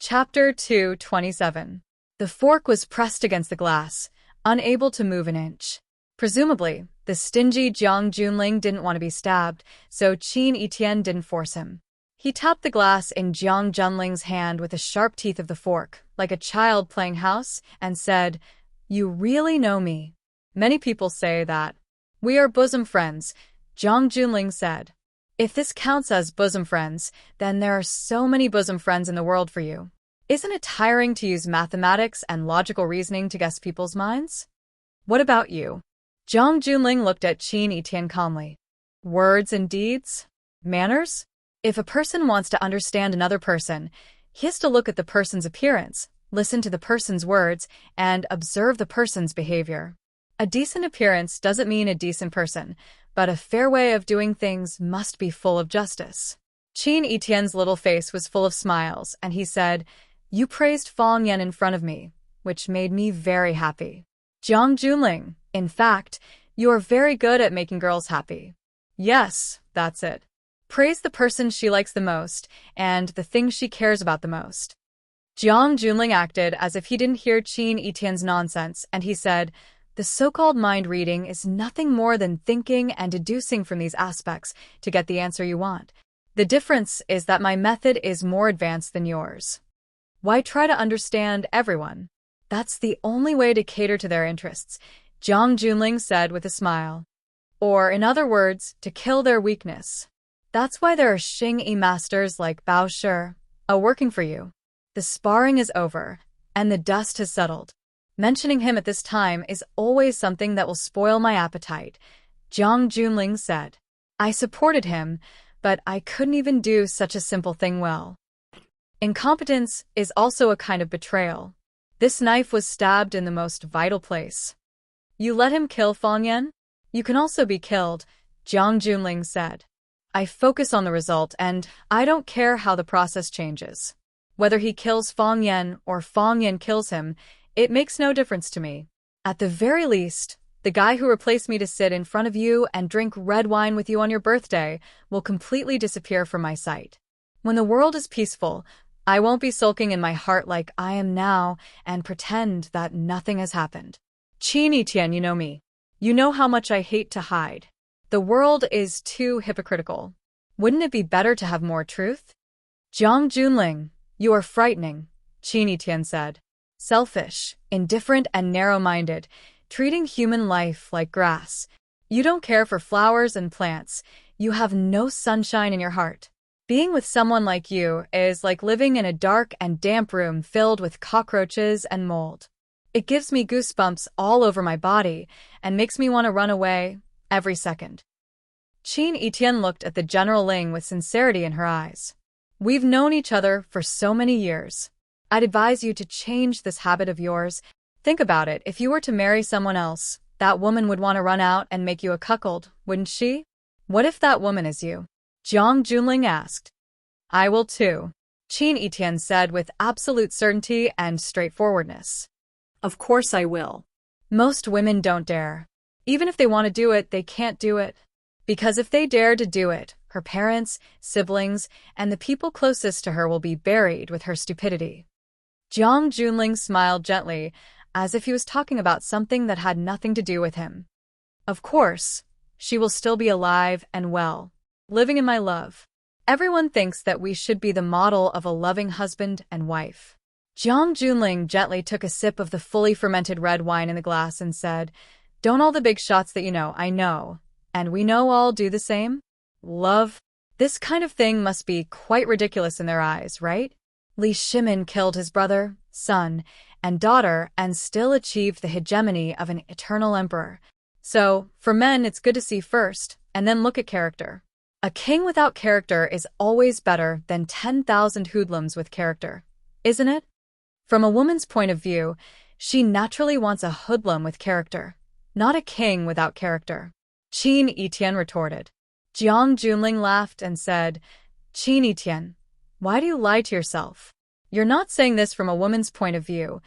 Chapter 227. The fork was pressed against the glass, unable to move an inch. Presumably, the stingy Jiang Junling didn't want to be stabbed, so Qin Etienne didn't force him. He tapped the glass in Jiang Junling's hand with the sharp teeth of the fork, like a child playing house, and said, "You really know me." "Many people say that." "We are bosom friends," Jiang Junling said. "If this counts as bosom friends, then there are so many bosom friends in the world for you. Isn't it tiring to use mathematics and logical reasoning to guess people's minds? What about you?" Jiang Junling looked at Qin Etienne calmly. "Words and deeds? Manners? If a person wants to understand another person, he has to look at the person's appearance, listen to the person's words, and observe the person's behavior. A decent appearance doesn't mean a decent person, but a fair way of doing things must be full of justice." Qin Etienne's little face was full of smiles, and he said, "You praised Fang Yan in front of me, which made me very happy. Jiang Junling, in fact, you are very good at making girls happy." "Yes, that's it. Praise the person she likes the most, and the thing she cares about the most." Jiang Junling acted as if he didn't hear Qin Etienne's nonsense, and he said, "The so-called mind reading is nothing more than thinking and deducing from these aspects to get the answer you want. The difference is that my method is more advanced than yours. Why try to understand everyone? That's the only way to cater to their interests," Jiang Junling said with a smile. "Or, in other words, to kill their weakness. That's why there are Xing-Yi masters like Bao Shi, working for you. The sparring is over, and the dust has settled. Mentioning him at this time is always something that will spoil my appetite," Jiang Junling said. "I supported him, but I couldn't even do such a simple thing well. Incompetence is also a kind of betrayal. This knife was stabbed in the most vital place. You let him kill Fang Yan? You can also be killed," Jiang Junling said. "I focus on the result, and I don't care how the process changes. Whether he kills Fang Yan or Fang Yan kills him, it makes no difference to me. At the very least, the guy who replaced me to sit in front of you and drink red wine with you on your birthday will completely disappear from my sight. When the world is peaceful, I won't be sulking in my heart like I am now and pretend that nothing has happened. Qin Etienne, you know me. You know how much I hate to hide. The world is too hypocritical. Wouldn't it be better to have more truth?" "Jiang Junling, you are frightening," Qin Etienne said. "Selfish, indifferent, and narrow-minded, treating human life like grass. You don't care for flowers and plants. You have no sunshine in your heart. Being with someone like you is like living in a dark and damp room filled with cockroaches and mold. It gives me goosebumps all over my body and makes me want to run away every second." Qin Etienne looked at the General Ling with sincerity in her eyes. "We've known each other for so many years. I'd advise you to change this habit of yours. Think about it, if you were to marry someone else, that woman would want to run out and make you a cuckold, wouldn't she? What if that woman is you?" Jiang Junling asked. "I will too," Qin Etienne said with absolute certainty and straightforwardness. "Of course I will. Most women don't dare. Even if they want to do it, they can't do it. Because if they dare to do it, her parents, siblings, and the people closest to her will be buried with her stupidity." Jiang Junling smiled gently, as if he was talking about something that had nothing to do with him. "Of course, she will still be alive and well, living in my love. Everyone thinks that we should be the model of a loving husband and wife." Jiang Junling gently took a sip of the fully fermented red wine in the glass and said, "Don't all the big shots that you know, I know, and we know all do the same? Love? This kind of thing must be quite ridiculous in their eyes, right? Li Shimin killed his brother, son, and daughter and still achieved the hegemony of an eternal emperor. So, for men it's good to see first, and then look at character. A king without character is always better than 10,000 hoodlums with character, isn't it? From a woman's point of view, she naturally wants a hoodlum with character, not a king without character," Qin Etienne retorted. Jiang Junling laughed and said, "Qin Etienne, why do you lie to yourself? You're not saying this from a woman's point of view.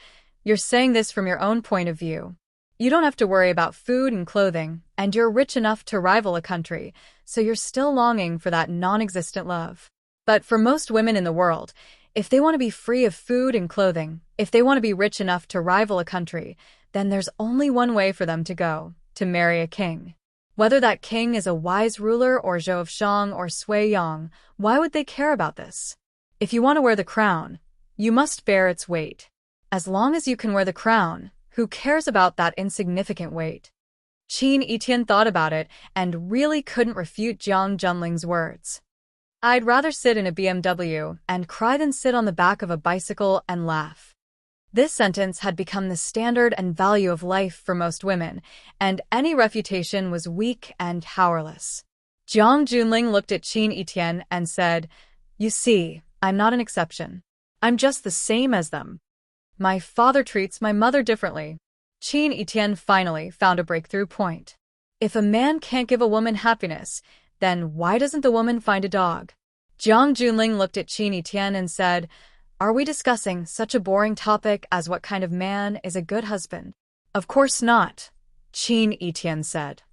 You're saying this from your own point of view. You don't have to worry about food and clothing, and you're rich enough to rival a country, so you're still longing for that non-existent love. But for most women in the world, If they want to be free of food and clothing, if they want to be rich enough to rival a country, then there's only one way for them to go, to marry a king. Whether that king is a wise ruler or Zhou of Shang or Sui Yang, why would they care about this? If you want to wear the crown, you must bear its weight. As long as you can wear the crown, who cares about that insignificant weight? Qin Etian thought about it and really couldn't refute Jiang Junling's words. I'd rather sit in a BMW and cry than sit on the back of a bicycle and laugh. This sentence had become the standard and value of life for most women, and any refutation was weak and powerless. Jiang Junling looked at Qin Etian and said, "You see, I'm not an exception. I'm just the same as them. My father treats my mother differently." Qin Etian finally found a breakthrough point. If a man can't give a woman happiness, then why doesn't the woman find a dog? Jiang Junling looked at Qin Etian and said, "Are we discussing such a boring topic as what kind of man is a good husband?" "Of course not," Qin Etian said.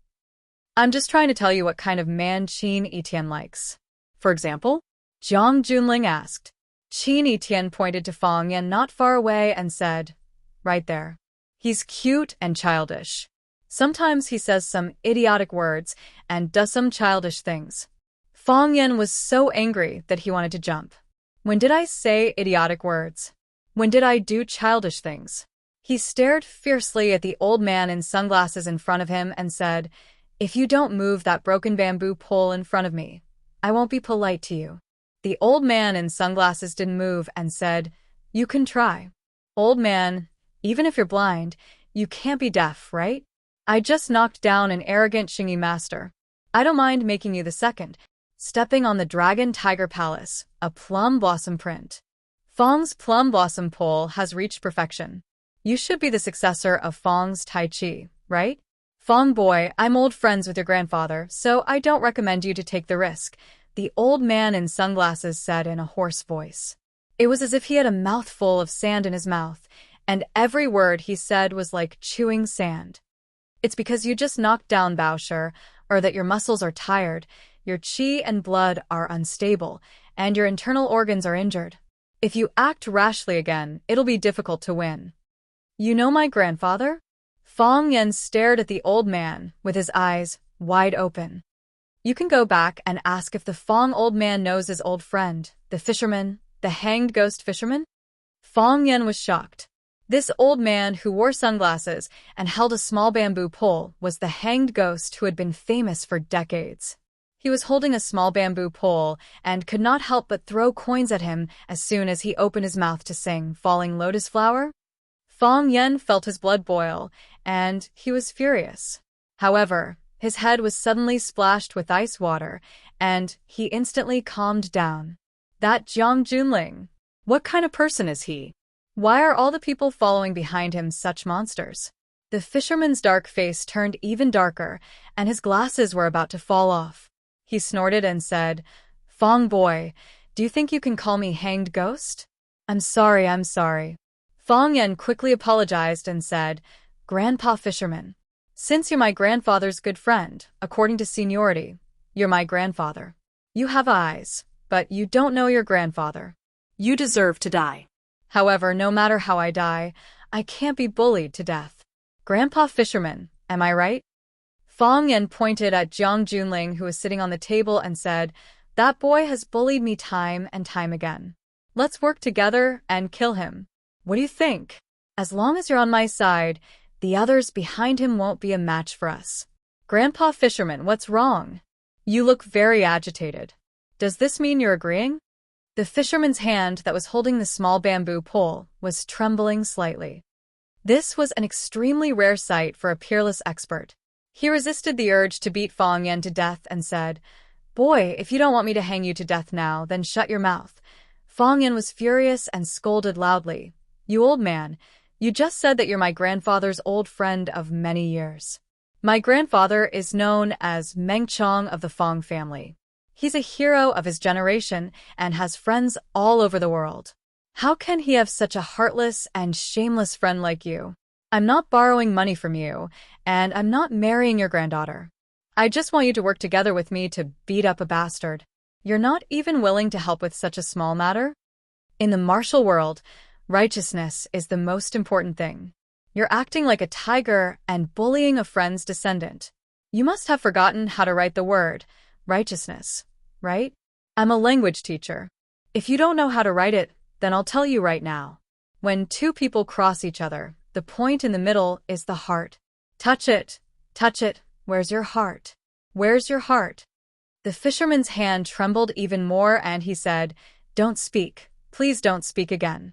"I'm just trying to tell you what kind of man Qin Etian likes." "For example?" Jiang Junling asked. Qin Etian pointed to Fang Yan not far away and said, "Right there. He's cute and childish. Sometimes he says some idiotic words and does some childish things." Fang Yan was so angry that he wanted to jump. "When did I say idiotic words? When did I do childish things?" He stared fiercely at the old man in sunglasses in front of him and said, "If you don't move that broken bamboo pole in front of me, I won't be polite to you." The old man in sunglasses didn't move and said, "You can try." "Old man, even if you're blind, you can't be deaf, right? I just knocked down an arrogant Xingyi master. I don't mind making you the second, stepping on the Dragon Tiger Palace, a plum blossom print. Fang's plum blossom pole has reached perfection. You should be the successor of Fang's Tai Chi, right? Fang boy, I'm old friends with your grandfather, so I don't recommend you to take the risk," the old man in sunglasses said in a hoarse voice. It was as if he had a mouthful of sand in his mouth, and every word he said was like chewing sand. "It's because you just knocked down Baosher, or that your muscles are tired, your qi and blood are unstable, and your internal organs are injured. If you act rashly again, it'll be difficult to win." "You know my grandfather?" Fang Yan stared at the old man with his eyes wide open. You can go back and ask if the Fang old man knows his old friend, the fisherman, the hanged ghost fisherman. Fang Yan was shocked. This old man who wore sunglasses and held a small bamboo pole was the hanged ghost who had been famous for decades. He was holding a small bamboo pole and could not help but throw coins at him as soon as he opened his mouth to sing Falling Lotus Flower. Fang Yan felt his blood boil, and he was furious. However, his head was suddenly splashed with ice water, and he instantly calmed down. That Jiang Junling. What kind of person is he? Why are all the people following behind him such monsters? The fisherman's dark face turned even darker, and his glasses were about to fall off. He snorted and said, "Fang boy, do you think you can call me hanged ghost?" I'm sorry. Fang Yan quickly apologized and said, "Grandpa fisherman. Since you're my grandfather's good friend, according to seniority, you're my grandfather. You have eyes, but you don't know your grandfather. You deserve to die. However, no matter how I die, I can't be bullied to death. Grandpa fisherman, am I right?" Fang Yan pointed at Jiang Junling, who was sitting on the table, and said, "That boy has bullied me time and time again. Let's work together and kill him. What do you think? As long as you're on my side, the others behind him won't be a match for us." "Grandpa fisherman, what's wrong? You look very agitated. Does this mean you're agreeing?" The fisherman's hand that was holding the small bamboo pole was trembling slightly. This was an extremely rare sight for a peerless expert. He resisted the urge to beat Fang Yan to death and said, "Boy, if you don't want me to hang you to death now, then shut your mouth." Fang Yan was furious and scolded loudly. "You old man, you just said that you're my grandfather's old friend of many years. My grandfather is known as Meng Chong of the Fang family. He's a hero of his generation and has friends all over the world. How can he have such a heartless and shameless friend like you? I'm not borrowing money from you, and I'm not marrying your granddaughter. I just want you to work together with me to beat up a bastard. You're not even willing to help with such a small matter?" In the martial world, righteousness is the most important thing. You're acting like a tiger and bullying a friend's descendant. You must have forgotten how to write the word righteousness, right? I'm a language teacher. If you don't know how to write it, then I'll tell you right now. When two people cross each other, the point in the middle is the heart. Touch it. Touch it. Where's your heart? Where's your heart? The fisherman's hand trembled even more and he said, "Don't speak. Please don't speak again."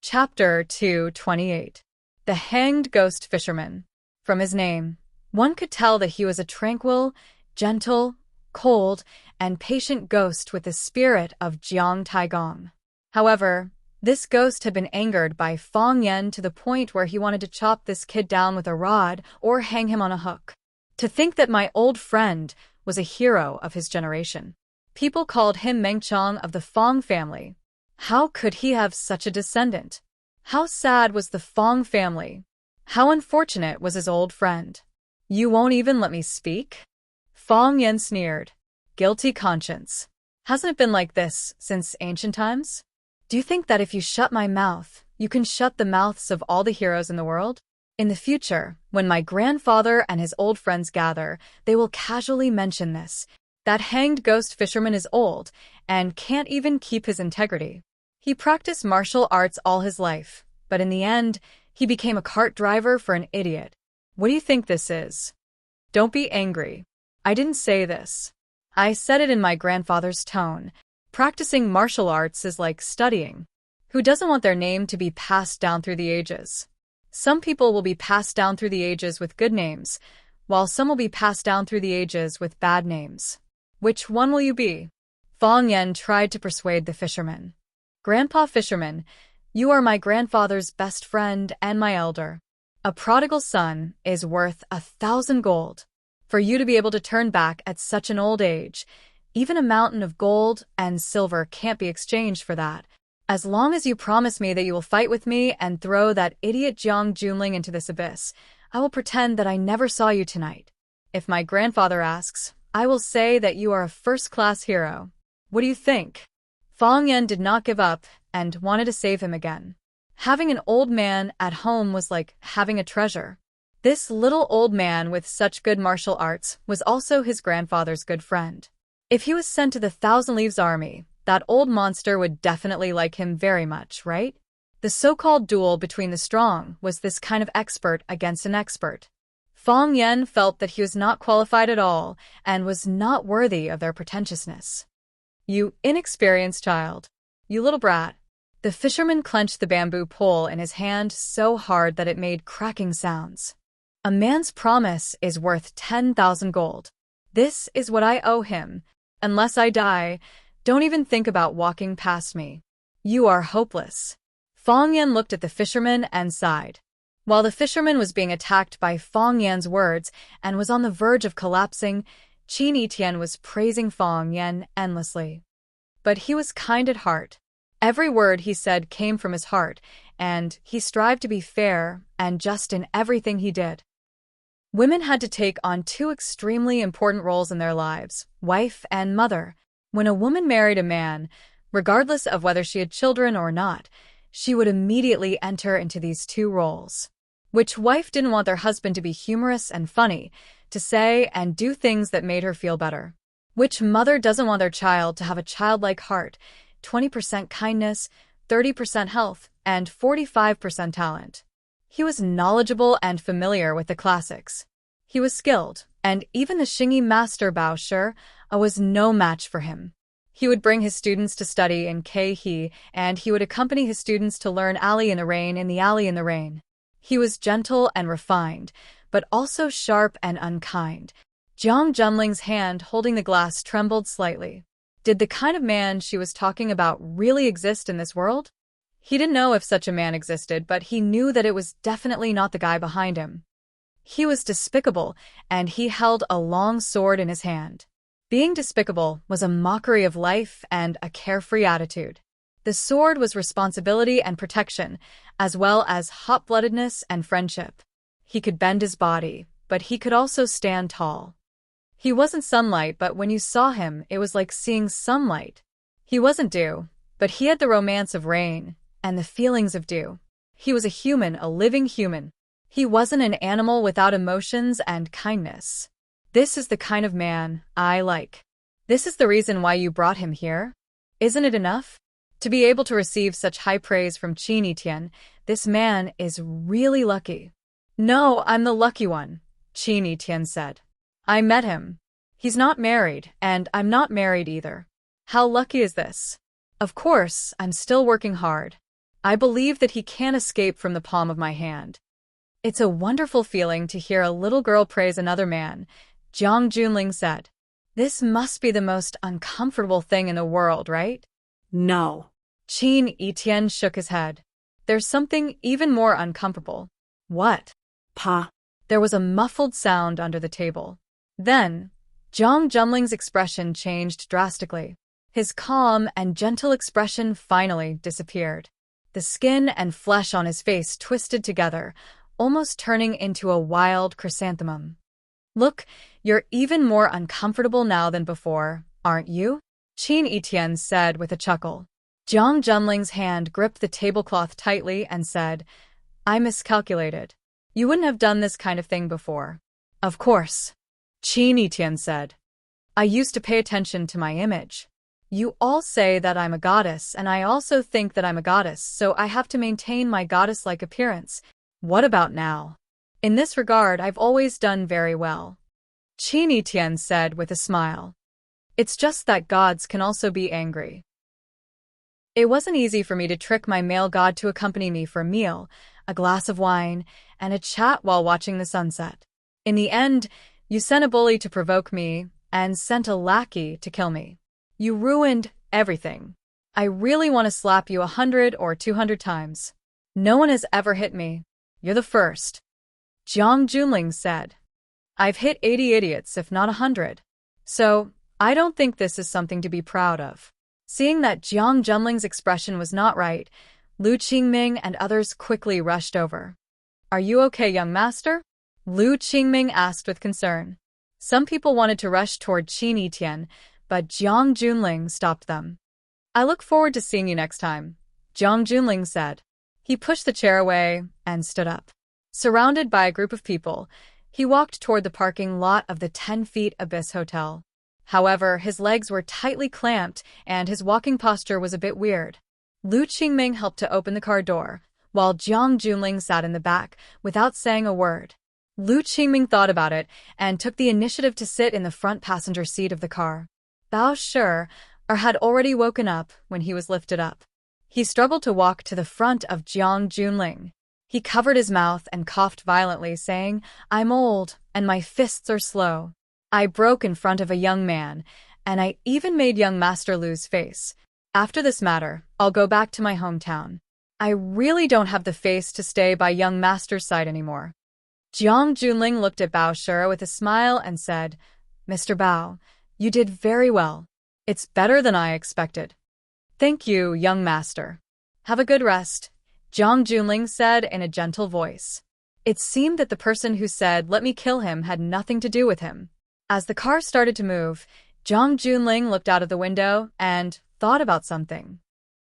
Chapter 228. The Hanged Ghost Fisherman. From his name, one could tell that he was a tranquil, gentle, cold, and patient ghost with the spirit of Jiang Taigong. However, this ghost had been angered by Fong Yen to the point where he wanted to chop this kid down with a rod or hang him on a hook. To think that my old friend was a hero of his generation. People called him Mengchong of the Fong family. How could he have such a descendant? How sad was the Fong family? How unfortunate was his old friend? You won't even let me speak? Fong Yen sneered. Guilty conscience. Hasn't it been like this since ancient times? Do you think that if you shut my mouth, you can shut the mouths of all the heroes in the world? In the future, when my grandfather and his old friends gather, they will casually mention this. That hanged ghost fisherman is old and can't even keep his integrity. He practiced martial arts all his life, but in the end, he became a cart driver for an idiot. What do you think this is? Don't be angry. I didn't say this. I said it in my grandfather's tone. Practicing martial arts is like studying. Who doesn't want their name to be passed down through the ages? Some people will be passed down through the ages with good names, while some will be passed down through the ages with bad names. Which one will you be? Fong Yen tried to persuade the fisherman. Grandpa Fisherman, you are my grandfather's best friend and my elder. A prodigal son is worth 1,000 gold. For you to be able to turn back at such an old age, even a mountain of gold and silver can't be exchanged for that. As long as you promise me that you will fight with me and throw that idiot Jiang Junling into this abyss, I will pretend that I never saw you tonight. If my grandfather asks, I will say that you are a first-class hero. What do you think? Fong Yen did not give up and wanted to save him again. Having an old man at home was like having a treasure. This little old man with such good martial arts was also his grandfather's good friend. If he was sent to the Thousand Leaves Army, that old monster would definitely like him very much, right? The so-called duel between the strong was this kind of expert against an expert. Fong Yen felt that he was not qualified at all and was not worthy of their pretentiousness. You inexperienced child. You little brat. The fisherman clenched the bamboo pole in his hand so hard that it made cracking sounds. A man's promise is worth 10,000 gold. This is what I owe him. Unless I die, don't even think about walking past me. You are hopeless. Fong Yen looked at the fisherman and sighed. While the fisherman was being attacked by Fong Yan's words and was on the verge of collapsing, Qin Etienne was praising Fong Yen endlessly. But he was kind at heart. Every word he said came from his heart, and he strived to be fair and just in everything he did. Women had to take on two extremely important roles in their lives, wife and mother. When a woman married a man, regardless of whether she had children or not, she would immediately enter into these two roles. Which wife didn't want their husband to be humorous and funny, to say and do things that made her feel better? Which mother doesn't want their child to have a childlike heart, 20% kindness, 30% health, and 45% talent? He was knowledgeable and familiar with the classics. He was skilled, and even the Xingyi master Bao Shi was no match for him. He would bring his students to study in Keihe, and he would accompany his students to learn Alley in the Rain in the Alley in the Rain. He was gentle and refined, but also sharp and unkind. Jiang Junling's hand holding the glass trembled slightly. Did the kind of man she was talking about really exist in this world? He didn't know if such a man existed, but he knew that it was definitely not the guy behind him. He was despicable, and he held a long sword in his hand. Being despicable was a mockery of life and a carefree attitude. The sword was responsibility and protection, as well as hot-bloodedness and friendship. He could bend his body, but he could also stand tall. He wasn't sunlight, but when you saw him, it was like seeing sunlight. He wasn't dew, But he had the romance of rain and the feelings of dew. He was a human, a living human. He wasn't an animal without emotions and kindness. This is the kind of man I like. This is the reason why you brought him here? Isn't it enough? To be able to receive such high praise from Qin Etienne, this man is really lucky. No, I'm the lucky one, Qin Etienne said. I met him. He's not married, and I'm not married either. How lucky is this? Of course, I'm still working hard. I believe that he can't escape from the palm of my hand. It's a wonderful feeling to hear a little girl praise another man, Jiang Junling said. This must be the most uncomfortable thing in the world, right? No. Qin Etienne shook his head. There's something even more uncomfortable. What? Pa. There was a muffled sound under the table. Then, Jiang Junling's expression changed drastically. His calm and gentle expression finally disappeared. The skin and flesh on his face twisted together, almost turning into a wild chrysanthemum. Look, you're even more uncomfortable now than before, aren't you? Qin Etienne said with a chuckle. Jiang Junling's hand gripped the tablecloth tightly and said, I miscalculated. You wouldn't have done this kind of thing before. Of course. Qin Etienne said. I used to pay attention to my image. You all say that I'm a goddess, and I also think that I'm a goddess, so I have to maintain my goddess-like appearance. What about now? In this regard, I've always done very well. Qin Etienne said with a smile. It's just that gods can also be angry. It wasn't easy for me to trick my male god to accompany me for a meal, a glass of wine, and a chat while watching the sunset. In the end, you sent a bully to provoke me and sent a lackey to kill me. You ruined everything. I really want to slap you 100 or 200 times. No one has ever hit me. You're the first. Jiang Junling said. I've hit 80 idiots, if not 100. So, I don't think this is something to be proud of. Seeing that Jiang Junling's expression was not right, Lu Qingming and others quickly rushed over. Are you okay, young master? Lu Qingming asked with concern. Some people wanted to rush toward Qin Etienne, but Jiang Junling stopped them. I look forward to seeing you next time, Jiang Junling said. He pushed the chair away and stood up. Surrounded by a group of people, he walked toward the parking lot of the 10 Feet Abyss Hotel. However, his legs were tightly clamped and his walking posture was a bit weird. Lu Qingming helped to open the car door, while Jiang Junling sat in the back without saying a word. Lu Qingming thought about it and took the initiative to sit in the front passenger seat of the car. Bao Shi had already woken up when he was lifted up. He struggled to walk to the front of Jiang Junling. He covered his mouth and coughed violently, saying, I'm old, and my fists are slow. I broke in front of a young man, and I even made young master lose face. After this matter, I'll go back to my hometown. I really don't have the face to stay by young master's side anymore. Jiang Junling looked at Bao Shi with a smile and said, Mr. Bao, you did very well. It's better than I expected. Thank you, young master. Have a good rest, Jiang Junling said in a gentle voice. It seemed that the person who said, let me kill him, had nothing to do with him. As the car started to move, Jiang Junling looked out of the window and thought about something.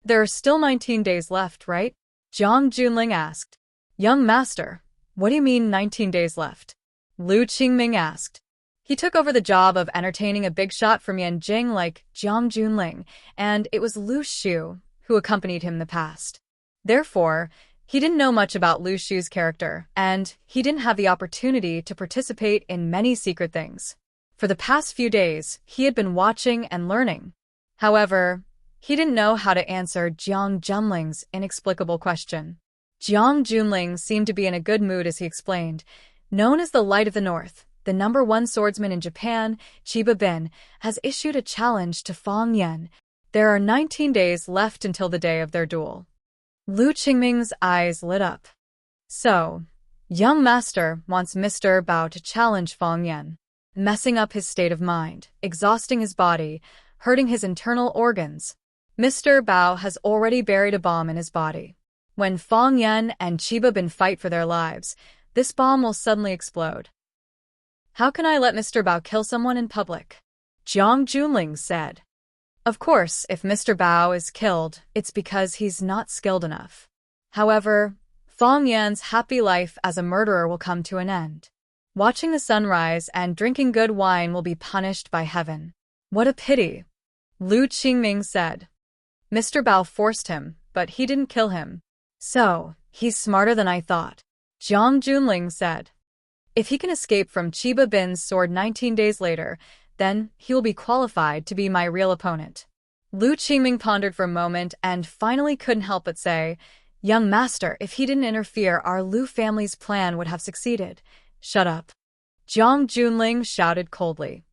There are still 19 days left, right? Jiang Junling asked. Young master, what do you mean 19 days left? Lu Qingming asked. He took over the job of entertaining a big shot from Yanjing like Jiang Junling, and it was Lu Shu who accompanied him in the past. Therefore, he didn't know much about Lu Shu's character, and he didn't have the opportunity to participate in many secret things. For the past few days, he had been watching and learning. However, he didn't know how to answer Jiang Junling's inexplicable question. Jiang Junling seemed to be in a good mood as he explained. Known as the Light of the North, the #1 swordsman in Japan, Chiba Bin, has issued a challenge to Fang Yan. There are 19 days left until the day of their duel. Lu Qingming's eyes lit up. So, young master wants Mr. Bao to challenge Fang Yan, messing up his state of mind, exhausting his body, hurting his internal organs. Mr. Bao has already buried a bomb in his body. When Fang Yan and Chiba Bin fight for their lives, this bomb will suddenly explode. How can I let Mr. Bao kill someone in public? Jiang Junling said. Of course, if Mr. Bao is killed, it's because he's not skilled enough. However, Fong Yan's happy life as a murderer will come to an end. Watching the sunrise and drinking good wine will be punished by heaven. What a pity, Lu Qingming said. Mr. Bao forced him, but he didn't kill him. So, he's smarter than I thought, Jiang Junling said. If he can escape from Chiba Bin's sword 19 days later, then he will be qualified to be my real opponent. Lu Qingming pondered for a moment and finally couldn't help but say, Young master, if he didn't interfere, our Lu family's plan would have succeeded. Shut up, Jiang Junling shouted coldly.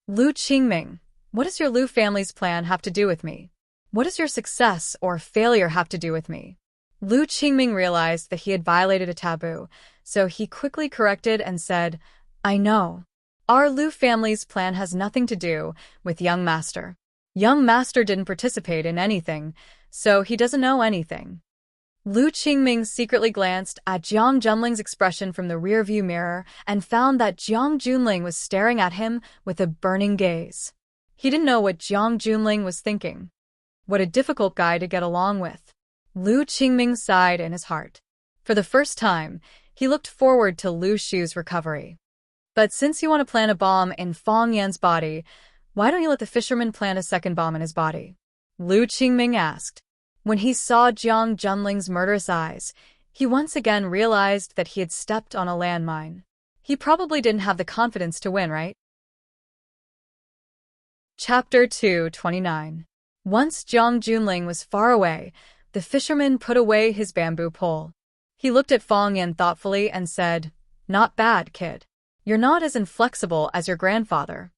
Lu Qingming, what does your Lu family's plan have to do with me? What does your success or failure have to do with me? Lu Qingming realized that he had violated a taboo, so he quickly corrected and said, I know. Our Lu family's plan has nothing to do with young master. Young master didn't participate in anything, so he doesn't know anything. Lu Qingming secretly glanced at Jiang Junling's expression from the rearview mirror and found that Jiang Junling was staring at him with a burning gaze. He didn't know what Jiang Junling was thinking. What a difficult guy to get along with. Lu Qingming sighed in his heart. For the first time, he looked forward to Lu Shu's recovery. But since you want to plant a bomb in Fong Yan's body, why don't you let the fisherman plant a second bomb in his body? Lu Qingming asked. When he saw Jiang Junling's murderous eyes, he once again realized that he had stepped on a landmine. He probably didn't have the confidence to win, right? Chapter 229. Once Jiang Junling was far away, the fisherman put away his bamboo pole. He looked at Fong Yan thoughtfully and said, Not bad, kid. You're not as inflexible as your grandfather.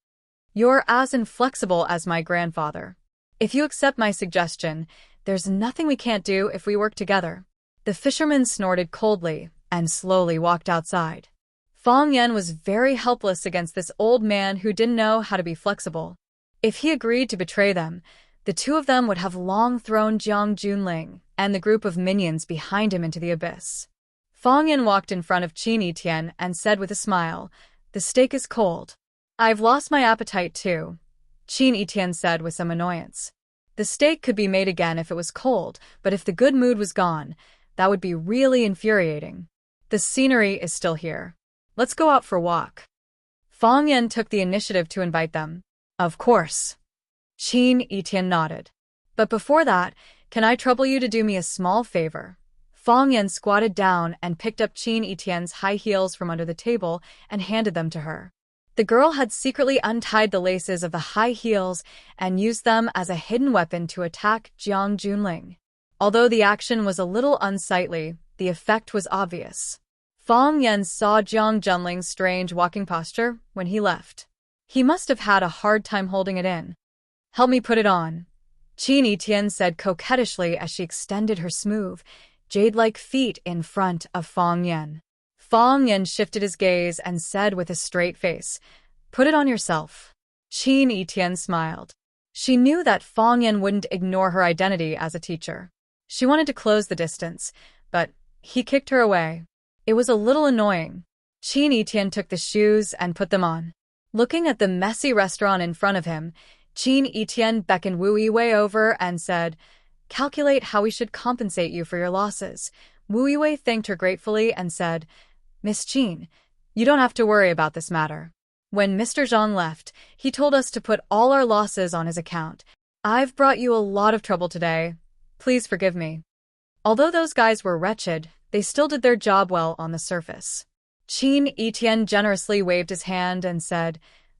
You're as inflexible as my grandfather. If you accept my suggestion, there's nothing we can't do if we work together. The fisherman snorted coldly and slowly walked outside. Fong Yan was very helpless against this old man who didn't know how to be flexible. If he agreed to betray them, the two of them would have long thrown Jiang Junling and the group of minions behind him into the abyss. Fong Yan walked in front of Qin Etienne and said with a smile, The steak is cold. I've lost my appetite too, Qin Etienne said with some annoyance. The steak could be made again if it was cold, but if the good mood was gone, that would be really infuriating. The scenery is still here. Let's go out for a walk. Fong Yan took the initiative to invite them. Of course. Qin Etienne nodded. But before that, can I trouble you to do me a small favor? Fong Yan squatted down and picked up Qin Etienne's high heels from under the table and handed them to her. The girl had secretly untied the laces of the high heels and used them as a hidden weapon to attack Jiang Junling. Although the action was a little unsightly, the effect was obvious. Fong Yan saw Jiang Junling's strange walking posture when he left. He must have had a hard time holding it in. Help me put it on, Qin Etienne said coquettishly as she extended her smooth, jade-like feet in front of Fong Yan. Fong Yan shifted his gaze and said with a straight face, Put it on yourself. Qin Etienne smiled. She knew that Fong Yan wouldn't ignore her identity as a teacher. She wanted to close the distance, but he kicked her away. It was a little annoying. Qin Etienne took the shoes and put them on. Looking at the messy restaurant in front of him, Qin Etienne beckoned Wu Yiwei over and said, Calculate how we should compensate you for your losses. Wu Yiwei thanked her gratefully and said, Miss Qin, you don't have to worry about this matter. When Mr. Zhang left, he told us to put all our losses on his account. I've brought you a lot of trouble today. Please forgive me. Although those guys were wretched, they still did their job well on the surface. Qin Etienne generously waved his hand and said,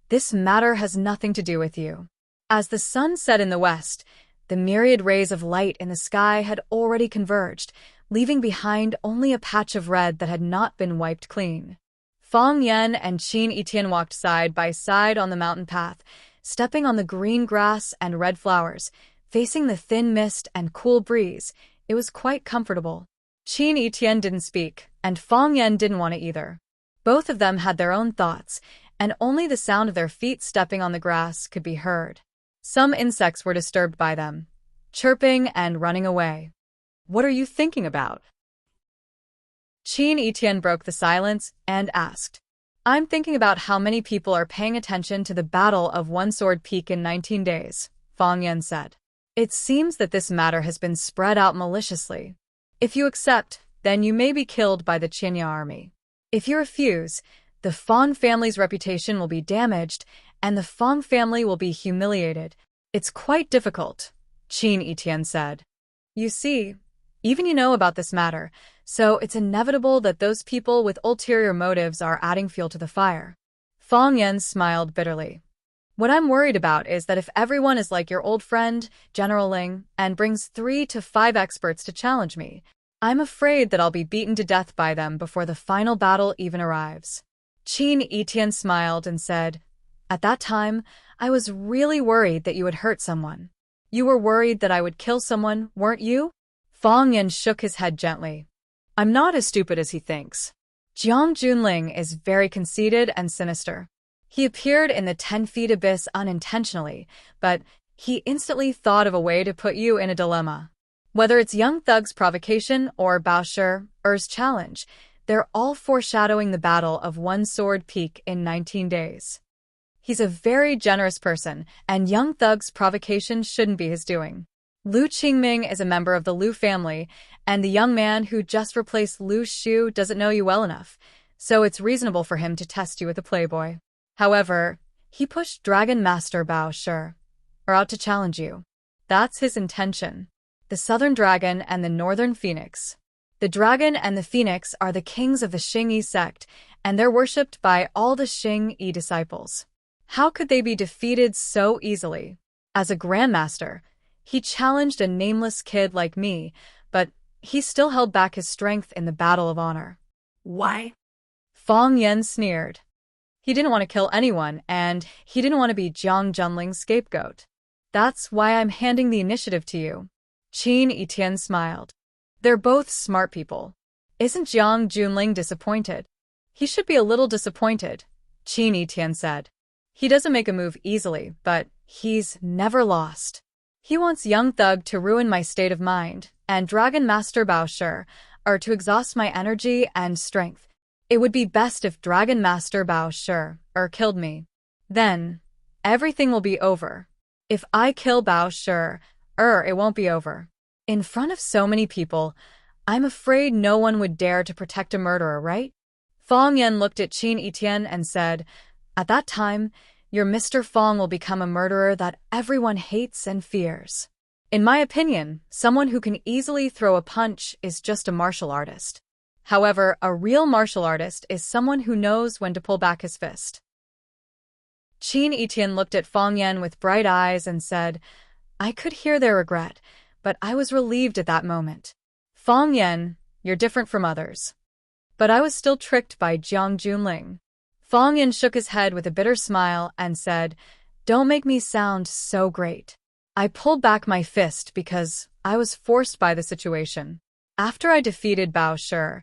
This matter has nothing to do with you. As the sun set in the west, the myriad rays of light in the sky had already converged, leaving behind only a patch of red that had not been wiped clean. Fong Yan and Qin Etienne walked side by side on the mountain path, stepping on the green grass and red flowers, facing the thin mist and cool breeze. It was quite comfortable. Qin Etienne didn't speak, and Fong Yan didn't want to either. Both of them had their own thoughts, and only the sound of their feet stepping on the grass could be heard. Some insects were disturbed by them, chirping and running away. What are you thinking about? Qin Etienne broke the silence and asked. I'm thinking about how many people are paying attention to the Battle of One Sword Peak in 19 days, Fang Yan said. It seems that this matter has been spread out maliciously. If you accept, then you may be killed by the Qinya army. If you refuse, the Fang family's reputation will be damaged, and the Fang family will be humiliated. It's quite difficult, Qin Etienne said. You see, even you know about this matter, so it's inevitable that those people with ulterior motives are adding fuel to the fire. Fang Yan smiled bitterly. What I'm worried about is that if everyone is like your old friend, General Ling, and brings 3 to 5 experts to challenge me, I'm afraid that I'll be beaten to death by them before the final battle even arrives. Qin Etienne smiled and said, At that time, I was really worried that you would hurt someone. You were worried that I would kill someone, weren't you? Fang Yan shook his head gently. I'm not as stupid as he thinks. Jiang Junling is very conceited and sinister. He appeared in the 10 feet abyss unintentionally, but he instantly thought of a way to put you in a dilemma. Whether it's Young Thug's provocation or Bao Shi's challenge, they're all foreshadowing the battle of One Sword Peak in 19 days. He's a very generous person, and Young Thug's provocation shouldn't be his doing. Lu Qingming is a member of the Lu family, and the young man who just replaced Lu Shu doesn't know you well enough, so it's reasonable for him to test you with a playboy. However, he pushed Dragon Master Bao Shi out to challenge you. That's his intention. The Southern Dragon and the Northern Phoenix. The Dragon and the Phoenix are the kings of the Xing-Yi sect, and they're worshipped by all the Xing-Yi disciples. How could they be defeated so easily? As a Grandmaster, he challenged a nameless kid like me, but he still held back his strength in the Battle of Honor. Why? Fang Yan sneered. He didn't want to kill anyone, and he didn't want to be Jiang Junling's scapegoat. That's why I'm handing the initiative to you. Qin Etienne smiled. They're both smart people. Isn't Jiang Junling disappointed? He should be a little disappointed, Qin Etienne said. He doesn't make a move easily, but he's never lost. He wants Young Thug to ruin my state of mind, and Dragon Master Bao Shi to exhaust my energy and strength. It would be best if Dragon Master Bao Shi killed me. Then, everything will be over. If I kill Bao Shi, it won't be over. In front of so many people, I'm afraid no one would dare to protect a murderer, right? Fang Yan looked at Qin Etienne and said, At that time, your Mr. Fang will become a murderer that everyone hates and fears. In my opinion, someone who can easily throw a punch is just a martial artist. However, a real martial artist is someone who knows when to pull back his fist. Qin Etienne looked at Fang Yan with bright eyes and said, I could hear their regret, but I was relieved at that moment. Fang Yan, you're different from others. But I was still tricked by Jiang Junling. Fang Yan shook his head with a bitter smile and said, Don't make me sound so great. I pulled back my fist because I was forced by the situation. After I defeated Bao Shi,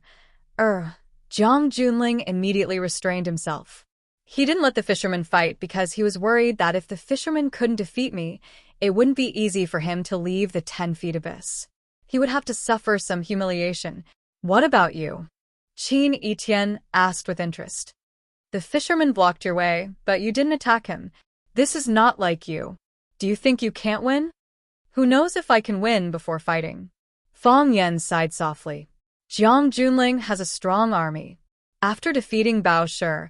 Jiang Junling immediately restrained himself. He didn't let the fisherman fight because he was worried that if the fisherman couldn't defeat me, it wouldn't be easy for him to leave the 10 feet abyss. He would have to suffer some humiliation. What about you? Qin Etienne asked with interest. The fisherman blocked your way, but you didn't attack him. This is not like you. Do you think you can't win? Who knows if I can win before fighting? Fang Yan sighed softly. Jiang Junling has a strong army. After defeating Bao Shi,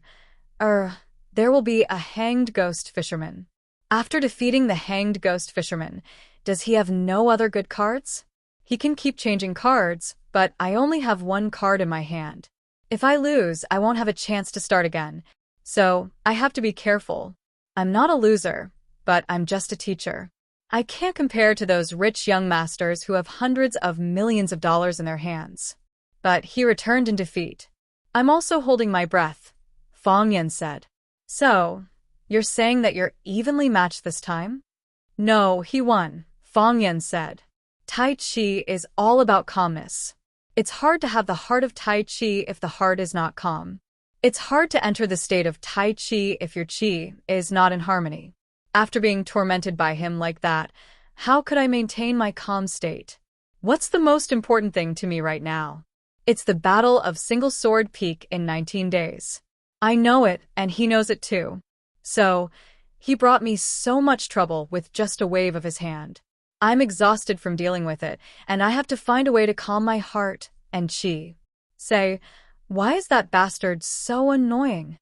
there will be a hanged ghost fisherman. After defeating the hanged ghost fisherman, does he have no other good cards? He can keep changing cards, but I only have one card in my hand. If I lose, I won't have a chance to start again, so I have to be careful. I'm not a loser, but I'm just a teacher. I can't compare to those rich young masters who have hundreds of millions of dollars in their hands. But he returned in defeat. I'm also holding my breath, Fang Yan said. So, you're saying that you're evenly matched this time? No, he won, Fang Yan said. Tai Chi is all about calmness. It's hard to have the heart of Tai Chi if the heart is not calm. It's hard to enter the state of Tai Chi if your Chi is not in harmony. After being tormented by him like that, how could I maintain my calm state? What's the most important thing to me right now? It's the Battle of Single Sword Peak in 19 days. I know it, and he knows it too. So, He brought me so much trouble with just a wave of his hand. I'm exhausted from dealing with it, and I have to find a way to calm my heart and chi. Say, why is that bastard so annoying?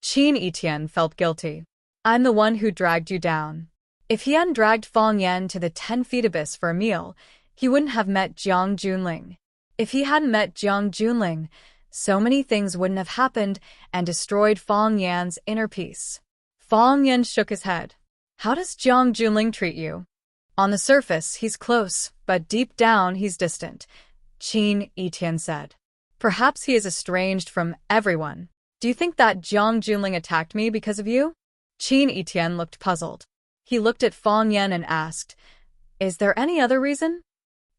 Qin Etienne felt guilty. I'm the one who dragged you down. If he hadn't dragged Fang Yan to the 10-feet abyss for a meal, he wouldn't have met Jiang Junling. If he hadn't met Jiang Junling, so many things wouldn't have happened and destroyed Fang Yan's inner peace. Fang Yan shook his head. How does Jiang Junling treat you? On the surface, he's close, but deep down, he's distant, Qin Etienne said. Perhaps he is estranged from everyone. Do you think that Jiang Junling attacked me because of you? Qin Etienne looked puzzled. He looked at Fang Yan and asked, Is there any other reason?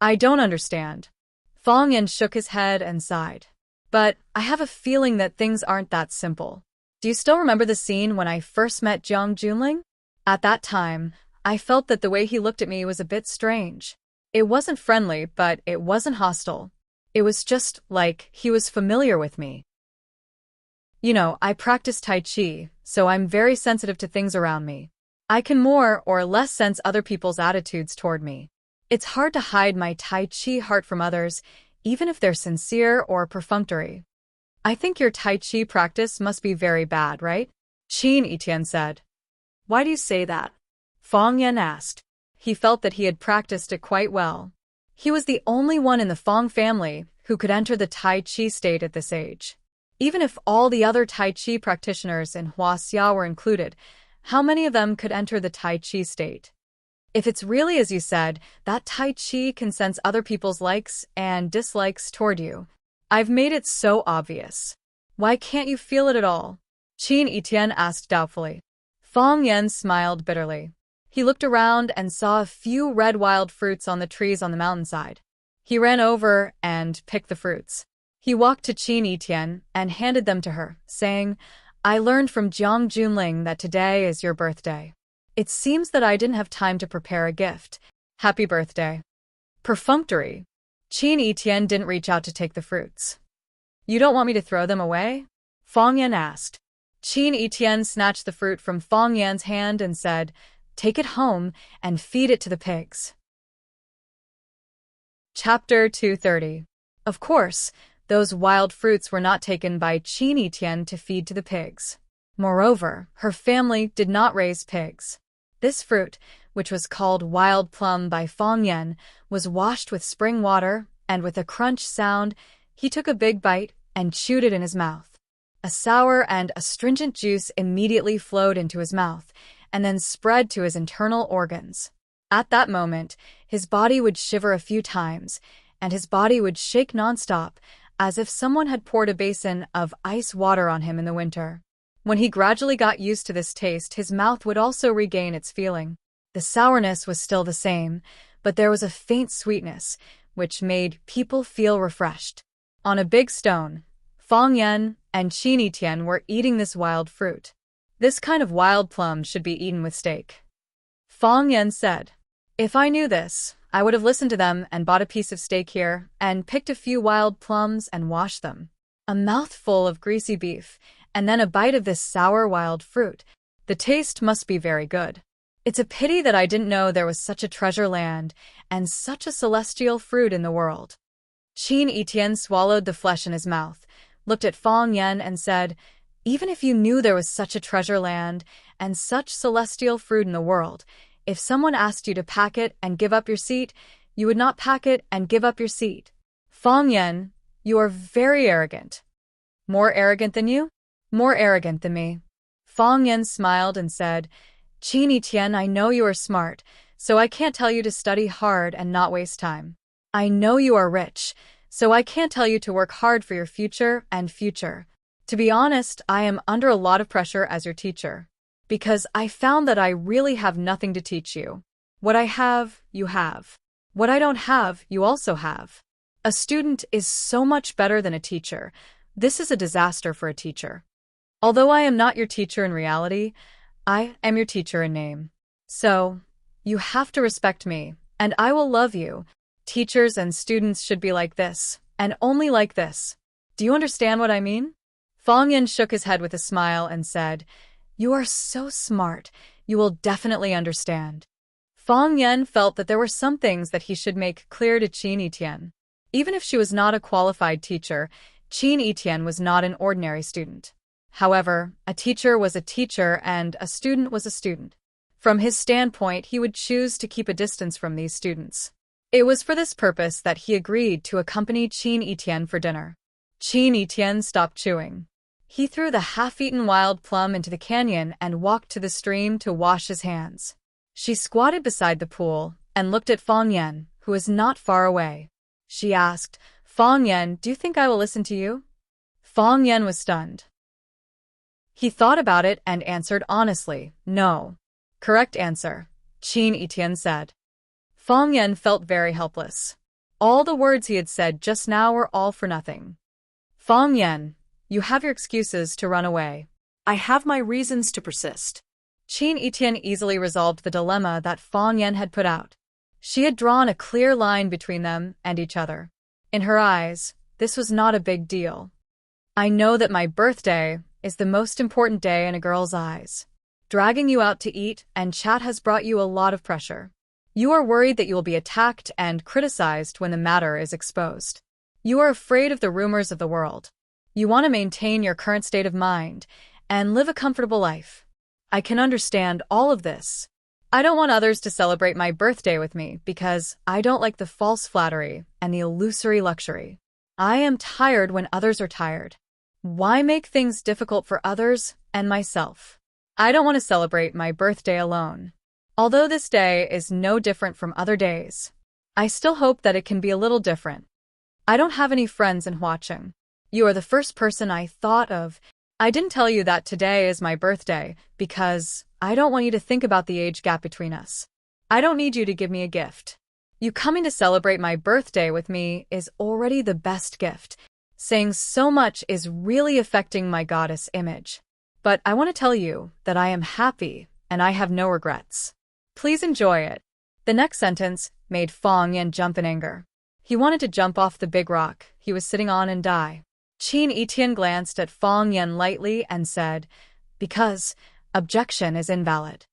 I don't understand. Fang Yan shook his head and sighed. But I have a feeling that things aren't that simple. Do you still remember the scene when I first met Jiang Junling? At that time, I felt that the way he looked at me was a bit strange. It wasn't friendly, but it wasn't hostile. It was just like he was familiar with me. You know, I practice Tai Chi, so I'm very sensitive to things around me. I can more or less sense other people's attitudes toward me. It's hard to hide my Tai Chi heart from others, even if they're sincere or perfunctory. I think your Tai Chi practice must be very bad, right? Qin Etienne said. Why do you say that? Fang Yan asked. He felt that he had practiced it quite well. He was the only one in the Fang family who could enter the Tai Chi state at this age. Even if all the other Tai Chi practitioners in Huaxia were included, how many of them could enter the Tai Chi state? If it's really as you said, that Tai Chi can sense other people's likes and dislikes toward you. I've made it so obvious. Why can't you feel it at all? Qin Etienne asked doubtfully. Fang Yan smiled bitterly. He looked around and saw a few red wild fruits on the trees on the mountainside. He ran over and picked the fruits. He walked to Qin Etienne and handed them to her, saying, I learned from Jiang Junling that today is your birthday. It seems that I didn't have time to prepare a gift. Happy birthday. Perfunctory. Qin Etienne didn't reach out to take the fruits. You don't want me to throw them away? Fang Yan asked. Qin Etienne snatched the fruit from Fang Yan's hand and said, Take it home and feed it to the pigs. Chapter 230. Of course, those wild fruits were not taken by Qin Etienne to feed to the pigs. Moreover, her family did not raise pigs. This fruit, which was called wild plum by Fang Yan, was washed with spring water, and with a crunch sound, he took a big bite and chewed it in his mouth. A sour and astringent juice immediately flowed into his mouth, and then spread to his internal organs. At that moment, his body would shiver a few times, and his body would shake nonstop, as if someone had poured a basin of ice water on him in the winter. When he gradually got used to this taste, his mouth would also regain its feeling. The sourness was still the same, but there was a faint sweetness, which made people feel refreshed. On a big stone, Fang Yan and Qin Etienne were eating this wild fruit. This kind of wild plum should be eaten with steak. Fang Yan said, If I knew this, I would have listened to them and bought a piece of steak here and picked a few wild plums and washed them. A mouthful of greasy beef, and then a bite of this sour wild fruit. The taste must be very good. It's a pity that I didn't know there was such a treasure land and such a celestial fruit in the world. Qin Etienne swallowed the flesh in his mouth, looked at Fang Yan and said, Even if you knew there was such a treasure land and such celestial fruit in the world, if someone asked you to pack it and give up your seat, you would not pack it and give up your seat. Fang Yan, you are very arrogant. More arrogant than you? More arrogant than me. Fang Yan smiled and said, Qin Etienne, I know you are smart, so I can't tell you to study hard and not waste time. I know you are rich, so I can't tell you to work hard for your future and future. To be honest, I am under a lot of pressure as your teacher, because I found that I really have nothing to teach you. What I have, you have. What I don't have, you also have. A student is so much better than a teacher. This is a disaster for a teacher. Although I am not your teacher in reality, I am your teacher in name. So, you have to respect me, and I will love you. Teachers and students should be like this, and only like this. Do you understand what I mean? Fang Yan shook his head with a smile and said, You are so smart. You will definitely understand. Fang Yan felt that there were some things that he should make clear to Qin Etienne. Even if she was not a qualified teacher, Qin Etienne was not an ordinary student. However, a teacher was a teacher and a student was a student. From his standpoint, he would choose to keep a distance from these students. It was for this purpose that he agreed to accompany Qin Etienne for dinner. Qin Etienne stopped chewing. He threw the half-eaten wild plum into the canyon and walked to the stream to wash his hands. She squatted beside the pool and looked at Fang Yan, who was not far away. She asked, "Fang Yan, do you think I will listen to you?" Fang Yan was stunned. He thought about it and answered honestly, "No." "Correct answer," Qin Etienne said. Fang Yan felt very helpless. All the words he had said just now were all for nothing. "Fang Yan, you have your excuses to run away. I have my reasons to persist." Qin Etienne easily resolved the dilemma that Fang Yan had put out. She had drawn a clear line between them and each other. In her eyes, this was not a big deal. "I know that my birthday is the most important day in a girl's eyes. Dragging you out to eat and chat has brought you a lot of pressure. You are worried that you will be attacked and criticized when the matter is exposed. You are afraid of the rumors of the world. You want to maintain your current state of mind and live a comfortable life. I can understand all of this. I don't want others to celebrate my birthday with me because I don't like the false flattery and the illusory luxury. I am tired when others are tired. Why make things difficult for others and myself? I don't want to celebrate my birthday alone. Although this day is no different from other days, I still hope that it can be a little different. I don't have any friends in Huacheng. You are the first person I thought of. I didn't tell you that today is my birthday because I don't want you to think about the age gap between us. I don't need you to give me a gift. You coming to celebrate my birthday with me is already the best gift. Saying so much is really affecting my goddess image. But I want to tell you that I am happy and I have no regrets. Please enjoy it." The next sentence made Fang Yan jump in anger. He wanted to jump off the big rock he was sitting on and die. Qin Etienne glanced at Fang Yan lightly and said, "Because objection is invalid."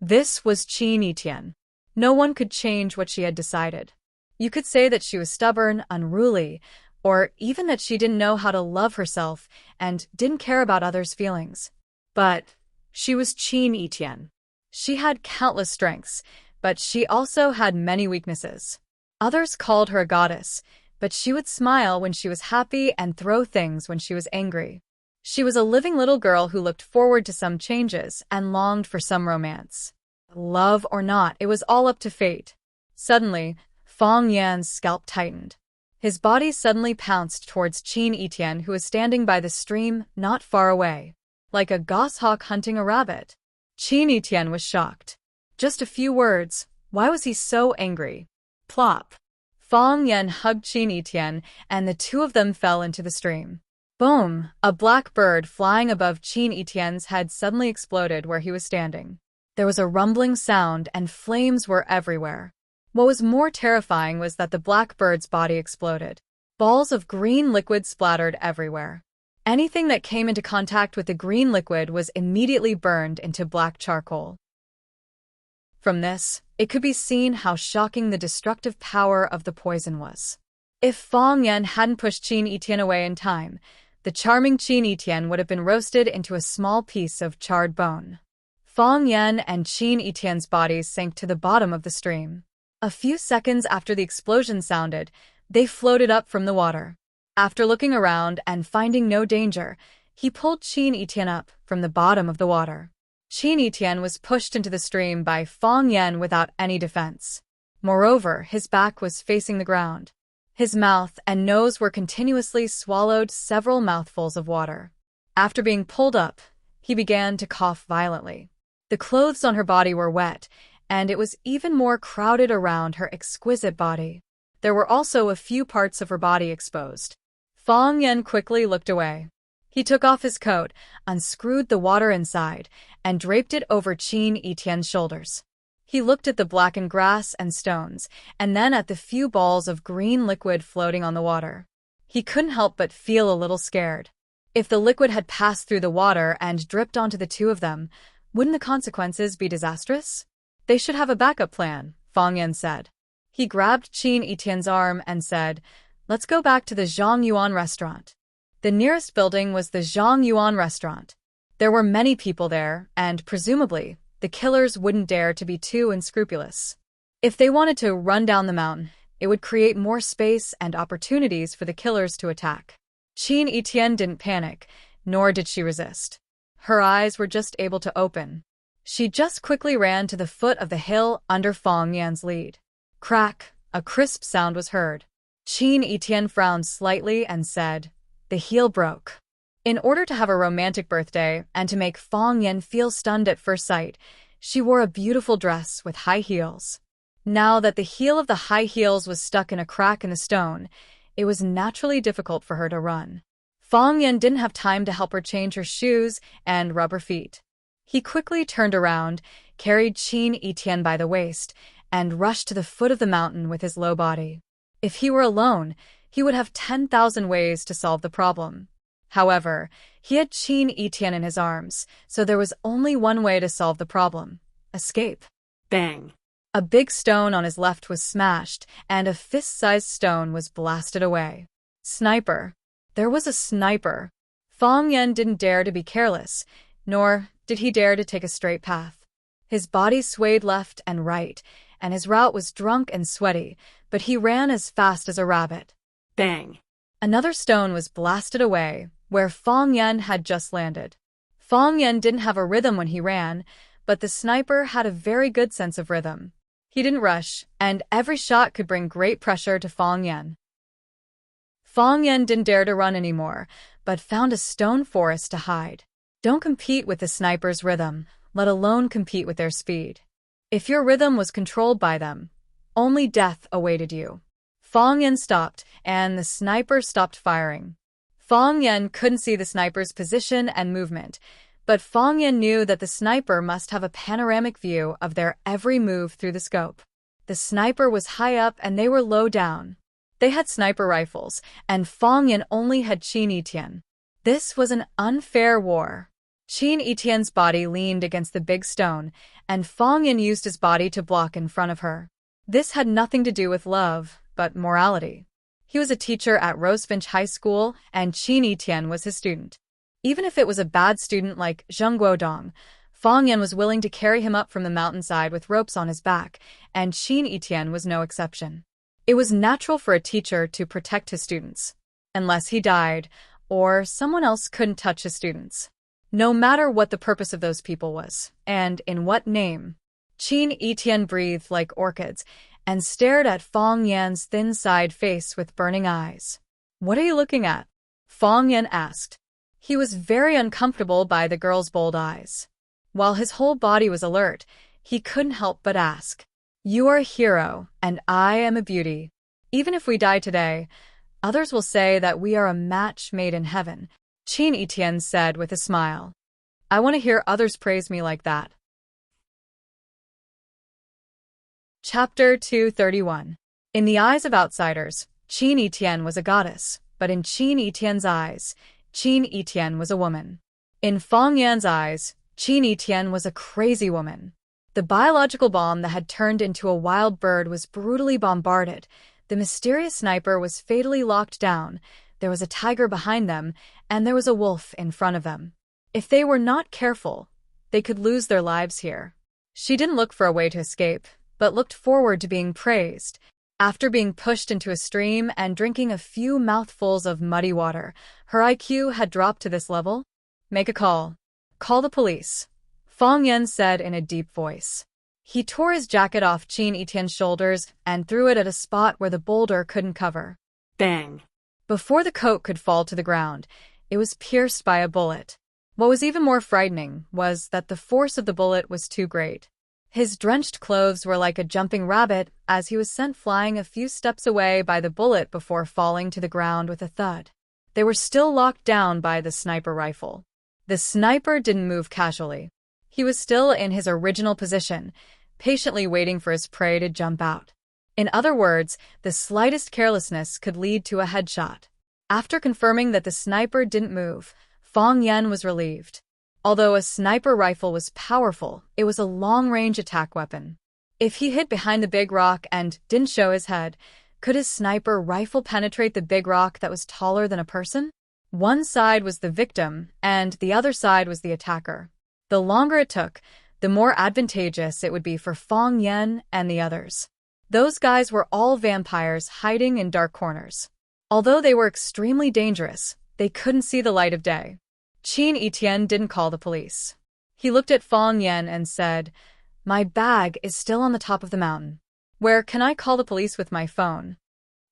This was Qin Etienne. No one could change what she had decided. You could say that she was stubborn, unruly, or even that she didn't know how to love herself and didn't care about others' feelings. But she was Qin Etienne. She had countless strengths, but she also had many weaknesses. Others called her a goddess, but she would smile when she was happy and throw things when she was angry. She was a living little girl who looked forward to some changes and longed for some romance. Love or not, it was all up to fate. Suddenly, Fang Yan's scalp tightened. His body suddenly pounced towards Qin Etienne, who was standing by the stream not far away, like a goshawk hunting a rabbit. Qin Etienne was shocked. Just a few words. Why was he so angry? Plop. Fang Yan hugged Qin Etienne, and the two of them fell into the stream. Boom! A black bird flying above Qin Etienne's head suddenly exploded where he was standing. There was a rumbling sound and flames were everywhere. What was more terrifying was that the black bird's body exploded. Balls of green liquid splattered everywhere. Anything that came into contact with the green liquid was immediately burned into black charcoal. From this, it could be seen how shocking the destructive power of the poison was. If Fang Yan hadn't pushed Qin Etienne away in time, the charming Qin Etienne would have been roasted into a small piece of charred bone. Fang Yan and Qin Etienne's bodies sank to the bottom of the stream. A few seconds after the explosion sounded, they floated up from the water. After looking around and finding no danger, he pulled Qin Etienne up from the bottom of the water. Qin Etienne was pushed into the stream by Fang Yan without any defense. Moreover, his back was facing the ground. His mouth and nose were continuously swallowed several mouthfuls of water. After being pulled up, he began to cough violently. The clothes on her body were wet, and it was even more crowded around her exquisite body. There were also a few parts of her body exposed. Fang Yan quickly looked away. He took off his coat, unscrewed the water inside, and draped it over Qin Etienne's shoulders. He looked at the blackened grass and stones, and then at the few balls of green liquid floating on the water. He couldn't help but feel a little scared. If the liquid had passed through the water and dripped onto the two of them, Wouldn't the consequences be disastrous? They should have a backup plan, Fang Yan said. He grabbed Qin Etienne's arm and said, "Let's go back to the Zhang Yuan restaurant." The nearest building was the Zhang Yuan restaurant. There were many people there, and presumably, the killers wouldn't dare to be too unscrupulous. If they wanted to run down the mountain, it would create more space and opportunities for the killers to attack. Qin Etienne didn't panic, nor did she resist. Her eyes were just able to open. She just quickly ran to the foot of the hill under Fang Yan's lead. Crack, a crisp sound was heard. Qin Etienne frowned slightly and said, "The heel broke." In order to have a romantic birthday and to make Fang Yan feel stunned at first sight, she wore a beautiful dress with high heels. Now that the heel of the high heels was stuck in a crack in the stone, it was naturally difficult for her to run. Fang Yan didn't have time to help her change her shoes and rub her feet. He quickly turned around, carried Qin Etienne by the waist, and rushed to the foot of the mountain with his low body. If he were alone, he would have 10,000 ways to solve the problem. However, he had Qin Etienne in his arms, so there was only one way to solve the problem: escape. Bang! A big stone on his left was smashed, and a fist-sized stone was blasted away. Sniper. There was a sniper. Fang Yan didn't dare to be careless, nor did he dare to take a straight path. His body swayed left and right, and his route was drunk and sweaty, but he ran as fast as a rabbit. Bang! Another stone was blasted away, where Fang Yan had just landed. Fang Yan didn't have a rhythm when he ran, but the sniper had a very good sense of rhythm. He didn't rush, and every shot could bring great pressure to Fang Yan. Fang Yan didn't dare to run anymore, but found a stone forest to hide. Don't compete with the sniper's rhythm, let alone compete with their speed. If your rhythm was controlled by them, only death awaited you. Fang Yan stopped, and the sniper stopped firing. Fang Yan couldn't see the sniper's position and movement, but Fang Yan knew that the sniper must have a panoramic view of their every move through the scope. The sniper was high up and they were low down. They had sniper rifles, and Fang Yan only had Qin Etienne. This was an unfair war. Qin Etienne's body leaned against the big stone, and Fang Yan used his body to block in front of her. This had nothing to do with love, but morality. He was a teacher at Rosefinch High School, and Qin Etienne was his student. Even if it was a bad student like Zheng Guodong, Fang Yan was willing to carry him up from the mountainside with ropes on his back, and Qin Etienne was no exception. It was natural for a teacher to protect his students, unless he died, or someone else couldn't touch his students. No matter what the purpose of those people was, and in what name. Qin Etienne breathed like orchids, and stared at Fang Yan's thin-side face with burning eyes. "What are you looking at?" Fang Yan asked. He was very uncomfortable by the girl's bold eyes. While his whole body was alert, he couldn't help but ask. "You are a hero, and I am a beauty. Even if we die today, others will say that we are a match made in heaven," Qin Etienne said with a smile. "I want to hear others praise me like that." Chapter 231. In the eyes of outsiders, Qin Etienne was a goddess, but in Qin Etienne's eyes, Qin Etienne was a woman. In Fang Yan's eyes, Qin Etienne was a crazy woman. The biological bomb that had turned into a wild bird was brutally bombarded. The mysterious sniper was fatally locked down. There was a tiger behind them, and there was a wolf in front of them. If they were not careful, they could lose their lives here. She didn't look for a way to escape, but looked forward to being praised. After being pushed into a stream and drinking a few mouthfuls of muddy water, her IQ had dropped to this level. "Make a call. Call the police," Fang Yan said in a deep voice. He tore his jacket off Qin Etienne's shoulders and threw it at a spot where the boulder couldn't cover. Bang! Before the coat could fall to the ground, it was pierced by a bullet. What was even more frightening was that the force of the bullet was too great. His drenched clothes were like a jumping rabbit as he was sent flying a few steps away by the bullet before falling to the ground with a thud. They were still locked down by the sniper rifle. The sniper didn't move casually. He was still in his original position, patiently waiting for his prey to jump out. In other words, the slightest carelessness could lead to a headshot. After confirming that the sniper didn't move, Fang Yan was relieved. Although a sniper rifle was powerful, it was a long-range attack weapon. If he hid behind the big rock and didn't show his head, could his sniper rifle penetrate the big rock that was taller than a person? One side was the victim, and the other side was the attacker. The longer it took, the more advantageous it would be for Fong Yen and the others. Those guys were all vampires hiding in dark corners. Although they were extremely dangerous, they couldn't see the light of day. Qin Etienne didn't call the police. He looked at Fong Yen and said, "My bag is still on the top of the mountain. Where can I call the police with my phone?"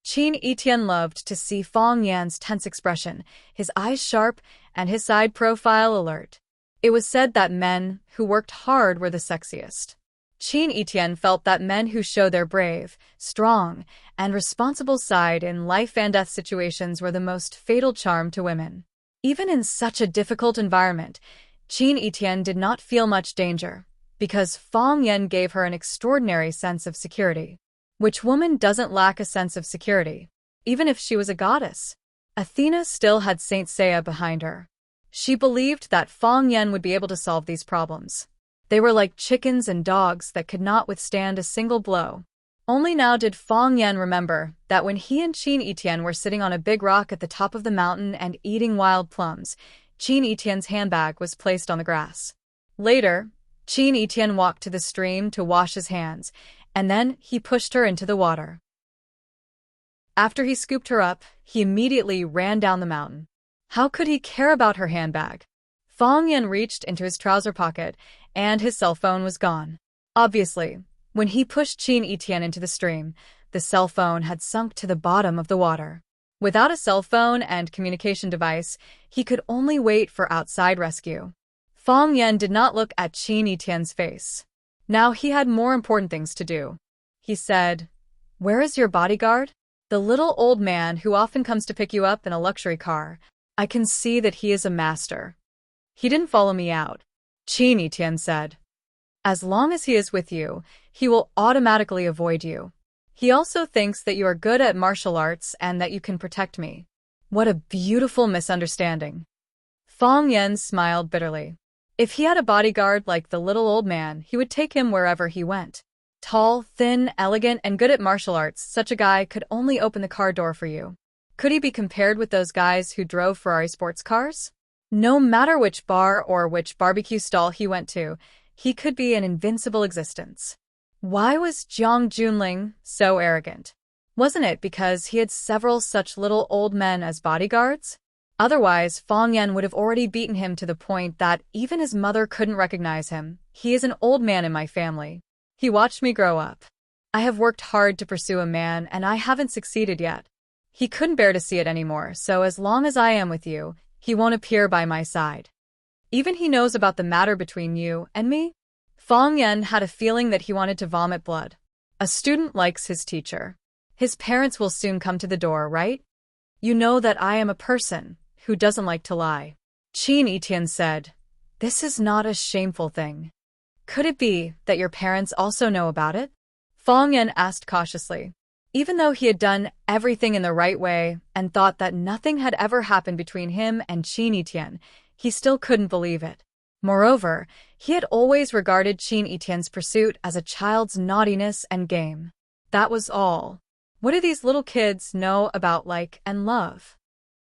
Qin Etienne loved to see Fong Yan's tense expression, his eyes sharp, and his side profile alert. It was said that men who worked hard were the sexiest. Qin Etienne felt that men who show their brave, strong, and responsible side in life and death situations were the most fatal charm to women. Even in such a difficult environment, Qin Etienne did not feel much danger, because Fong Yen gave her an extraordinary sense of security. Which woman doesn't lack a sense of security? Even if she was a goddess. Athena still had Saint Seiya behind her. She believed that Fong Yen would be able to solve these problems. They were like chickens and dogs that could not withstand a single blow. Only now did Fong Yen remember that when he and Qin Etienne were sitting on a big rock at the top of the mountain and eating wild plums, Qin Etienne's handbag was placed on the grass. Later, Qin Etienne walked to the stream to wash his hands, and then he pushed her into the water. After he scooped her up, he immediately ran down the mountain. How could he care about her handbag? Fong Yen reached into his trouser pocket, and his cell phone was gone. Obviously, when he pushed Qin Etienne into the stream, the cell phone had sunk to the bottom of the water. Without a cell phone and communication device, he could only wait for outside rescue. Fong Yen did not look at Qin Etienne's face. Now he had more important things to do. He said, "Where is your bodyguard?" "The little old man who often comes to pick you up in a luxury car. I can see that he is a master." "He didn't follow me out," Qin Etienne said. "As long as he is with you, he will automatically avoid you. He also thinks that you are good at martial arts and that you can protect me." What a beautiful misunderstanding. Fong Yen smiled bitterly. If he had a bodyguard like the little old man, he would take him wherever he went. Tall, thin, elegant, and good at martial arts, such a guy could only open the car door for you. Could he be compared with those guys who drove Ferrari sports cars? No matter which bar or which barbecue stall he went to, he could be an invincible existence. Why was Jiang Junling so arrogant? Wasn't it because he had several such little old men as bodyguards? Otherwise, Fong Yen would have already beaten him to the point that even his mother couldn't recognize him. "He is an old man in my family. He watched me grow up. I have worked hard to pursue a man and I haven't succeeded yet. He couldn't bear to see it anymore, so as long as I am with you, he won't appear by my side. Even he knows about the matter between you and me?" Fong Yen had a feeling that he wanted to vomit blood. A student likes his teacher. His parents will soon come to the door, right? "You know that I am a person who doesn't like to lie," Qin Etienne said. "This is not a shameful thing. Could it be that your parents also know about it?" Fong Yen asked cautiously. Even though he had done everything in the right way and thought that nothing had ever happened between him and Qin Etienne, he still couldn't believe it. Moreover, he had always regarded Qin Etienne's pursuit as a child's naughtiness and game. That was all. What do these little kids know about like and love?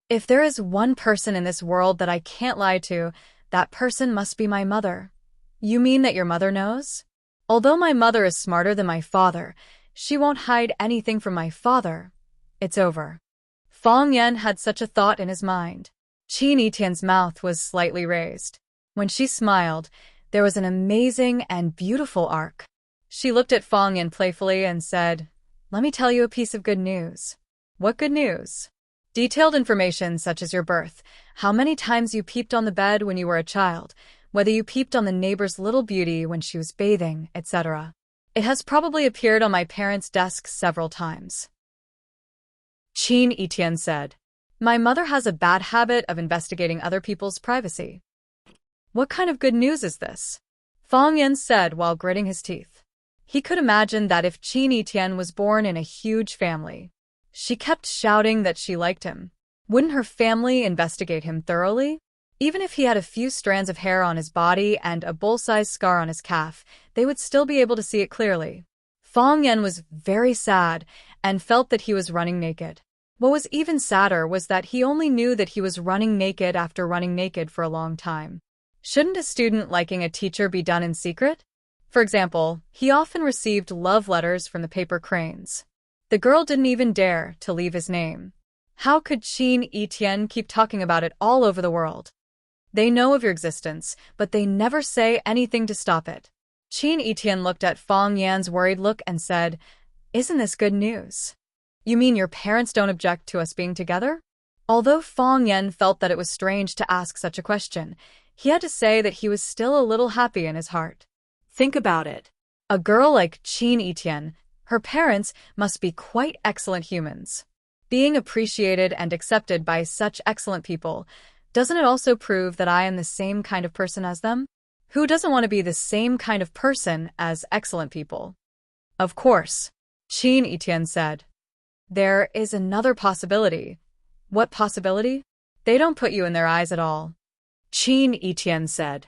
If there is one person in this world that I can't lie to, that person must be my mother. "You mean that your mother knows?" "Although my mother is smarter than my father, she won't hide anything from my father. It's over." Fong Yen had such a thought in his mind. Qin Etienne's mouth was slightly raised. When she smiled, there was an amazing and beautiful arc. She looked at Fong Yen playfully and said, "Let me tell you a piece of good news." "What good news?" "Detailed information such as your birth, how many times you peeped on the bed when you were a child, whether you peeped on the neighbor's little beauty when she was bathing, etc. It has probably appeared on my parents' desks several times." Qin Etienne said, "My mother has a bad habit of investigating other people's privacy." "What kind of good news is this?" Fong Yen said while gritting his teeth. He could imagine that if Qin Etienne was born in a huge family. She kept shouting that she liked him. Wouldn't her family investigate him thoroughly? Even if he had a few strands of hair on his body and a bull-sized scar on his calf, they would still be able to see it clearly. Fang Yan was very sad and felt that he was running naked. What was even sadder was that he only knew that he was running naked after running naked for a long time. Shouldn't a student liking a teacher be done in secret? For example, he often received love letters from the paper cranes. The girl didn't even dare to leave his name. How could Qin Etienne keep talking about it all over the world? They know of your existence, but they never say anything to stop it. Qin Etienne looked at Fang Yan's worried look and said, "Isn't this good news? You mean your parents don't object to us being together?" Although Fang Yan felt that it was strange to ask such a question, he had to say that he was still a little happy in his heart. Think about it. A girl like Qin Etienne, her parents must be quite excellent humans. Being appreciated and accepted by such excellent people, doesn't it also prove that I am the same kind of person as them? Who doesn't want to be the same kind of person as excellent people? Of course, Qin Etienne said. There is another possibility. What possibility? They don't put you in their eyes at all. Qin Etienne said.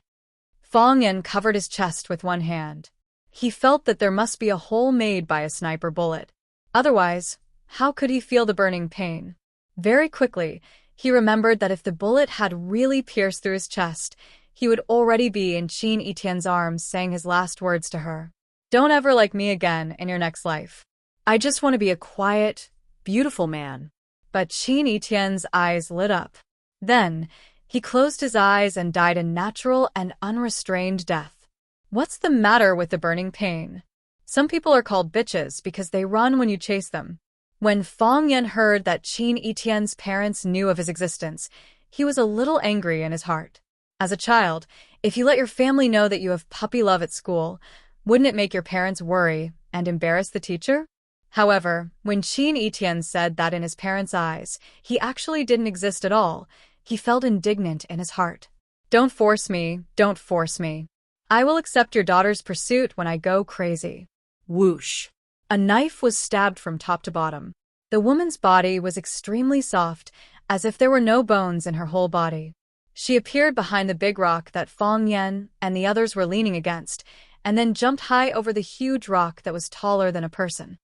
Fang Yan covered his chest with one hand. He felt that there must be a hole made by a sniper bullet. Otherwise, how could he feel the burning pain? Very quickly, he remembered that if the bullet had really pierced through his chest, he would already be in Qin Etienne's arms saying his last words to her. Don't ever like me again in your next life. I just want to be a quiet, beautiful man. But Qin Etienne's eyes lit up. Then, he closed his eyes and died a natural and unrestrained death. What's the matter with the burning pain? Some people are called bitches because they run when you chase them. When Fang Yan heard that Qin Etienne's parents knew of his existence, he was a little angry in his heart. As a child, if you let your family know that you have puppy love at school, wouldn't it make your parents worry and embarrass the teacher? However, when Qin Etienne said that in his parents' eyes, he actually didn't exist at all, he felt indignant in his heart. Don't force me, don't force me. I will accept your daughter's pursuit when I go crazy. Whoosh. A knife was stabbed from top to bottom. The woman's body was extremely soft, as if there were no bones in her whole body. She appeared behind the big rock that Fang Yan and the others were leaning against, and then jumped high over the huge rock that was taller than a person.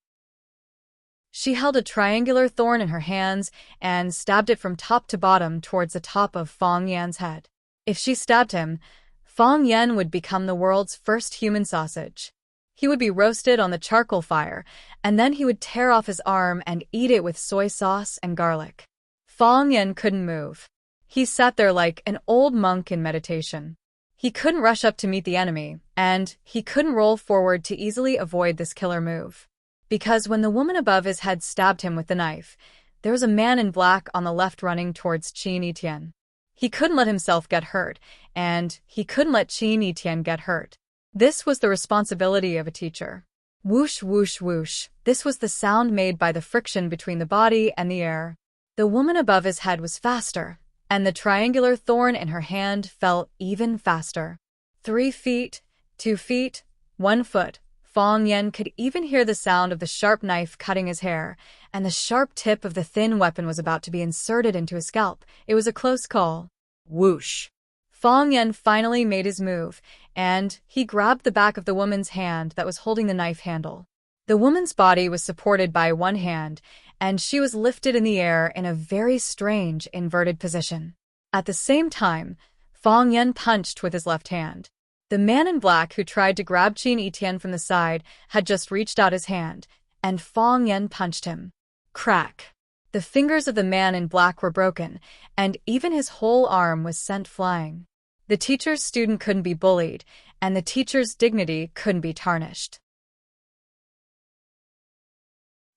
She held a triangular thorn in her hands and stabbed it from top to bottom towards the top of Fang Yan's head. If she stabbed him, Fang Yan would become the world's first human sausage. He would be roasted on the charcoal fire, and then he would tear off his arm and eat it with soy sauce and garlic. Fang Yan couldn't move. He sat there like an old monk in meditation. He couldn't rush up to meet the enemy, and he couldn't roll forward to easily avoid this killer move. Because when the woman above his head stabbed him with the knife, there was a man in black on the left running towards Qin Etienne. He couldn't let himself get hurt, and he couldn't let Qin Etienne get hurt. This was the responsibility of a teacher. Whoosh, whoosh, whoosh. This was the sound made by the friction between the body and the air. The woman above his head was faster, and the triangular thorn in her hand fell even faster. 3 feet, 2 feet, 1 foot. Fang Yan could even hear the sound of the sharp knife cutting his hair, and the sharp tip of the thin weapon was about to be inserted into his scalp. It was a close call. Whoosh. Fang Yan finally made his move, and he grabbed the back of the woman's hand that was holding the knife handle. The woman's body was supported by one hand, and she was lifted in the air in a very strange inverted position. At the same time, Fang Yan punched with his left hand. The man in black who tried to grab Qin Etienne from the side had just reached out his hand, and Fang Yan punched him. Crack! The fingers of the man in black were broken, and even his whole arm was sent flying. The teacher's student couldn't be bullied, and the teacher's dignity couldn't be tarnished.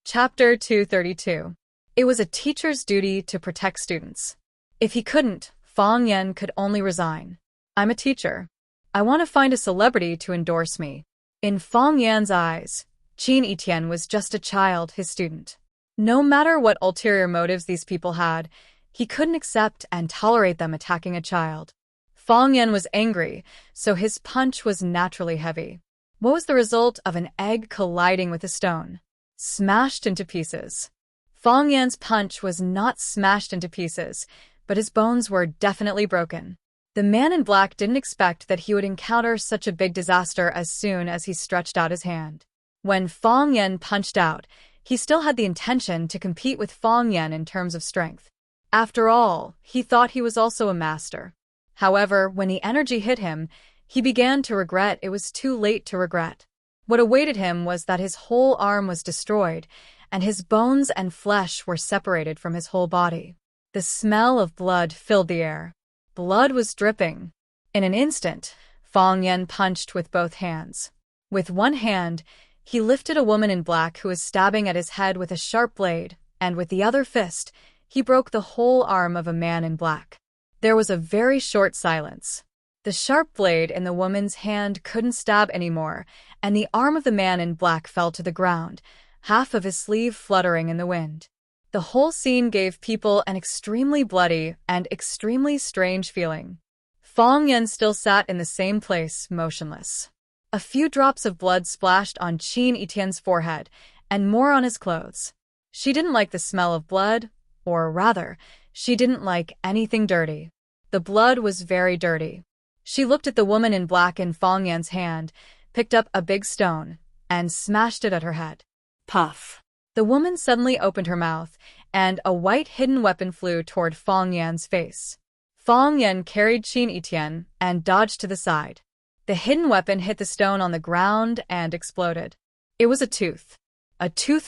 Chapter 232. It was a teacher's duty to protect students. If he couldn't, Fang Yan could only resign. I'm a teacher. I want to find a celebrity to endorse me. In Fang Yan's eyes, Qin Etienne was just a child, his student. No matter what ulterior motives these people had, he couldn't accept and tolerate them attacking a child. Fang Yan was angry, so his punch was naturally heavy. What was the result of an egg colliding with a stone? Smashed into pieces. Fang Yan's punch was not smashed into pieces, but his bones were definitely broken. The man in black didn't expect that he would encounter such a big disaster as soon as he stretched out his hand. When Fang Yan punched out, he still had the intention to compete with Fang Yan in terms of strength. After all, he thought he was also a master. However, when the energy hit him, he began to regret it was too late to regret. What awaited him was that his whole arm was destroyed, and his bones and flesh were separated from his whole body. The smell of blood filled the air. Blood was dripping. In an instant, Fang Yan punched with both hands. With one hand, he lifted a woman in black who was stabbing at his head with a sharp blade, and with the other fist, he broke the whole arm of a man in black. There was a very short silence. The sharp blade in the woman's hand couldn't stab anymore, and the arm of the man in black fell to the ground, half of his sleeve fluttering in the wind. The whole scene gave people an extremely bloody and extremely strange feeling. Fang Yan still sat in the same place, motionless. A few drops of blood splashed on Qin Etienne's forehead, and more on his clothes. She didn't like the smell of blood, or rather, she didn't like anything dirty. The blood was very dirty. She looked at the woman in black in Fang Yan's hand, picked up a big stone, and smashed it at her head. Puff. The woman suddenly opened her mouth, and a white hidden weapon flew toward Fang Yan's face. Fang Yan carried Qin Etienne and dodged to the side. The hidden weapon hit the stone on the ground and exploded. It was a tooth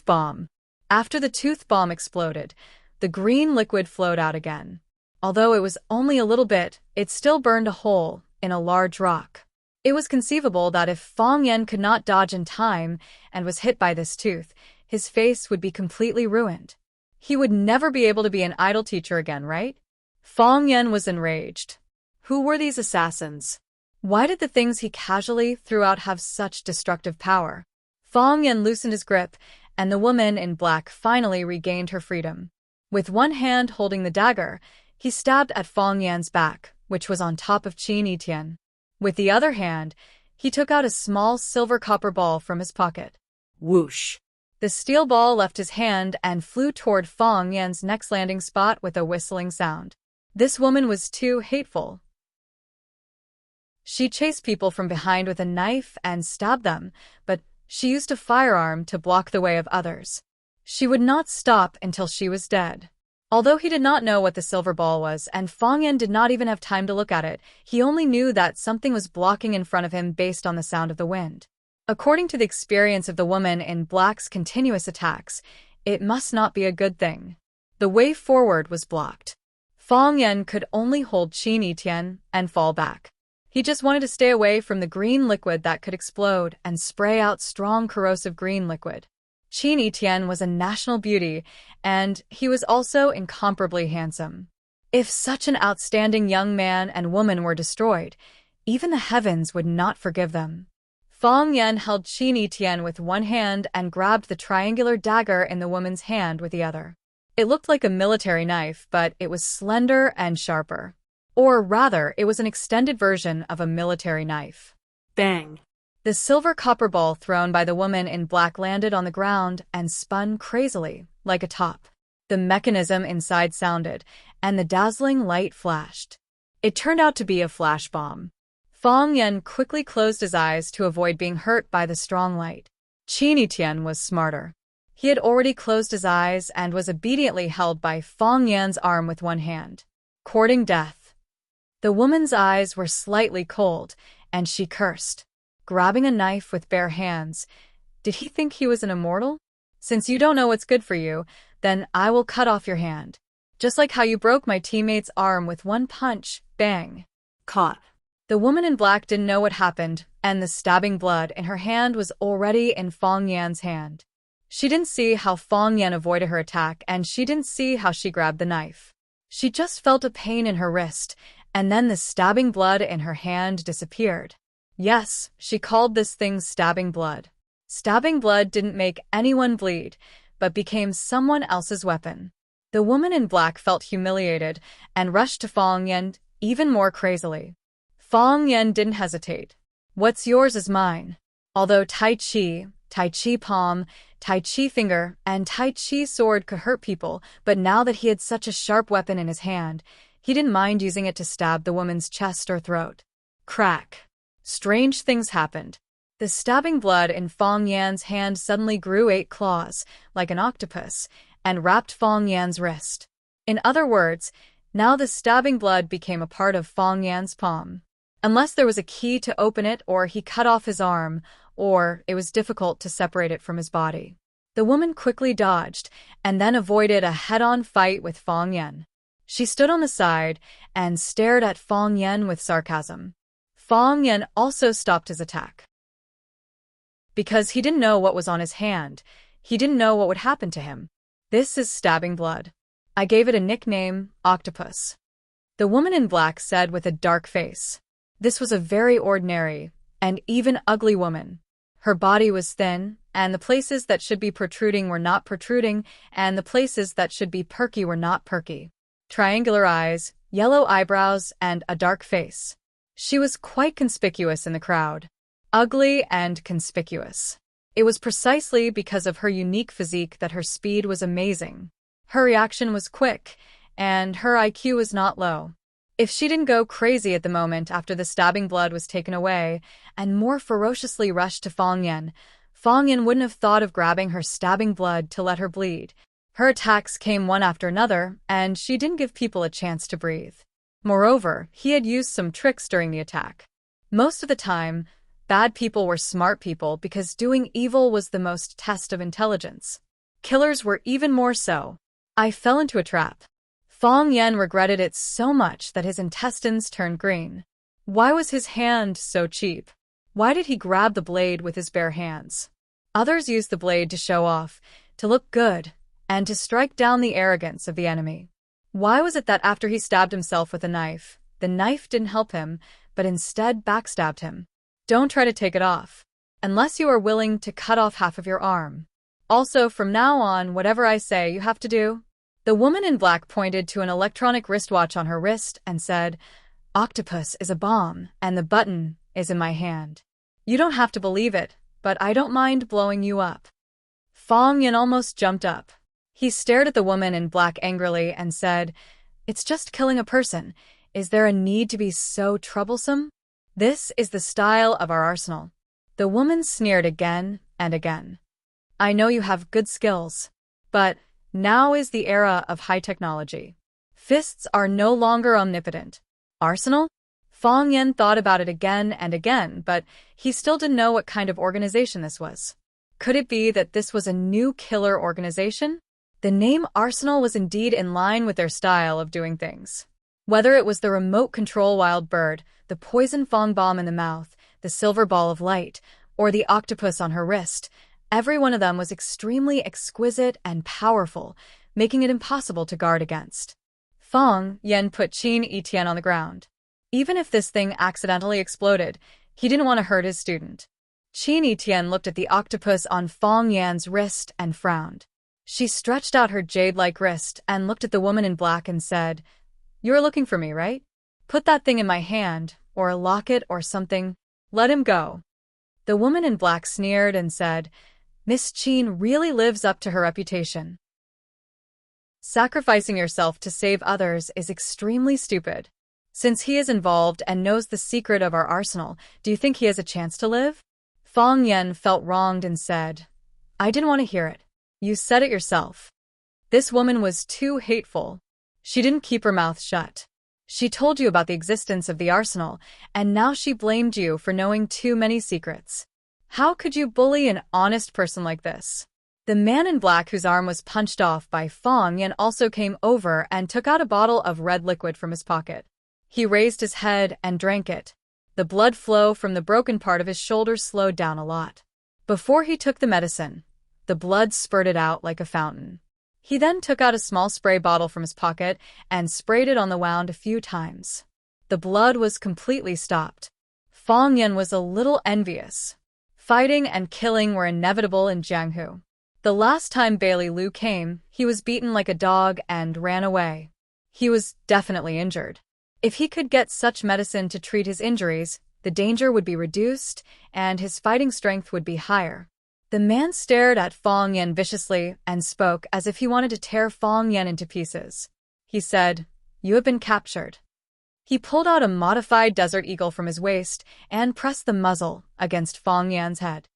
bomb. After the tooth bomb exploded, the green liquid flowed out again. Although it was only a little bit, it still burned a hole in a large rock. It was conceivable that if Fang Yan could not dodge in time and was hit by this tooth, his face would be completely ruined. He would never be able to be an idol teacher again, right? Fang Yan was enraged. Who were these assassins? Why did the things he casually threw out have such destructive power? Fang Yan loosened his grip, and the woman in black finally regained her freedom. With one hand holding the dagger, he stabbed at Fang Yan's back, which was on top of Qin Etienne. With the other hand, he took out a small silver-copper ball from his pocket. Whoosh. The steel ball left his hand and flew toward Fang Yan's next landing spot with a whistling sound. This woman was too hateful. She chased people from behind with a knife and stabbed them, but she used a firearm to block the way of others. She would not stop until she was dead. Although he did not know what the silver ball was, and Fang Yan did not even have time to look at it, he only knew that something was blocking in front of him based on the sound of the wind. According to the experience of the woman in black's continuous attacks, it must not be a good thing. The way forward was blocked. Fang Yan could only hold Qin Etienne and fall back. He just wanted to stay away from the green liquid that could explode and spray out strong corrosive green liquid. Qin Etienne was a national beauty, and he was also incomparably handsome. If such an outstanding young man and woman were destroyed, even the heavens would not forgive them. Fang Yan held Qin Etienne with one hand and grabbed the triangular dagger in the woman's hand with the other. It looked like a military knife, but it was slender and sharper. Or rather, it was an extended version of a military knife. Bang. The silver copper ball thrown by the woman in black landed on the ground and spun crazily, like a top. The mechanism inside sounded, and the dazzling light flashed. It turned out to be a flash bomb. Fang Yan quickly closed his eyes to avoid being hurt by the strong light. Qin Etienne was smarter. He had already closed his eyes and was obediently held by Fang Yan's arm with one hand, courting death. The woman's eyes were slightly cold, and she cursed. Grabbing a knife with bare hands, did he think he was an immortal? Since you don't know what's good for you, then I will cut off your hand. Just like how you broke my teammate's arm with one punch, bang. Caught. The woman in black didn't know what happened, and the stabbing blood in her hand was already in Fang Yan's hand. She didn't see how Fang Yan avoided her attack, and she didn't see how she grabbed the knife. She just felt a pain in her wrist, and then the stabbing blood in her hand disappeared. Yes, she called this thing stabbing blood. Stabbing blood didn't make anyone bleed, but became someone else's weapon. The woman in black felt humiliated and rushed to Fang Yan even more crazily. Fang Yan didn't hesitate. What's yours is mine. Although Tai Chi palm, Tai Chi finger, and Tai Chi sword could hurt people, but now that he had such a sharp weapon in his hand, He didn't mind using it to stab the woman's chest or throat. Crack. Strange things happened. The stabbing blood in Fong Yan's hand suddenly grew 8 claws, like an octopus, and wrapped Fong Yan's wrist. In other words, now the stabbing blood became a part of Fong Yan's palm. Unless there was a key to open it, or he cut off his arm, or it was difficult to separate it from his body. The woman quickly dodged, and then avoided a head-on fight with Fong Yan. She stood on the side and stared at Fong Yan with sarcasm. Fong Yan also stopped his attack. Because he didn't know what was on his hand, he didn't know what would happen to him. This is stabbing blood. I gave it a nickname, Octopus. The woman in black said with a dark face. This was a very ordinary, and even ugly woman. Her body was thin, and the places that should be protruding were not protruding, and the places that should be perky were not perky. Triangular eyes, yellow eyebrows, and a dark face. She was quite conspicuous in the crowd. Ugly and conspicuous. It was precisely because of her unique physique that her speed was amazing. Her reaction was quick, and her IQ was not low. If she didn't go crazy at the moment after the stabbing blood was taken away, and more ferociously rushed to Fong Yan wouldn't have thought of grabbing her stabbing blood to let her bleed. Her attacks came one after another, and she didn't give people a chance to breathe. Moreover, he had used some tricks during the attack. Most of the time, bad people were smart people because doing evil was the most test of intelligence. Killers were even more so. I fell into a trap. Fong Yan regretted it so much that his intestines turned green. Why was his hand so cheap? Why did he grab the blade with his bare hands? Others used the blade to show off, to look good, and to strike down the arrogance of the enemy. Why was it that after he stabbed himself with a knife, the knife didn't help him, but instead backstabbed him? Don't try to take it off, unless you are willing to cut off half of your arm. Also, from now on, whatever I say, you have to do. The woman in black pointed to an electronic wristwatch on her wrist and said, Octopus is a bomb, and the button is in my hand. You don't have to believe it, but I don't mind blowing you up. Fong Yan almost jumped up. He stared at the woman in black angrily and said, It's just killing a person. Is there a need to be so troublesome? This is the style of our arsenal. The woman sneered again and again. I know you have good skills, but now is the era of high technology. Fists are no longer omnipotent. Arsenal? Fong Yan thought about it again and again, but he still didn't know what kind of organization this was. Could it be that this was a new killer organization? The name Arsenal was indeed in line with their style of doing things. Whether it was the remote control wild bird, the poison Fong bomb in the mouth, the silver ball of light, or the octopus on her wrist, every one of them was extremely exquisite and powerful, making it impossible to guard against. Fong Yan put Qin Etienne on the ground. Even if this thing accidentally exploded, he didn't want to hurt his student. Qin Etienne looked at the octopus on Fong Yan's wrist and frowned. She stretched out her jade-like wrist and looked at the woman in black and said, You're looking for me, right? Put that thing in my hand, or a locket or something. Let him go. The woman in black sneered and said, Miss Qin really lives up to her reputation. Sacrificing yourself to save others is extremely stupid. Since he is involved and knows the secret of our arsenal, do you think he has a chance to live? Fong Yan felt wronged and said, I didn't want to hear it. You said it yourself. This woman was too hateful. She didn't keep her mouth shut. She told you about the existence of the arsenal, and now she blamed you for knowing too many secrets. How could you bully an honest person like this? The man in black whose arm was punched off by Fong Yan also came over and took out a bottle of red liquid from his pocket. He raised his head and drank it. The blood flow from the broken part of his shoulder slowed down a lot. Before he took the medicine, the blood spurted out like a fountain. He then took out a small spray bottle from his pocket and sprayed it on the wound a few times. The blood was completely stopped. Fong Yan was a little envious. Fighting and killing were inevitable in Jianghu. The last time Bailey Liu came, he was beaten like a dog and ran away. He was definitely injured. If he could get such medicine to treat his injuries, the danger would be reduced and his fighting strength would be higher. The man stared at Fong Yan viciously and spoke as if he wanted to tear Fong Yan into pieces. He said, You have been captured. He pulled out a modified Desert Eagle from his waist and pressed the muzzle against Fong Yan's head.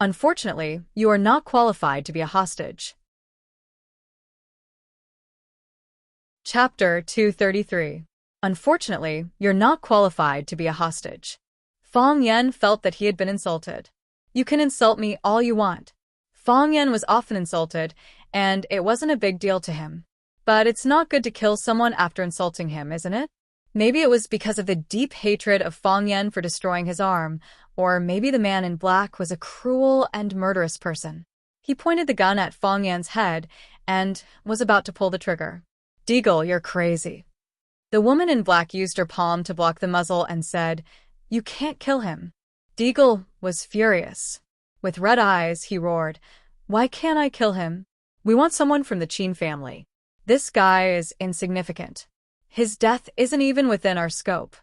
Unfortunately, you are not qualified to be a hostage. Chapter 233. Unfortunately, you're not qualified to be a hostage. Fong Yan felt that he had been insulted. You can insult me all you want. Fong Yan was often insulted, and it wasn't a big deal to him. But it's not good to kill someone after insulting him, isn't it? Maybe it was because of the deep hatred of Fong Yan for destroying his arm, or maybe the man in black was a cruel and murderous person. He pointed the gun at Fong Yan's head and was about to pull the trigger. Deagle, you're crazy. The woman in black used her palm to block the muzzle and said, You can't kill him. Deagle was furious. With red eyes, he roared, Why can't I kill him? We want someone from the Qin family. This guy is insignificant. His death isn't even within our scope.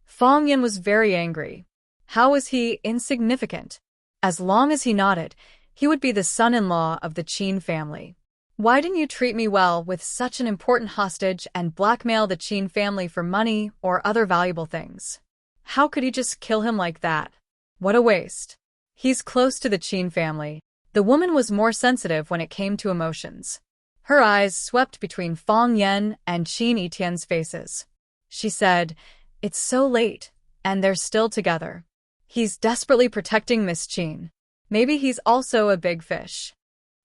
Fong Yan was very angry. How was he insignificant? As long as he nodded, he would be the son-in-law of the Qin family. Why didn't you treat me well with such an important hostage and blackmail the Qin family for money or other valuable things? How could you just kill him like that? What a waste. He's close to the Qin family. The woman was more sensitive when it came to emotions. Her eyes swept between Fong Yan and Qin Etienne's faces. She said, It's so late, and they're still together. He's desperately protecting Miss Qin. Maybe he's also a big fish.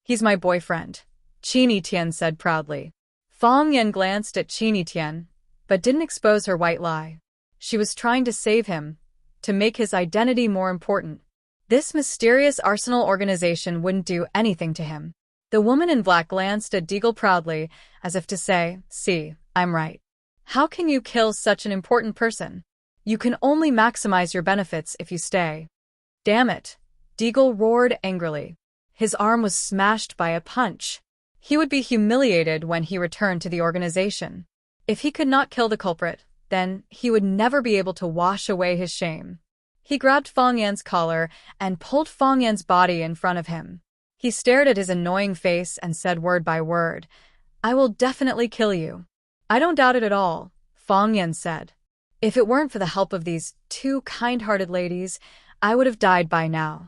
He's my boyfriend, Qin Etienne said proudly. Fong Yan glanced at Qin Etienne, but didn't expose her white lie. She was trying to save him, to make his identity more important. This mysterious arsenal organization wouldn't do anything to him. The woman in black glanced at Deagle proudly, as if to say, See, I'm right. How can you kill such an important person? You can only maximize your benefits if you stay. Damn it! Deagle roared angrily. His arm was smashed by a punch. He would be humiliated when he returned to the organization. If he could not kill the culprit, then he would never be able to wash away his shame. He grabbed Fong Yan's collar and pulled Fong Yan's body in front of him. He stared at his annoying face and said word by word, I will definitely kill you. I don't doubt it at all, Fong Yan said. If it weren't for the help of these two kind-hearted ladies, I would have died by now.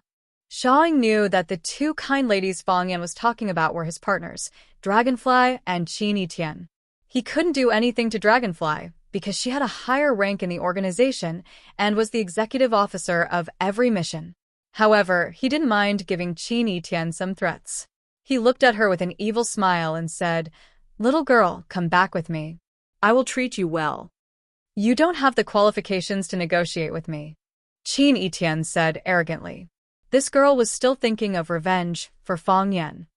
Xiaoying knew that the two kind ladies Fong Yan was talking about were his partners, Dragonfly and Qin Etienne. He couldn't do anything to Dragonfly, because she had a higher rank in the organization and was the executive officer of every mission. However, he didn't mind giving Qin Etienne some threats. He looked at her with an evil smile and said, Little girl, come back with me. I will treat you well. You don't have the qualifications to negotiate with me, Qin Etienne said arrogantly. This girl was still thinking of revenge for Fong Yan.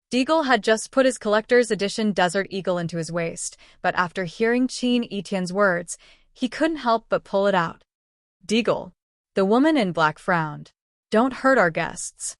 Deagle had just put his collector's edition Desert Eagle into his waist, but after hearing Qin Etienne's words, he couldn't help but pull it out. Deagle. The woman in black frowned. Don't hurt our guests.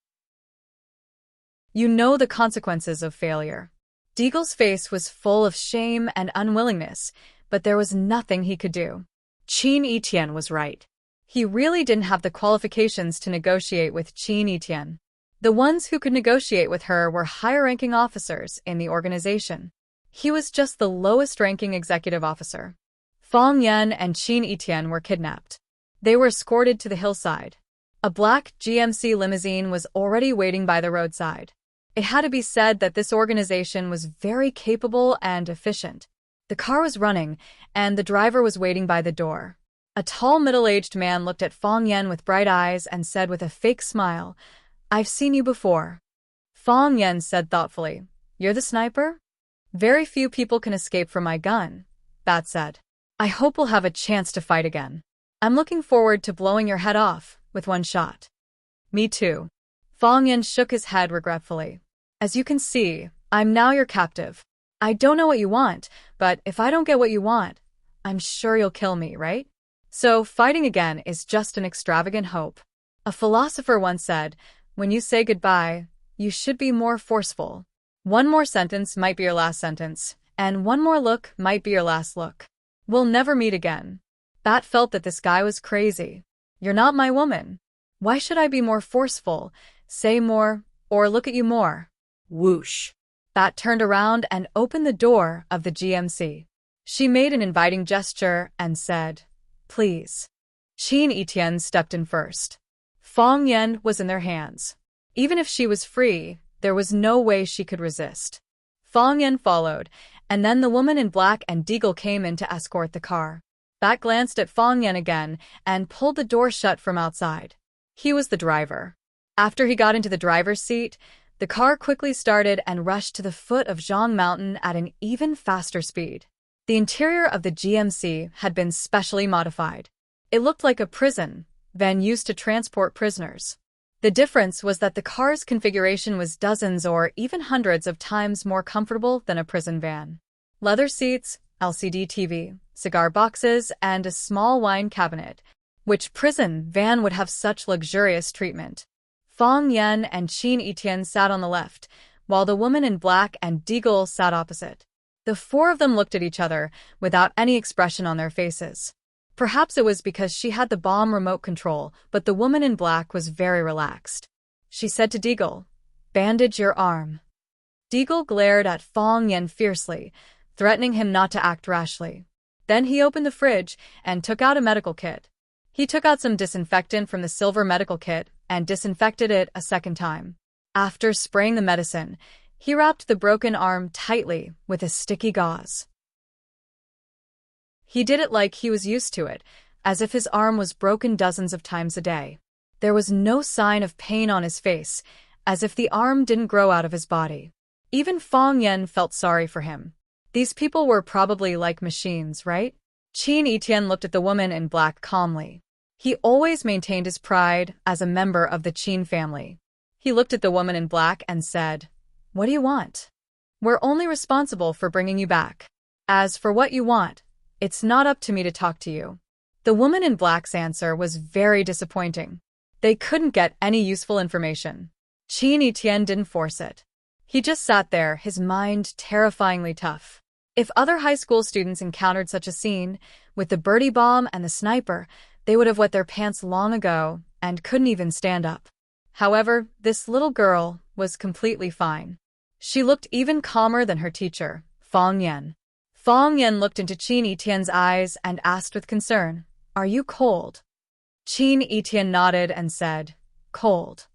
You know the consequences of failure. Deagle's face was full of shame and unwillingness, but there was nothing he could do. Qin Etienne was right. He really didn't have the qualifications to negotiate with Qin Etienne. The ones who could negotiate with her were higher-ranking officers in the organization. He was just the lowest-ranking executive officer. Fong Yan and Qin Etienne were kidnapped. They were escorted to the hillside. A black GMC limousine was already waiting by the roadside. It had to be said that this organization was very capable and efficient. The car was running, and the driver was waiting by the door. A tall, middle-aged man looked at Fong Yan with bright eyes and said with a fake smile, I've seen you before. Fong Yan said thoughtfully, You're the sniper? Very few people can escape from my gun, Bat said. I hope we'll have a chance to fight again. I'm looking forward to blowing your head off with one shot. Me too. Fong Yan shook his head regretfully. As you can see, I'm now your captive. I don't know what you want, but if I don't get what you want, I'm sure you'll kill me, right? So fighting again is just an extravagant hope. A philosopher once said, when you say goodbye, you should be more forceful. One more sentence might be your last sentence, and one more look might be your last look. We'll never meet again. Bat felt that this guy was crazy. You're not my woman. Why should I be more forceful, say more, or look at you more? Whoosh. Bat turned around and opened the door of the GMC. She made an inviting gesture and said, "Please." Qin Etienne stepped in first. Fang Yan was in their hands. Even if she was free, there was no way she could resist. Fang Yan followed, and then the woman in black and Deagle came in to escort the car. Bat glanced at Fang Yan again and pulled the door shut from outside. He was the driver. After he got into the driver's seat, the car quickly started and rushed to the foot of Zhang Mountain at an even faster speed. The interior of the GMC had been specially modified. It looked like a prison van used to transport prisoners. The difference was that the car's configuration was dozens or even hundreds of times more comfortable than a prison van. Leather seats, LCD TV, cigar boxes, and a small wine cabinet. Which prison van would have such luxurious treatment? Fang Yan and Qin Etienne sat on the left, while the woman in black and Deagle sat opposite. The four of them looked at each other without any expression on their faces. Perhaps it was because she had the bomb remote control, but the woman in black was very relaxed. She said to Deagle, "Bandage your arm." Deagle glared at Fang Yan fiercely, threatening him not to act rashly. Then he opened the fridge and took out a medical kit. He took out some disinfectant from the silver medical kit and disinfected it a second time. After spraying the medicine, he wrapped the broken arm tightly with a sticky gauze. He did it like he was used to it, as if his arm was broken dozens of times a day. There was no sign of pain on his face, as if the arm didn't grow out of his body. Even Fang Yan felt sorry for him. These people were probably like machines, right? Qin Etienne looked at the woman in black calmly. He always maintained his pride as a member of the Qin family. He looked at the woman in black and said, "What do you want? We're only responsible for bringing you back. As for what you want, it's not up to me to talk to you." The woman in black's answer was very disappointing. They couldn't get any useful information. Qin Etienne didn't force it. He just sat there, his mind terrifyingly tough. If other high school students encountered such a scene, with the birdie bomb and the sniper, they would have wet their pants long ago and couldn't even stand up. However, this little girl was completely fine. She looked even calmer than her teacher, Fang Yan. Fang Yan looked into Qin Etienne's eyes and asked with concern, "Are you cold?" Qin Etienne nodded and said, "Cold."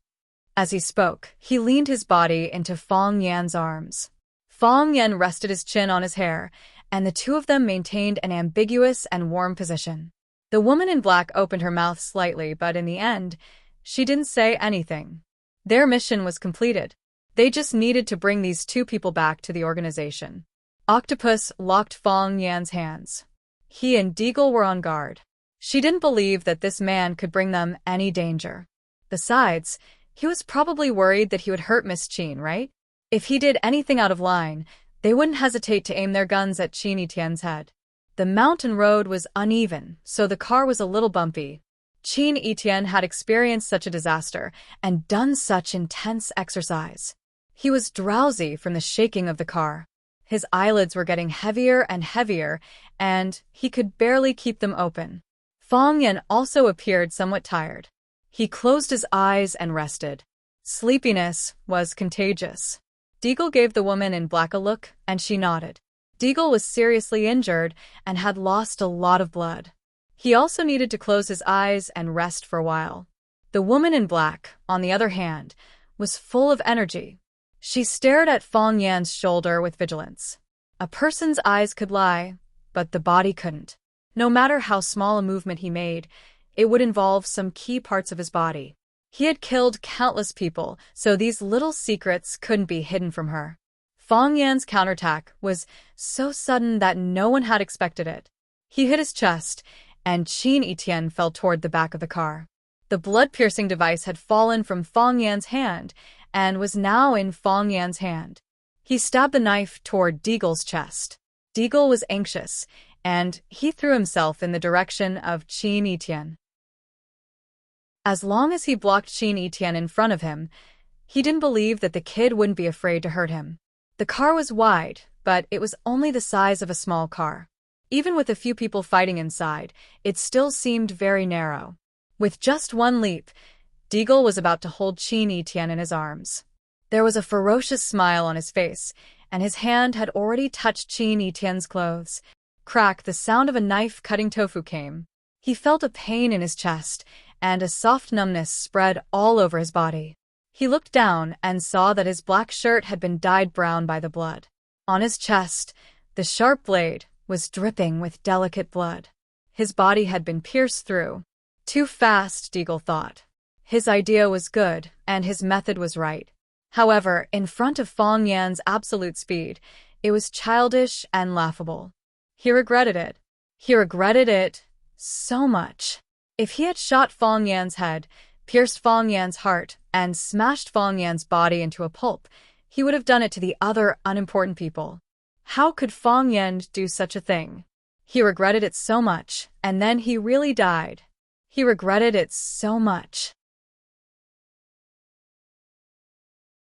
As he spoke, he leaned his body into Fang Yan's arms. Fang Yan rested his chin on his hair, and the two of them maintained an ambiguous and warm position. The woman in black opened her mouth slightly, but in the end, she didn't say anything. Their mission was completed. They just needed to bring these two people back to the organization. Octopus locked Fang Yan's hands. He and Deagle were on guard. She didn't believe that this man could bring them any danger. Besides, he was probably worried that he would hurt Miss Qin, right? If he did anything out of line, they wouldn't hesitate to aim their guns at Qin Etienne's head. The mountain road was uneven, so the car was a little bumpy. Qin Etienne had experienced such a disaster and done such intense exercise. He was drowsy from the shaking of the car. His eyelids were getting heavier and heavier, and he could barely keep them open. Fang Yan also appeared somewhat tired. He closed his eyes and rested. Sleepiness was contagious. Deagle gave the woman in black a look, and she nodded. Deagle was seriously injured and had lost a lot of blood. He also needed to close his eyes and rest for a while. The woman in black, on the other hand, was full of energy. She stared at Fang Yan's shoulder with vigilance. A person's eyes could lie, but the body couldn't. No matter how small a movement he made, it would involve some key parts of his body. He had killed countless people, so these little secrets couldn't be hidden from her. Fang Yan's counterattack was so sudden that no one had expected it. He hit his chest, and Qin Etienne fell toward the back of the car. The blood-piercing device had fallen from Fang Yan's hand and was now in Fang Yan's hand. He stabbed the knife toward Deagle's chest. Deagle was anxious, and he threw himself in the direction of Qin Etienne. As long as he blocked Qin Etienne in front of him, he didn't believe that the kid wouldn't be afraid to hurt him. The car was wide, but it was only the size of a small car. Even with a few people fighting inside, it still seemed very narrow. With just one leap, Deagle was about to hold Qin Etienne in his arms. There was a ferocious smile on his face, and his hand had already touched Qin Etienne's clothes. Crack, the sound of a knife cutting tofu came. He felt a pain in his chest, and a soft numbness spread all over his body. He looked down and saw that his black shirt had been dyed brown by the blood. On his chest, the sharp blade was dripping with delicate blood. His body had been pierced through. Too fast, Deagle thought. His idea was good, and his method was right. However, in front of Fong Yan's absolute speed, it was childish and laughable. He regretted it. He regretted it so much. If he had shot Fong Yan's head, pierced Fong Yan's heart, and smashed Fong Yan's body into a pulp, he would have done it to the other unimportant people. How could Fong Yan do such a thing? He regretted it so much, and then he really died. He regretted it so much.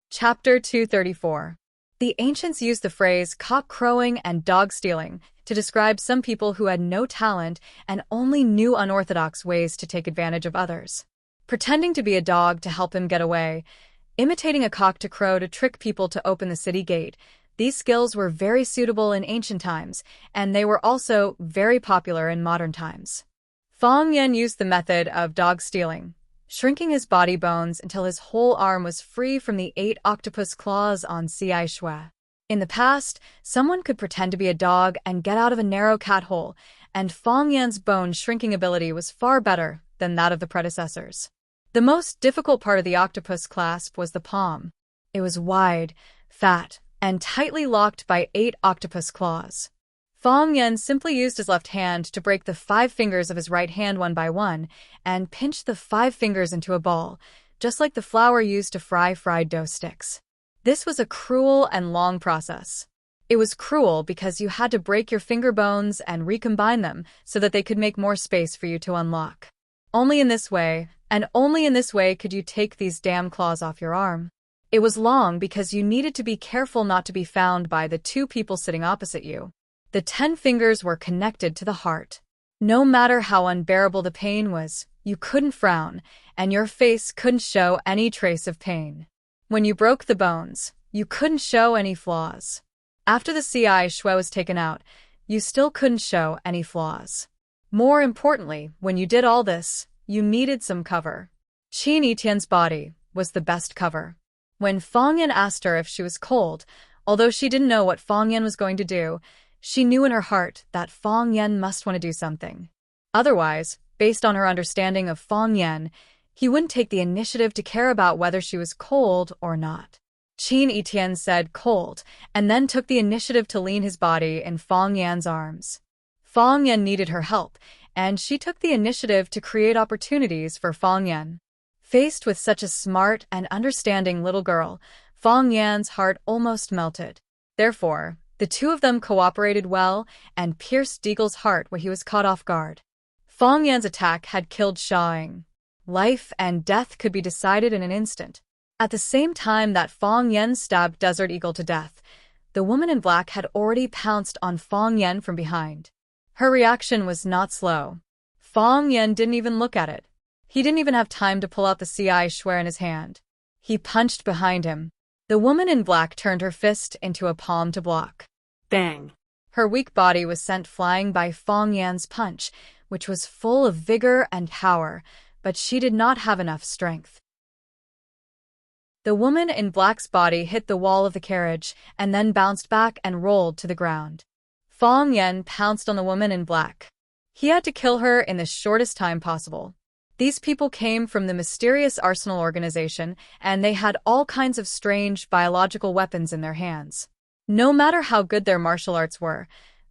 Chapter 234. The ancients used the phrase cock crowing and dog stealing to describe some people who had no talent and only knew unorthodox ways to take advantage of others. Pretending to be a dog to help him get away, imitating a cock to crow to trick people to open the city gate, these skills were very suitable in ancient times, and they were also very popular in modern times. Fong Yan used the method of dog stealing, shrinking his body bones until his whole arm was free from the 8 octopus claws on Ci Shui. In the past, someone could pretend to be a dog and get out of a narrow cat hole, and Fong Yan's bone shrinking ability was far better than that of the predecessors. The most difficult part of the octopus clasp was the palm. It was wide, fat, and tightly locked by 8 octopus claws. Fong Yan simply used his left hand to break the 5 fingers of his right hand one by one and pinch the 5 fingers into a ball, just like the flour used to fry fried dough sticks. This was a cruel and long process. It was cruel because you had to break your finger bones and recombine them so that they could make more space for you to unlock. Only in this way, and only in this way, could you take these damn claws off your arm. It was long because you needed to be careful not to be found by the 2 people sitting opposite you. The 10 fingers were connected to the heart. No matter how unbearable the pain was, you couldn't frown, and your face couldn't show any trace of pain. When you broke the bones, you couldn't show any flaws. After the Ci Shui was taken out, you still couldn't show any flaws. More importantly, when you did all this, you needed some cover. Qin Etienne's body was the best cover. When Fong Yan asked her if she was cold, although she didn't know what Fong Yan was going to do, she knew in her heart that Fong Yan must want to do something. Otherwise, based on her understanding of Fong Yan, he wouldn't take the initiative to care about whether she was cold or not. Qin Etienne said cold, and then took the initiative to lean his body in Fong Yan's arms. Fong Yan needed her help, and she took the initiative to create opportunities for Fong Yan. Faced with such a smart and understanding little girl, Fong Yan's heart almost melted. Therefore, the 2 of them cooperated well and pierced Deagle's heart where he was caught off guard. Fong Yan's attack had killed Shaoing. Life and death could be decided in an instant. At the same time that Fong Yan stabbed Desert Eagle to death, the woman in black had already pounced on Fong Yan from behind. Her reaction was not slow. Fong Yan didn't even look at it. He didn't even have time to pull out the Ci Shui in his hand. He punched behind him. The woman in black turned her fist into a palm to block. Bang! Her weak body was sent flying by Fong Yan's punch, which was full of vigor and power, but she did not have enough strength. The woman in black's body hit the wall of the carriage and then bounced back and rolled to the ground. Fong Yan pounced on the woman in black. He had to kill her in the shortest time possible. These people came from the mysterious Arsenal organization, and they had all kinds of strange biological weapons in their hands. No matter how good their martial arts were,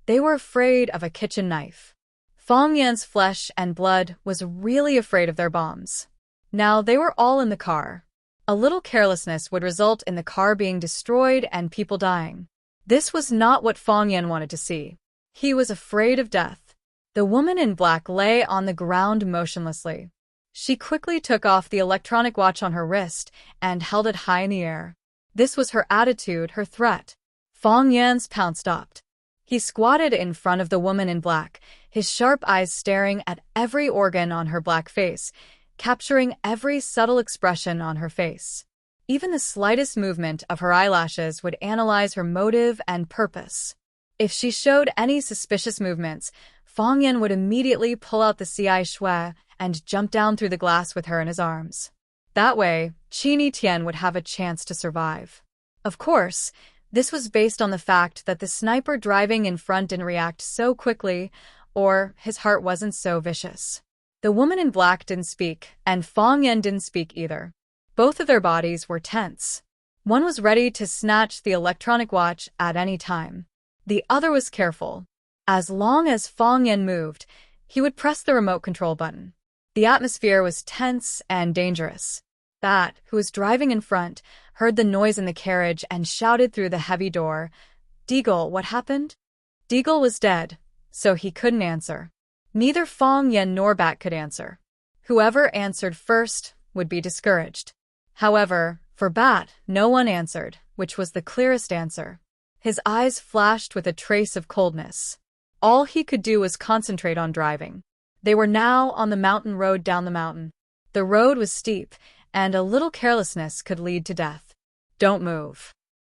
they were afraid of a kitchen knife. Fong Yan's flesh and blood was really afraid of their bombs. Now they were all in the car. A little carelessness would result in the car being destroyed and people dying. This was not what Fong Yan wanted to see. He was afraid of death. The woman in black lay on the ground motionlessly. She quickly took off the electronic watch on her wrist and held it high in the air. This was her attitude, her threat. Fong Yan's pounce stopped. He squatted in front of the woman in black, his sharp eyes staring at every organ on her black face, capturing every subtle expression on her face. Even the slightest movement of her eyelashes would analyze her motive and purpose. If she showed any suspicious movements, Fang Yan would immediately pull out the CI Shui and jump down through the glass with her in his arms. That way, Qin Tian would have a chance to survive. Of course, this was based on the fact that the sniper driving in front didn't react so quickly, or his heart wasn't so vicious. The woman in black didn't speak, and Fang Yan didn't speak either. Both of their bodies were tense. One was ready to snatch the electronic watch at any time. The other was careful. As long as Fang Yan moved, he would press the remote control button. The atmosphere was tense and dangerous. Bat, who was driving in front, heard the noise in the carriage and shouted through the heavy door, "Deagle, what happened?" Deagle was dead, so he couldn't answer. Neither Fang Yan nor Bat could answer. Whoever answered first would be discouraged. However, for Bat, no one answered, which was the clearest answer. His eyes flashed with a trace of coldness. All he could do was concentrate on driving. They were now on the mountain road down the mountain. The road was steep, and a little carelessness could lead to death. "Don't move."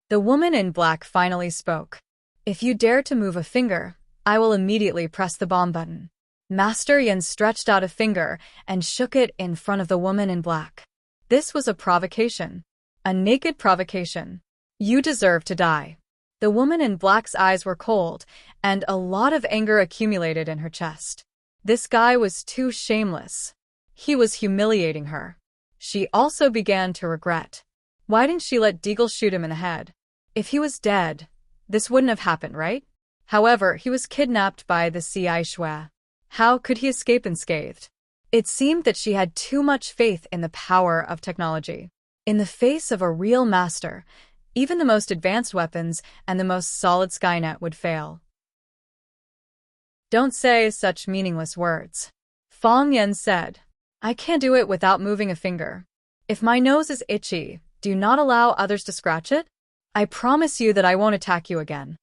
The woman in black finally spoke. "If you dare to move a finger, I will immediately press the bomb button." Master Yan stretched out a finger and shook it in front of the woman in black. This was a provocation. A naked provocation. "You deserve to die." The woman in black's eyes were cold, and a lot of anger accumulated in her chest. This guy was too shameless. He was humiliating her. She also began to regret. Why didn't she let Deagle shoot him in the head? If he was dead, this wouldn't have happened, right? However, he was kidnapped by the CI Shui. How could he escape unscathed? It seemed that she had too much faith in the power of technology. In the face of a real master, even the most advanced weapons and the most solid Skynet would fail. "Don't say such meaningless words," Fang Yan said. "I can't do it without moving a finger. If my nose is itchy, do not allow others to scratch it. I promise you that I won't attack you again.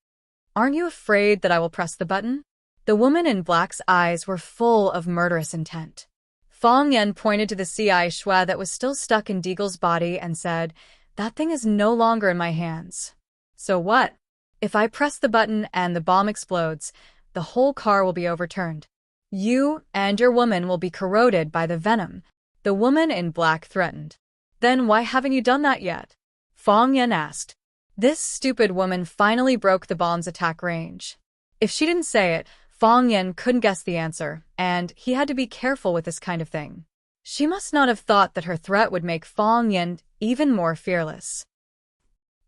Aren't you afraid that I will press the button?" The woman in black's eyes were full of murderous intent. Fang Yan pointed to the CI Shui that was still stuck in Deagle's body and said, "That thing is no longer in my hands. So what? If I press the button and the bomb explodes, the whole car will be overturned. You and your woman will be corroded by the venom," the woman in black threatened. "Then why haven't you done that yet?" Fang Yan asked. This stupid woman finally broke the bomb's attack range. If she didn't say it, Fang Yan couldn't guess the answer, and he had to be careful with this kind of thing. She must not have thought that her threat would make Fang Yan even more fearless.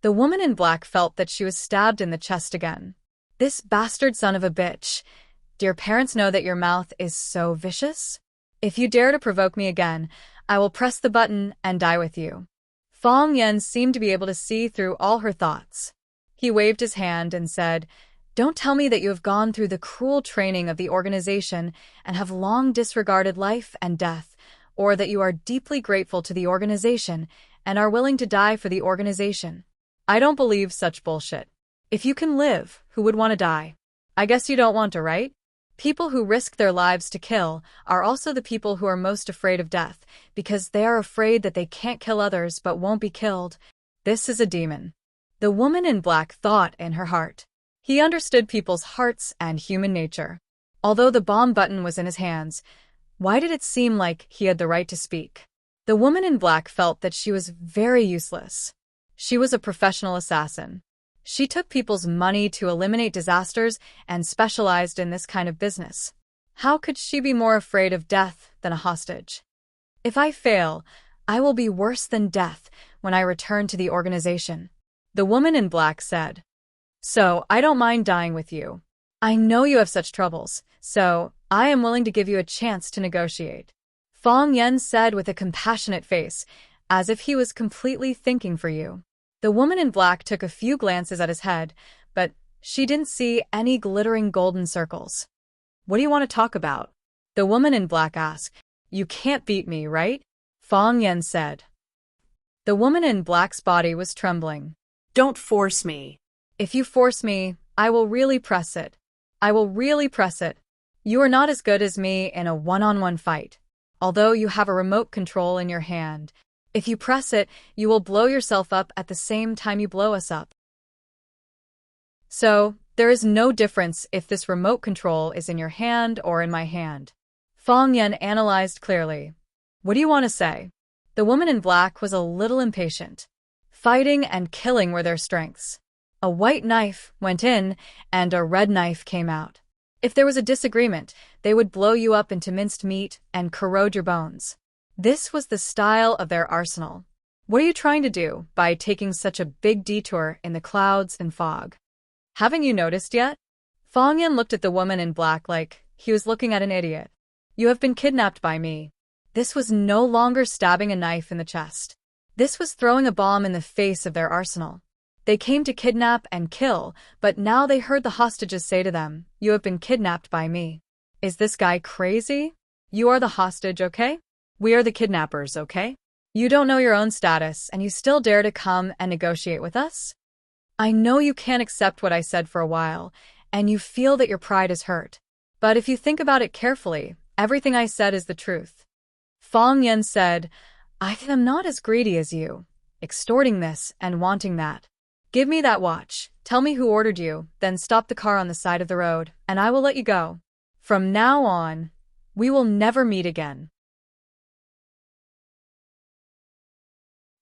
The woman in black felt that she was stabbed in the chest again. "This bastard son of a bitch. Do your parents know that your mouth is so vicious? If you dare to provoke me again, I will press the button and die with you." Fang Yan seemed to be able to see through all her thoughts. He waved his hand and said, "Don't tell me that you have gone through the cruel training of the organization and have long disregarded life and death, or that you are deeply grateful to the organization and are willing to die for the organization. I don't believe such bullshit. If you can live, who would want to die? I guess you don't want to, right? People who risk their lives to kill are also the people who are most afraid of death, because they are afraid that they can't kill others but won't be killed. This is a demon." The woman in black thought in her heart. He understood people's hearts and human nature. Although the bomb button was in his hands, why did it seem like he had the right to speak? The woman in black felt that she was very useless. She was a professional assassin. She took people's money to eliminate disasters and specialized in this kind of business. How could she be more afraid of death than a hostage? "If I fail, I will be worse than death when I return to the organization," the woman in black said. "So I don't mind dying with you. I know you have such troubles, so I am willing to give you a chance to negotiate," Fang Yan said with a compassionate face, as if he was completely thinking for you. The woman in black took a few glances at his head, but she didn't see any glittering golden circles. "What do you want to talk about?" the woman in black asked. "You can't beat me, right?" Fang Yan said. The woman in black's body was trembling. "Don't force me." "If you force me, I will really press it. I will really press it. You are not as good as me in a one-on-one fight. Although you have a remote control in your hand, if you press it, you will blow yourself up at the same time you blow us up. So, There is no difference if this remote control is in your hand or in my hand. Fang Yan analyzed clearly. What do you want to say? The woman in black was a little impatient. Fighting and killing were their strengths. A white knife went in, and a red knife came out. If there was a disagreement, they would blow you up into minced meat and corrode your bones. This was the style of their arsenal. What are you trying to do by taking such a big detour in the clouds and fog? Haven't you noticed yet? Fang Yan looked at the woman in black like he was looking at an idiot. You have been kidnapped by me. This was no longer stabbing a knife in the chest. This was throwing a bomb in the face of their arsenal. They came to kidnap and kill, but now they heard the hostages say to them, "You have been kidnapped by me." Is this guy crazy? You are the hostage, okay? We are the kidnappers, okay? You don't know your own status, and you still dare to come and negotiate with us? I know you can't accept what I said for a while, and you feel that your pride is hurt. But if you think about it carefully, everything I said is the truth. Fang Yan said, I am not as greedy as you, extorting this and wanting that. Give me that watch, tell me who ordered you, then stop the car on the side of the road, and I will let you go. From now on, we will never meet again.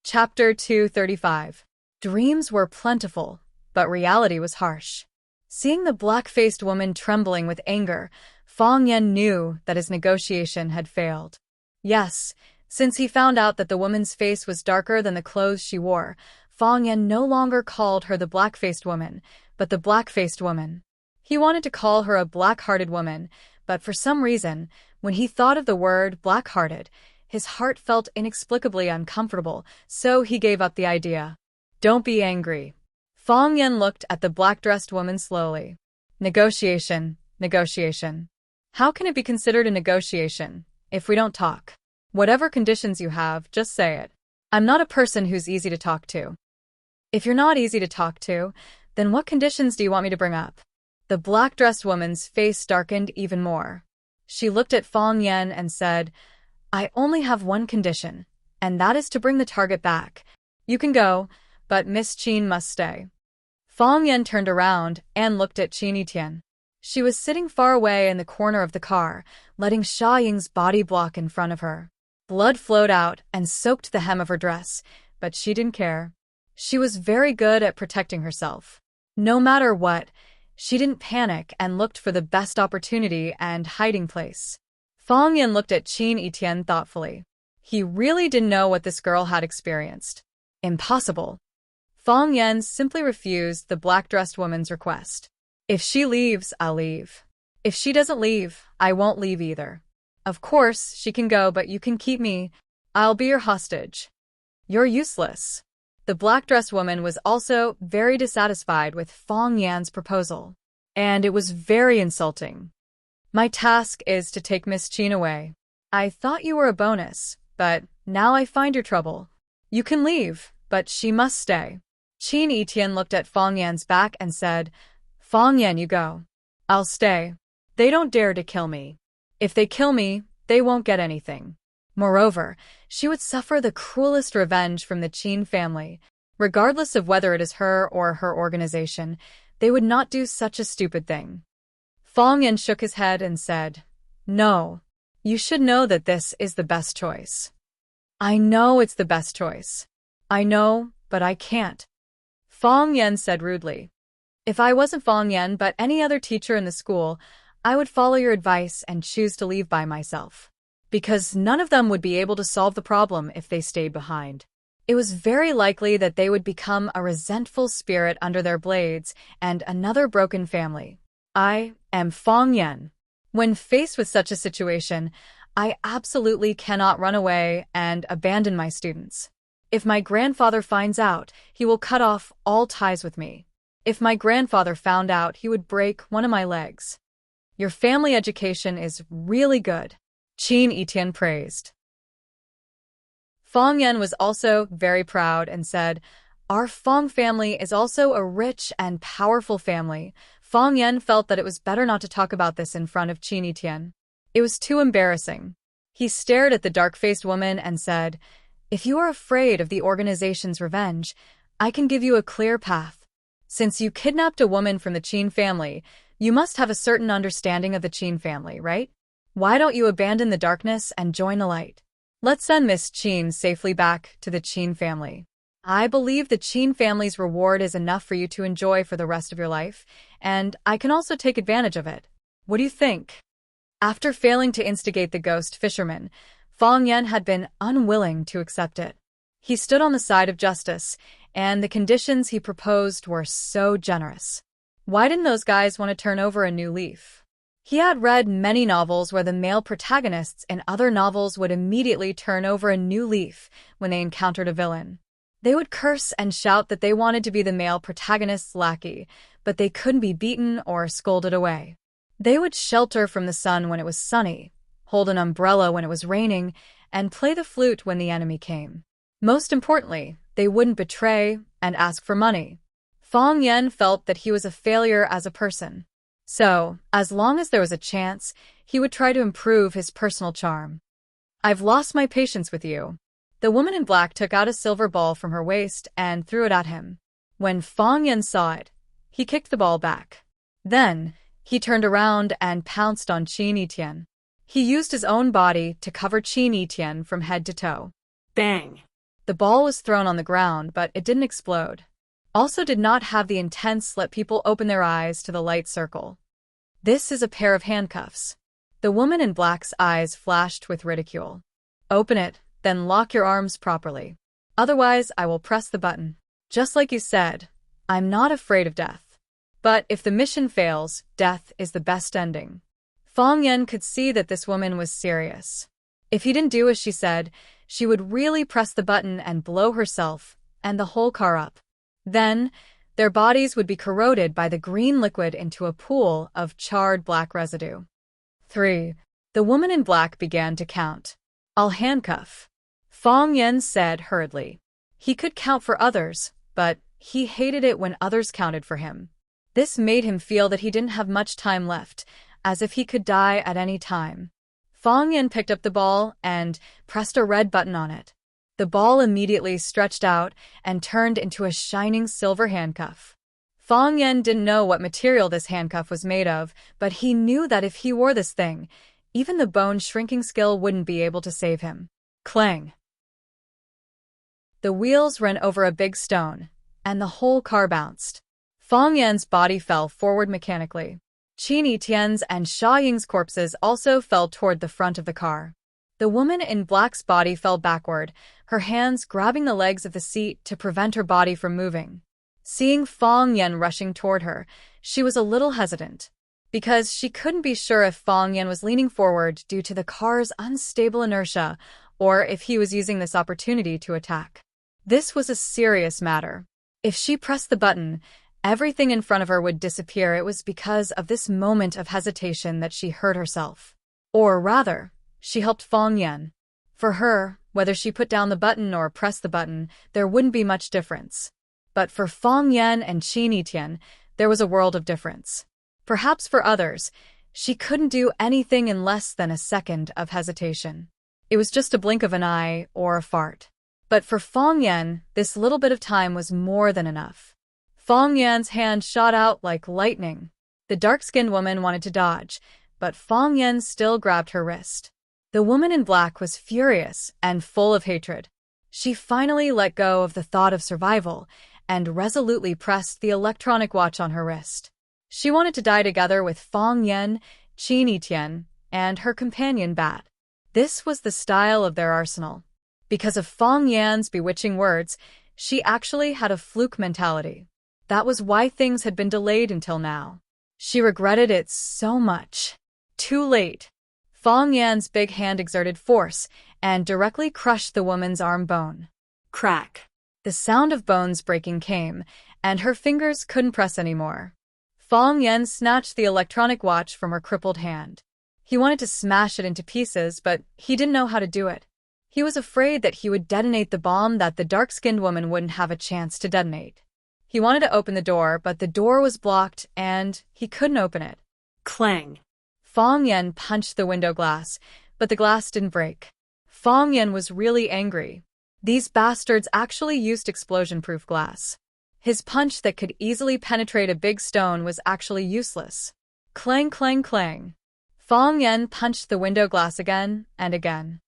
Chapter 235. Dreams were plentiful, but reality was harsh. Seeing the black-faced woman trembling with anger, Fang Yan knew that his negotiation had failed. Yes, since he found out that the woman's face was darker than the clothes she wore, Fang Yan no longer called her the black-faced woman, but the black-faced woman. He wanted to call her a black-hearted woman, but for some reason, when he thought of the word black-hearted, his heart felt inexplicably uncomfortable, so he gave up the idea. Don't be angry. Fang Yan looked at the black-dressed woman slowly. Negotiation, negotiation. How can it be considered a negotiation if we don't talk? Whatever conditions you have, just say it. I'm not a person who's easy to talk to. If you're not easy to talk to, then what conditions do you want me to bring up? The black-dressed woman's face darkened even more. She looked at Fang Yan and said, I only have one condition, and that is to bring the target back. You can go, but Miss Qin must stay. Fang Yan turned around and looked at Qin Etienne. She was sitting far away in the corner of the car, letting Xia Ying's body block in front of her. Blood flowed out and soaked the hem of her dress, but she didn't care. She was very good at protecting herself. No matter what, she didn't panic and looked for the best opportunity and hiding place. Fang Yan looked at Qin Etienne thoughtfully. He really didn't know what this girl had experienced. Impossible. Fang Yan simply refused the black-dressed woman's request. If she leaves, I'll leave. If she doesn't leave, I won't leave either. Of course, she can go, but you can keep me. I'll be your hostage. You're useless. The black-dressed woman was also very dissatisfied with Fang Yan's proposal, and it was very insulting. My task is to take Miss Qin away. I thought you were a bonus, but now I find your trouble. You can leave, but she must stay. Qin Etienne looked at Fang Yan's back and said, Fang Yan, you go. I'll stay. They don't dare to kill me. If they kill me, they won't get anything. Moreover, she would suffer the cruelest revenge from the Qin family. Regardless of whether it is her or her organization, they would not do such a stupid thing. Fang Yan shook his head and said, No, you should know that this is the best choice. I know it's the best choice. I know, but I can't. Fang Yan said rudely. If I wasn't Fang Yan but any other teacher in the school, I would follow your advice and choose to leave by myself. Because none of them would be able to solve the problem if they stayed behind. It was very likely that they would become a resentful spirit under their blades and another broken family. I am Fang Yan. When faced with such a situation, I absolutely cannot run away and abandon my students. If my grandfather finds out, he will cut off all ties with me. If my grandfather found out, he would break one of my legs. Your family education is really good, Qin Etienne praised. Fang Yan was also very proud and said, Our Fang family is also a rich and powerful family. Fang Yan felt that it was better not to talk about this in front of Qin Etienne. It was too embarrassing. He stared at the dark-faced woman and said, If you are afraid of the organization's revenge, I can give you a clear path. Since you kidnapped a woman from the Qin family, you must have a certain understanding of the Qin family, right? Why don't you abandon the darkness and join the light? Let's send Miss Qin safely back to the Qin family. I believe the Qin family's reward is enough for you to enjoy for the rest of your life, and I can also take advantage of it. What do you think? After failing to instigate the ghost fisherman, Fang Yan had been unwilling to accept it. He stood on the side of justice, and the conditions he proposed were so generous. Why didn't those guys want to turn over a new leaf? He had read many novels where the male protagonists in other novels would immediately turn over a new leaf when they encountered a villain. They would curse and shout that they wanted to be the male protagonist's lackey, but they couldn't be beaten or scolded away. They would shelter from the sun when it was sunny, hold an umbrella when it was raining, and play the flute when the enemy came. Most importantly, they wouldn't betray and ask for money. Fang Yan felt that he was a failure as a person. So, as long as there was a chance, he would try to improve his personal charm. I've lost my patience with you. The woman in black took out a silver ball from her waist and threw it at him. When Fang Yan saw it, he kicked the ball back. Then, he turned around and pounced on Qin Etienne. He used his own body to cover Qin Etienne from head to toe. Bang! The ball was thrown on the ground, but it didn't explode. Also did not have the intense let people open their eyes to the light circle. This is a pair of handcuffs. The woman in black's eyes flashed with ridicule. Open it, then lock your arms properly. Otherwise, I will press the button. Just like you said, I'm not afraid of death. But if the mission fails, death is the best ending. Fang Yan could see that this woman was serious. If he didn't do as she said, she would really press the button and blow herself and the whole car up. Then, their bodies would be corroded by the green liquid into a pool of charred black residue. 3. The woman in black began to count. I'll handcuff. Fang Yan said hurriedly. He could count for others, but he hated it when others counted for him. This made him feel that he didn't have much time left, as if he could die at any time. Fang Yan picked up the ball and pressed a red button on it. The ball immediately stretched out and turned into a shining silver handcuff. Fang Yan didn't know what material this handcuff was made of, but he knew that if he wore this thing, even the bone-shrinking skill wouldn't be able to save him. Clang! The wheels ran over a big stone, and the whole car bounced. Fang Yan's body fell forward mechanically. Qin Etienne's and Xia Ying's corpses also fell toward the front of the car. The woman in black's body fell backward, her hands grabbing the legs of the seat to prevent her body from moving. Seeing Fang Yan rushing toward her, she was a little hesitant, because she couldn't be sure if Fang Yan was leaning forward due to the car's unstable inertia or if he was using this opportunity to attack. This was a serious matter. If she pressed the button, everything in front of her would disappear. It was because of this moment of hesitation that she hurt herself. Or rather, she helped Fang Yan. For her, whether she put down the button or pressed the button, there wouldn't be much difference. But for Fang Yan and Qin Etienne, there was a world of difference. Perhaps for others, she couldn't do anything in less than a second of hesitation. It was just a blink of an eye or a fart. But for Fang Yan, this little bit of time was more than enough. Fang Yan's hand shot out like lightning. The dark-skinned woman wanted to dodge, but Fang Yan still grabbed her wrist. The woman in black was furious and full of hatred. She finally let go of the thought of survival and resolutely pressed the electronic watch on her wrist. She wanted to die together with Fang Yan, Qin Etienne, and her companion Bat. This was the style of their arsenal. Because of Fang Yan's bewitching words, she actually had a fluke mentality. That was why things had been delayed until now. She regretted it so much. Too late. Fang Yan's big hand exerted force and directly crushed the woman's arm bone. Crack. The sound of bones breaking came, and her fingers couldn't press anymore. Fang Yan snatched the electronic watch from her crippled hand. He wanted to smash it into pieces, but he didn't know how to do it. He was afraid that he would detonate the bomb that the dark-skinned woman wouldn't have a chance to detonate. He wanted to open the door, but the door was blocked, and he couldn't open it. Clang. Fang Yan punched the window glass, but the glass didn't break. Fang Yan was really angry. These bastards actually used explosion-proof glass. His punch that could easily penetrate a big stone was actually useless. Clang, clang, clang. Fang Yan punched the window glass again and again.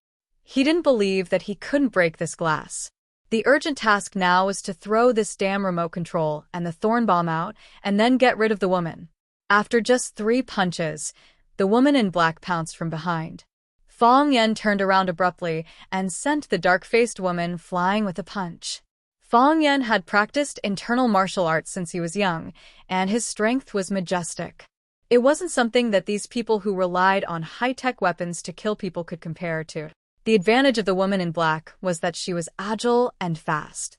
He didn't believe that he couldn't break this glass. The urgent task now was to throw this damn remote control and the thorn bomb out and then get rid of the woman. After just 3 punches, the woman in black pounced from behind. Fang Yan turned around abruptly and sent the dark-faced woman flying with a punch. Fang Yan had practiced internal martial arts since he was young, and his strength was majestic. It wasn't something that these people who relied on high-tech weapons to kill people could compare to. The advantage of the woman in black was that she was agile and fast.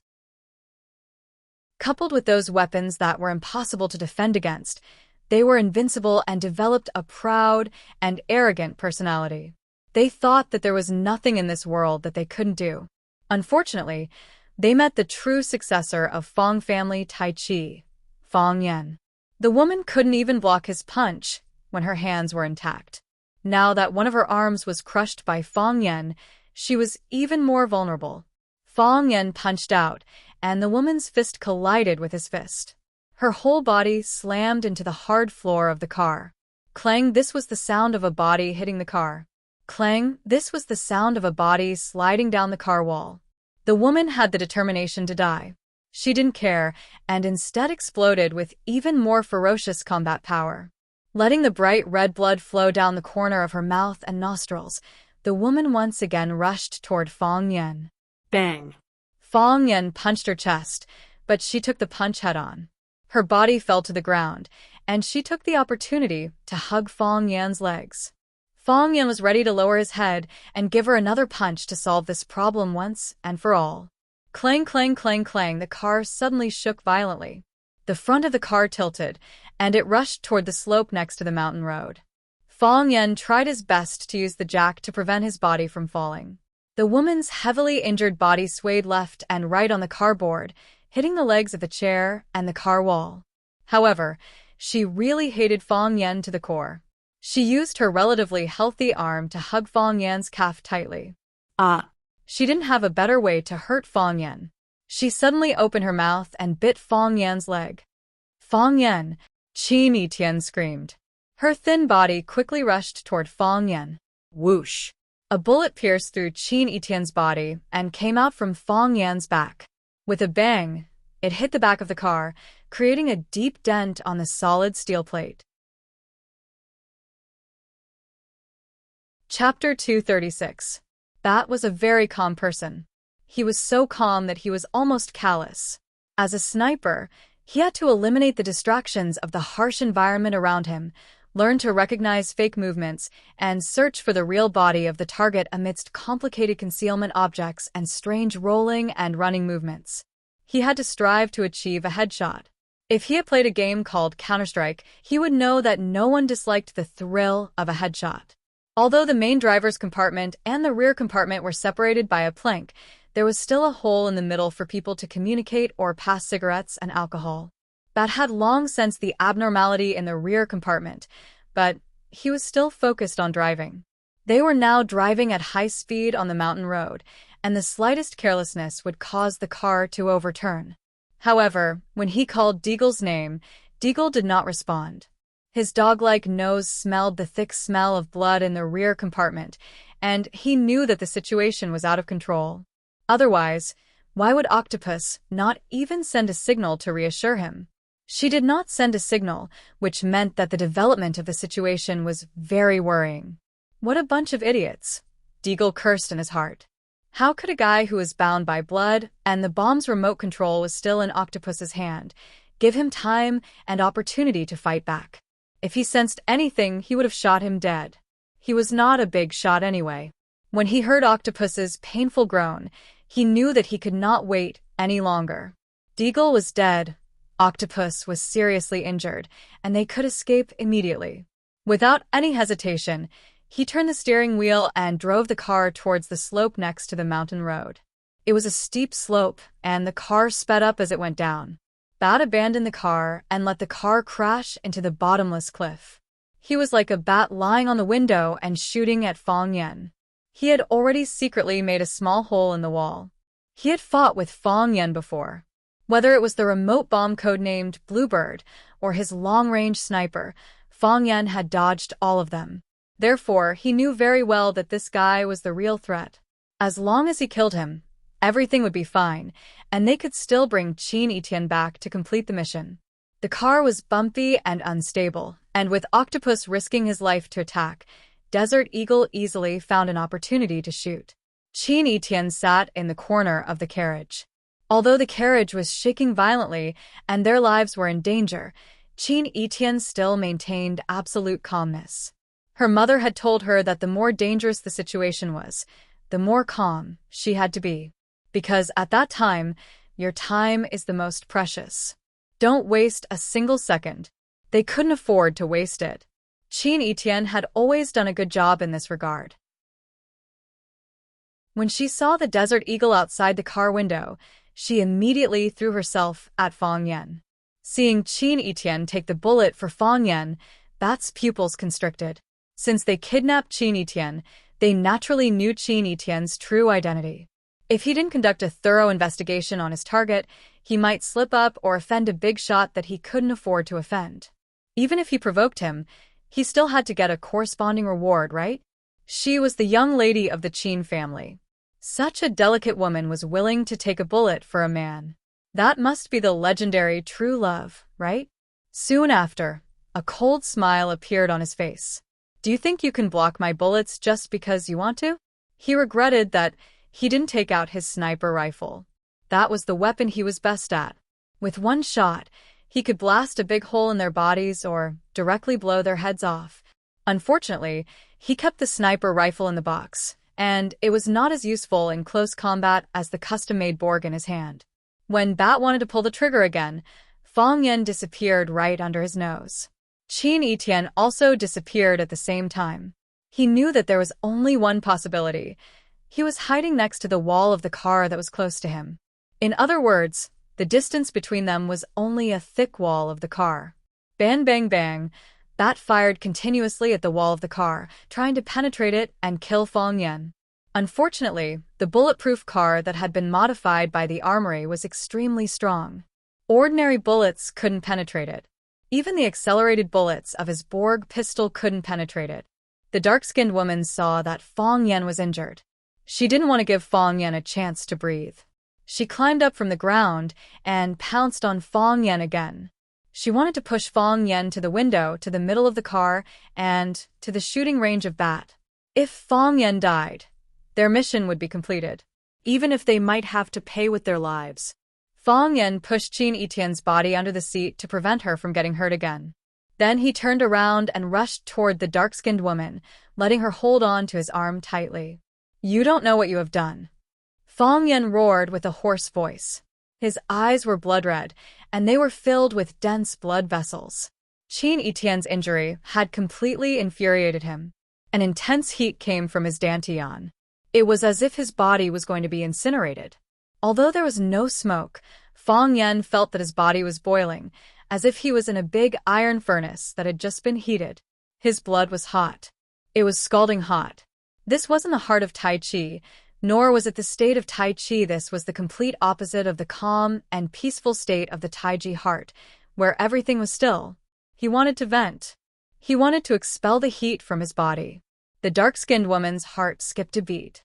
Coupled with those weapons that were impossible to defend against, they were invincible and developed a proud and arrogant personality. They thought that there was nothing in this world that they couldn't do. Unfortunately, they met the true successor of Fang family Tai Chi, Fang Yan. The woman couldn't even block his punch when her hands were intact. Now that one of her arms was crushed by Fang Yan, she was even more vulnerable. Fang Yan punched out, and the woman's fist collided with his fist. Her whole body slammed into the hard floor of the car. Clang, this was the sound of a body hitting the car. Clang, this was the sound of a body sliding down the car wall. The woman had the determination to die. She didn't care, and instead exploded with even more ferocious combat power. Letting the bright red blood flow down the corner of her mouth and nostrils, the woman once again rushed toward Fang Yan. Bang. Fang Yan punched her chest, but she took the punch head-on. Her body fell to the ground, and she took the opportunity to hug Fang Yan's legs. Fang Yan was ready to lower his head and give her another punch to solve this problem once and for all. Clang, clang, clang, clang, the car suddenly shook violently. The front of the car tilted, and it rushed toward the slope next to the mountain road. Fang Yan tried his best to use the jack to prevent his body from falling. The woman's heavily injured body swayed left and right on the cardboard, hitting the legs of the chair and the car wall. However, she really hated Fang Yan to the core. She used her relatively healthy arm to hug Fang Yan's calf tightly. She didn't have a better way to hurt Fang Yan. She suddenly opened her mouth and bit Fang Yan's leg. Fang Yan! Qin Tian screamed. Her thin body quickly rushed toward Fang Yan. Whoosh! A bullet pierced through Qin Tian's body and came out from Fang Yan's back. With a bang, it hit the back of the car, creating a deep dent on the solid steel plate. Chapter 236. Bat was a very calm person. He was so calm that he was almost callous. As a sniper, he had to eliminate the distractions of the harsh environment around him, learn to recognize fake movements, and search for the real body of the target amidst complicated concealment objects and strange rolling and running movements. He had to strive to achieve a headshot. If he had played a game called Counter-Strike, he would know that no one disliked the thrill of a headshot. Although the main driver's compartment and the rear compartment were separated by a plank, there was still a hole in the middle for people to communicate or pass cigarettes and alcohol. Bat had long sensed the abnormality in the rear compartment, but he was still focused on driving. They were now driving at high speed on the mountain road, and the slightest carelessness would cause the car to overturn. However, when he called Deagle's name, Deagle did not respond. His dog-like nose smelled the thick smell of blood in the rear compartment, and he knew that the situation was out of control. Otherwise, why would Octopus not even send a signal to reassure him? She did not send a signal, which meant that the development of the situation was very worrying. What a bunch of idiots, Deagle cursed in his heart. How could a guy who was bound by blood and the bomb's remote control was still in Octopus's hand give him time and opportunity to fight back? If he sensed anything, he would have shot him dead. He was not a big shot anyway. When he heard Octopus's painful groan, he knew that he could not wait any longer. Deagle was dead, Octopus was seriously injured, and they could escape immediately. Without any hesitation, he turned the steering wheel and drove the car towards the slope next to the mountain road. It was a steep slope, and the car sped up as it went down. Bat abandoned the car and let the car crash into the bottomless cliff. He was like a bat lying on the window and shooting at Fang Yan. He had already secretly made a small hole in the wall. He had fought with Fang Yan before. Whether it was the remote bomb codenamed Bluebird or his long-range sniper, Fang Yan had dodged all of them. Therefore, he knew very well that this guy was the real threat. As long as he killed him, everything would be fine, and they could still bring Qin Etienne back to complete the mission. The car was bumpy and unstable, and with Octopus risking his life to attack, Desert Eagle easily found an opportunity to shoot. Qin Etienne sat in the corner of the carriage. Although the carriage was shaking violently and their lives were in danger, Qin Etienne still maintained absolute calmness. Her mother had told her that the more dangerous the situation was, the more calm she had to be. Because at that time, your time is the most precious. Don't waste a single second. They couldn't afford to waste it. Qin Etienne had always done a good job in this regard. When she saw the Desert Eagle outside the car window, she immediately threw herself at Fang Yan. Seeing Qin Etienne take the bullet for Fang Yan, Bat's pupils constricted. Since they kidnapped Qin Etienne, they naturally knew Qin Etienne's true identity. If he didn't conduct a thorough investigation on his target, he might slip up or offend a big shot that he couldn't afford to offend. Even if he provoked him, he still had to get a corresponding reward, right? She was the young lady of the Qin family. Such a delicate woman was willing to take a bullet for a man. That must be the legendary true love, right? Soon after, a cold smile appeared on his face. Do you think you can block my bullets just because you want to? He regretted that he didn't take out his sniper rifle. That was the weapon he was best at. With one shot, he could blast a big hole in their bodies or directly blow their heads off. Unfortunately, he kept the sniper rifle in the box, and it was not as useful in close combat as the custom-made Borg in his hand. When Bat wanted to pull the trigger again, Fang Yan disappeared right under his nose. Qin Etienne also disappeared at the same time. He knew that there was only one possibility. He was hiding next to the wall of the car that was close to him. In other words, the distance between them was only a thick wall of the car. Bang, bang, bang. Bat fired continuously at the wall of the car, trying to penetrate it and kill Fang Yan. Unfortunately, the bulletproof car that had been modified by the armory was extremely strong. Ordinary bullets couldn't penetrate it. Even the accelerated bullets of his Borg pistol couldn't penetrate it. The dark-skinned woman saw that Fang Yan was injured. She didn't want to give Fang Yan a chance to breathe. She climbed up from the ground and pounced on Fang Yan again. She wanted to push Fang Yan to the window, to the middle of the car, and to the shooting range of Bat. If Fang Yan died, their mission would be completed, even if they might have to pay with their lives. Fang Yan pushed Qin Etienne's body under the seat to prevent her from getting hurt again. Then he turned around and rushed toward the dark-skinned woman, letting her hold on to his arm tightly. "You don't know what you have done," Fang Yan roared with a hoarse voice. His eyes were blood-red, and they were filled with dense blood vessels. Qin Etienne's injury had completely infuriated him. An intense heat came from his dantian. It was as if his body was going to be incinerated. Although there was no smoke, Fang Yan felt that his body was boiling, as if he was in a big iron furnace that had just been heated. His blood was hot. It was scalding hot. This wasn't the heart of Tai Chi, nor was it the state of Tai Chi. This was the complete opposite of the calm and peaceful state of the Taiji heart, where everything was still. He wanted to vent. He wanted to expel the heat from his body. The dark-skinned woman's heart skipped a beat.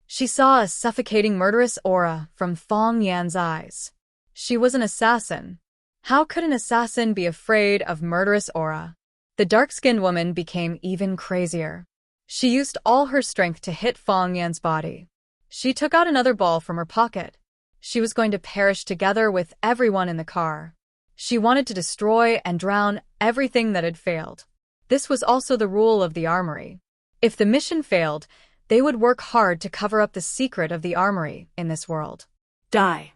She saw a suffocating murderous aura from Fang Yan's eyes. She was an assassin. How could an assassin be afraid of murderous aura? The dark-skinned woman became even crazier. She used all her strength to hit Fang Yan's body. She took out another ball from her pocket. She was going to perish together with everyone in the car. She wanted to destroy and drown everything that had failed. This was also the rule of the armory. If the mission failed, they would work hard to cover up the secret of the armory in this world. Die.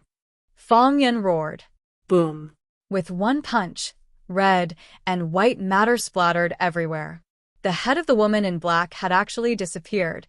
Fang Yan roared. Boom. With one punch, red and white matter splattered everywhere. The head of the woman in black had actually disappeared,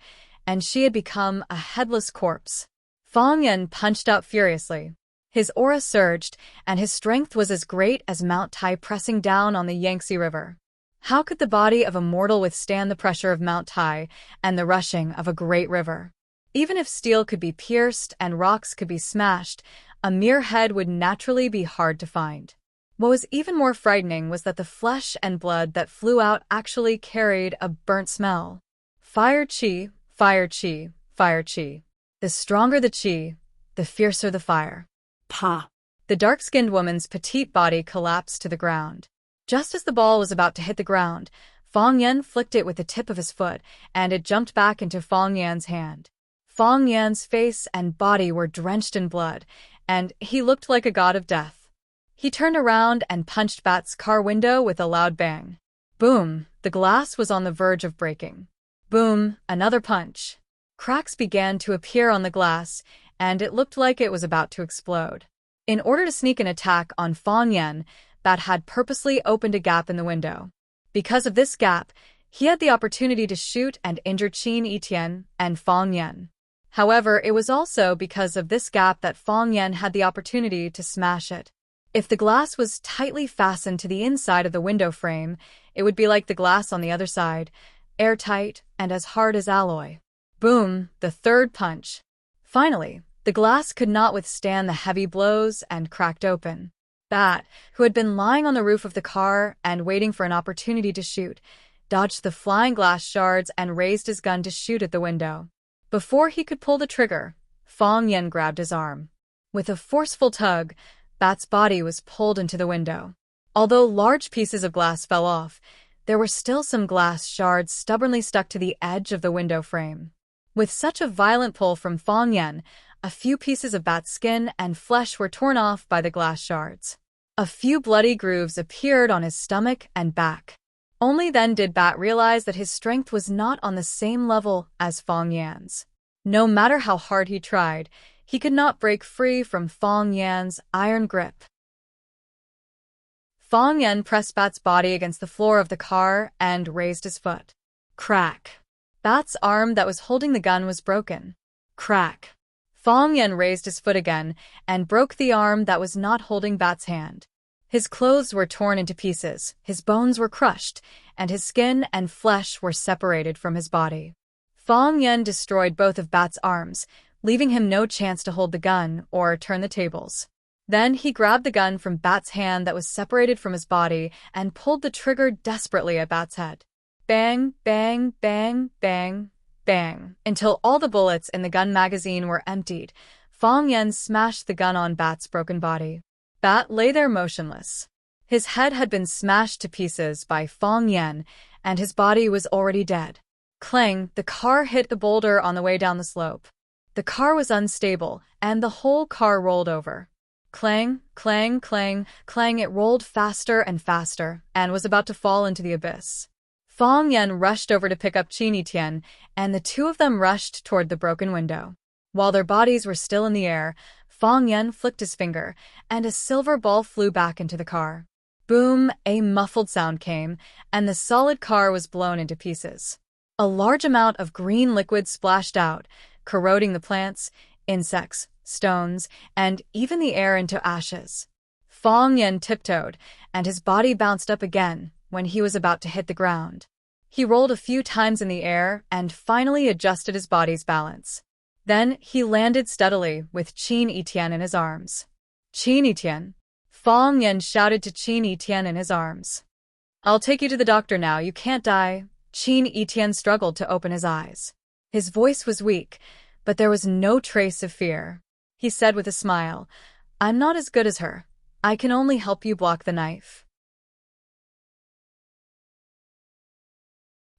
and she had become a headless corpse. Fang Yan punched out furiously. His aura surged, and his strength was as great as Mount Tai pressing down on the Yangtze River. How could the body of a mortal withstand the pressure of Mount Tai and the rushing of a great river? Even if steel could be pierced and rocks could be smashed, a mere head would naturally be hard to find. What was even more frightening was that the flesh and blood that flew out actually carried a burnt smell. Fire chi, fire chi, fire chi. The stronger the chi, the fiercer the fire. Pa. The dark-skinned woman's petite body collapsed to the ground. Just as the ball was about to hit the ground, Fong Yan flicked it with the tip of his foot, and it jumped back into Fong Yan's hand. Fong Yan's face and body were drenched in blood, and he looked like a god of death. He turned around and punched Bat's car window with a loud bang. Boom! The glass was on the verge of breaking. Boom! Another punch. Cracks began to appear on the glass, and it looked like it was about to explode. In order to sneak an attack on Fong Yan, Bat had purposely opened a gap in the window. Because of this gap, he had the opportunity to shoot and injure Qin Etienne and Fong Yan. However, it was also because of this gap that Fong Yan had the opportunity to smash it. If the glass was tightly fastened to the inside of the window frame, it would be like the glass on the other side, airtight and as hard as alloy. Boom! The third punch. Finally, the glass could not withstand the heavy blows and cracked open. Bat, who had been lying on the roof of the car and waiting for an opportunity to shoot, dodged the flying glass shards and raised his gun to shoot at the window. Before he could pull the trigger, Fong Yan grabbed his arm. With a forceful tug, Bat's body was pulled into the window. Although large pieces of glass fell off, there were still some glass shards stubbornly stuck to the edge of the window frame. With such a violent pull from Fong Yan, a few pieces of Bat's skin and flesh were torn off by the glass shards. A few bloody grooves appeared on his stomach and back. Only then did Bat realize that his strength was not on the same level as Fong Yan's. No matter how hard he tried, he could not break free from Fong Yan's iron grip. Fong Yan pressed Bat's body against the floor of the car and raised his foot. Crack. Bat's arm that was holding the gun was broken. Crack. Fong Yan raised his foot again and broke the arm that was not holding Bat's hand. His clothes were torn into pieces, his bones were crushed, and his skin and flesh were separated from his body. Fong Yan destroyed both of Bat's arms, leaving him no chance to hold the gun or turn the tables. Then he grabbed the gun from Bat's hand that was separated from his body and pulled the trigger desperately at Bat's head. Bang, bang, bang, bang, bang, until all the bullets in the gun magazine were emptied. Fong Yan smashed the gun on Bat's broken body. Bat lay there motionless. His head had been smashed to pieces by Fong Yan, and his body was already dead. Clang, the car hit the boulder on the way down the slope. The car was unstable, and the whole car rolled over. Clang, clang, clang, clang, it rolled faster and faster, and was about to fall into the abyss. Fong Yan rushed over to pick up Qin Etienne, and the two of them rushed toward the broken window. While their bodies were still in the air, Fong Yan flicked his finger, and a silver ball flew back into the car. Boom, a muffled sound came, and the solid car was blown into pieces. A large amount of green liquid splashed out, corroding the plants, insects, stones, and even the air into ashes. Fong Yan tiptoed, and his body bounced up again when he was about to hit the ground. He rolled a few times in the air and finally adjusted his body's balance. Then he landed steadily with Qin Etienne in his arms. Qin Etienne. Fong Yan shouted to Qin Etienne in his arms. I'll take you to the doctor now, you can't die. Qin Etienne struggled to open his eyes. His voice was weak, but there was no trace of fear. He said with a smile, I'm not as good as her. I can only help you block the knife.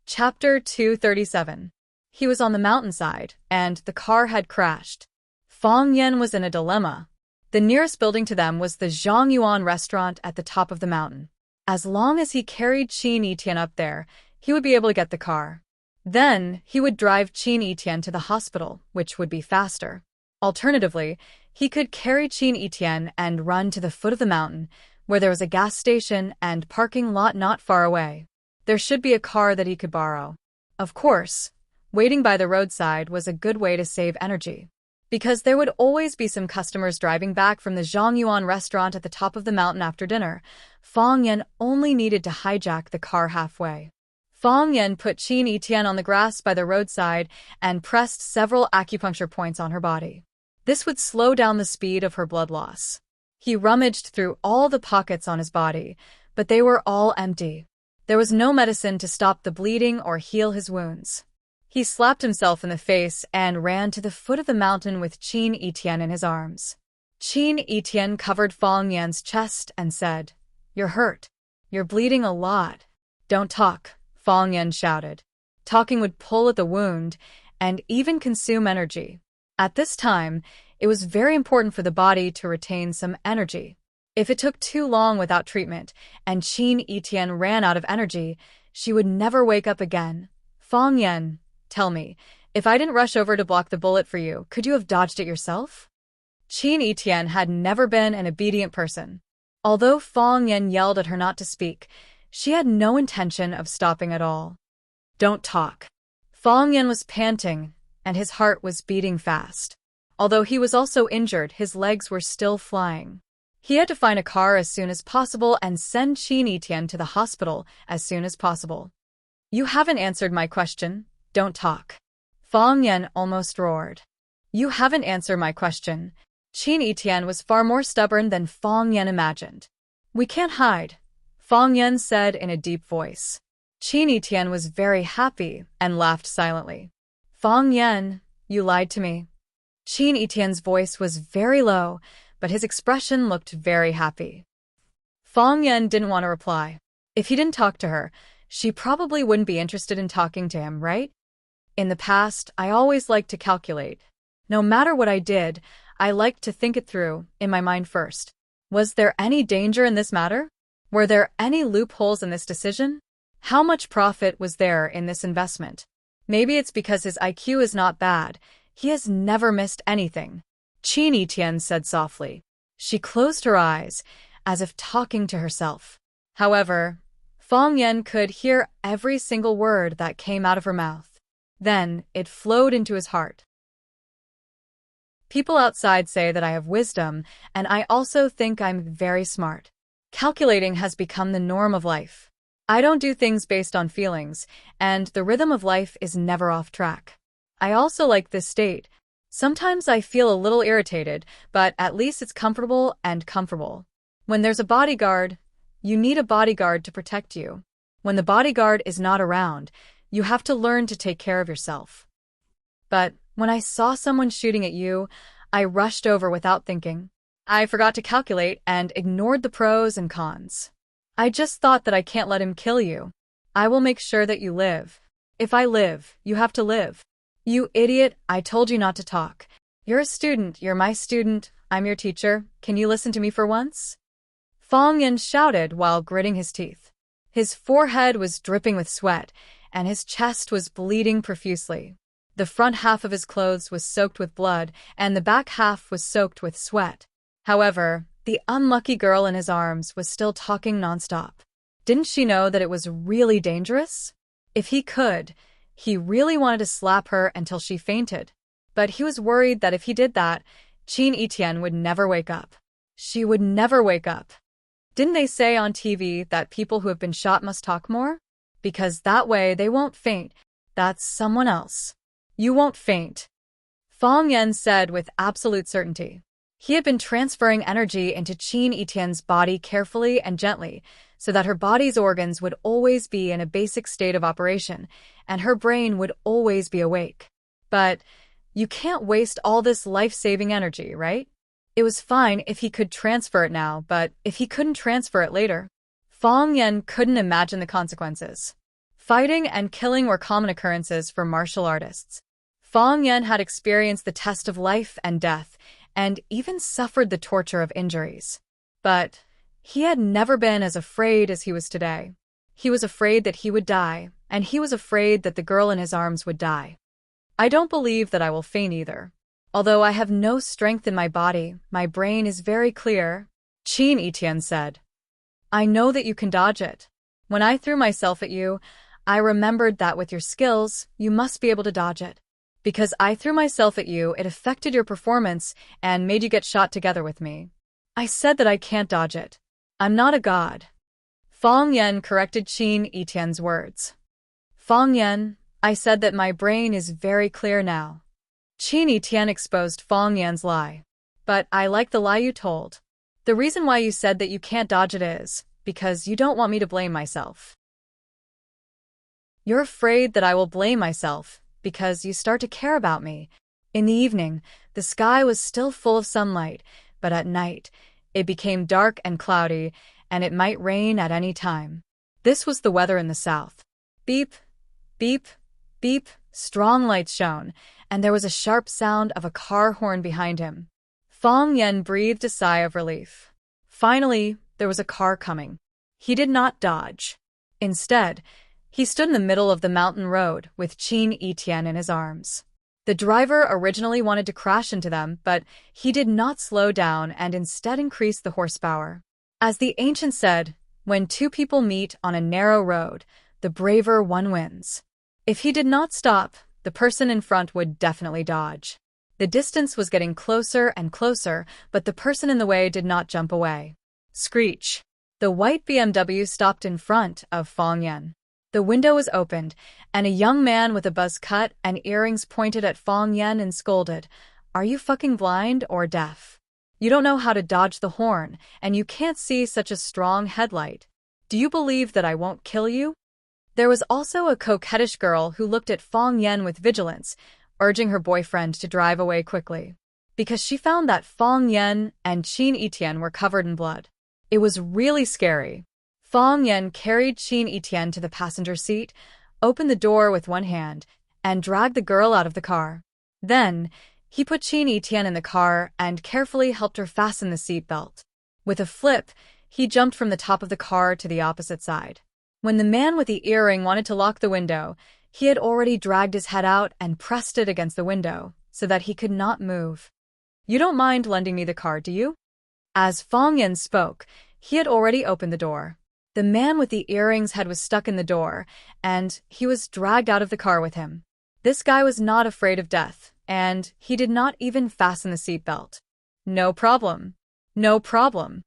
Chapter 237. He was on the mountainside, and the car had crashed. Fong Yan was in a dilemma. The nearest building to them was the Zhongyuan restaurant at the top of the mountain. As long as he carried Qin Etienne up there, he would be able to get the car. Then, he would drive Qin Etienne to the hospital, which would be faster. Alternatively, he could carry Qin Etienne and run to the foot of the mountain, where there was a gas station and parking lot not far away. There should be a car that he could borrow. Of course, waiting by the roadside was a good way to save energy. Because there would always be some customers driving back from the Zhongyuan restaurant at the top of the mountain after dinner, Fong Yan only needed to hijack the car halfway. Fong Yan put Qin Etienne on the grass by the roadside and pressed several acupuncture points on her body. This would slow down the speed of her blood loss. He rummaged through all the pockets on his body, but they were all empty. There was no medicine to stop the bleeding or heal his wounds. He slapped himself in the face and ran to the foot of the mountain with Qin Etienne in his arms. Qin Etienne covered Fang Yan's chest and said, "You're hurt. You're bleeding a lot." "Don't talk," Fang Yan shouted. Talking would pull at the wound and even consume energy. At this time, it was very important for the body to retain some energy. If it took too long without treatment and Qin Etienne ran out of energy, she would never wake up again. "Fang Yan, tell me, if I didn't rush over to block the bullet for you, could you have dodged it yourself?" Qin Etienne had never been an obedient person. Although Fang Yan yelled at her not to speak, she had no intention of stopping at all. "Don't talk." Fang Yan was panting, and his heart was beating fast. Although he was also injured, his legs were still flying. He had to find a car as soon as possible and send Qin Etienne to the hospital as soon as possible. "You haven't answered my question. Don't talk." Fang Yan almost roared. "You haven't answered my question." Qin Etienne was far more stubborn than Fang Yan imagined. "We can't hide," Fang Yan said in a deep voice. Qin Etienne was very happy and laughed silently. "Fang Yan, you lied to me." Qin Etienne's voice was very low, but his expression looked very happy. Fang Yan didn't want to reply. If he didn't talk to her, she probably wouldn't be interested in talking to him, right? "In the past, I always liked to calculate. No matter what I did, I liked to think it through, in my mind first. Was there any danger in this matter? Were there any loopholes in this decision? How much profit was there in this investment? Maybe it's because his IQ is not bad. He has never missed anything," Qin Etienne said softly. She closed her eyes, as if talking to herself. However, Fang Yan could hear every single word that came out of her mouth. Then it flowed into his heart. "People outside say that I have wisdom, and I also think I'm very smart. Calculating has become the norm of life. I don't do things based on feelings, and the rhythm of life is never off track. I also like this state. Sometimes I feel a little irritated, but at least it's comfortable and comfortable. When there's a bodyguard, you need a bodyguard to protect you. When the bodyguard is not around, you have to learn to take care of yourself. But when I saw someone shooting at you, I rushed over without thinking. I forgot to calculate and ignored the pros and cons. I just thought that I can't let him kill you. I will make sure that you live. If I live, you have to live. You idiot, I told you not to talk. You're a student, you're my student, I'm your teacher. Can you listen to me for once?" Fang Yan shouted while gritting his teeth. His forehead was dripping with sweat, and his chest was bleeding profusely. The front half of his clothes was soaked with blood, and the back half was soaked with sweat. However, the unlucky girl in his arms was still talking nonstop. Didn't she know that it was really dangerous? If he could, he really wanted to slap her until she fainted. But he was worried that if he did that, Qin Etienne would never wake up. She would never wake up. Didn't they say on TV that people who have been shot must talk more? Because that way they won't faint. That's someone else. You won't faint, Fang Yan said with absolute certainty. He had been transferring energy into Qin Etienne's body carefully and gently, so that her body's organs would always be in a basic state of operation, and her brain would always be awake. But you can't waste all this life-saving energy, right? It was fine if he could transfer it now, but if he couldn't transfer it later, Fang Yan couldn't imagine the consequences. Fighting and killing were common occurrences for martial artists. Fang Yan had experienced the test of life and death, and even suffered the torture of injuries. But he had never been as afraid as he was today. He was afraid that he would die, and he was afraid that the girl in his arms would die. "I don't believe that I will faint either. Although I have no strength in my body, my brain is very clear," Qin Etienne said. "I know that you can dodge it. When I threw myself at you, I remembered that with your skills, you must be able to dodge it. Because I threw myself at you, it affected your performance and made you get shot together with me. I said that I can't dodge it. I'm not a god." Fang Yan corrected Qin Etienne's words. "Fang Yan, I said that my brain is very clear now." Qin Tian exposed Fang Yan's lie. But I like the lie you told. The reason why you said that you can't dodge it is because you don't want me to blame myself. You're afraid that I will blame myself because you start to care about me. In the evening, the sky was still full of sunlight, but at night, it became dark and cloudy, and it might rain at any time. This was the weather in the south. Beep, beep, beep, strong lights shone, and there was a sharp sound of a car horn behind him. Fang Yan breathed a sigh of relief. Finally, there was a car coming. He did not dodge. Instead, he stood in the middle of the mountain road with Qin Tian in his arms. The driver originally wanted to crash into them, but he did not slow down and instead increased the horsepower. As the ancient said, when two people meet on a narrow road, the braver one wins. If he did not stop, the person in front would definitely dodge. The distance was getting closer and closer, but the person in the way did not jump away. Screech. The white BMW stopped in front of Fang Yan. The window was opened, and a young man with a buzz cut and earrings pointed at Fang Yan and scolded, "Are you fucking blind or deaf? You don't know how to dodge the horn, and you can't see such a strong headlight. Do you believe that I won't kill you?" There was also a coquettish girl who looked at Fang Yan with vigilance, urging her boyfriend to drive away quickly, because she found that Fang Yan and Qin Tian were covered in blood. It was really scary. Fang Yan carried Qin Tian to the passenger seat, opened the door with one hand, and dragged the girl out of the car. Then, he put Qin Tian in the car and carefully helped her fasten the seat belt. With a flip, he jumped from the top of the car to the opposite side. When the man with the earring wanted to lock the window, he had already dragged his head out and pressed it against the window so that he could not move. "You don't mind lending me the car, do you?" As Fang Yan spoke, he had already opened the door. The man with the earrings head was stuck in the door, and he was dragged out of the car with him. This guy was not afraid of death, and he did not even fasten the seatbelt. "No problem. No problem."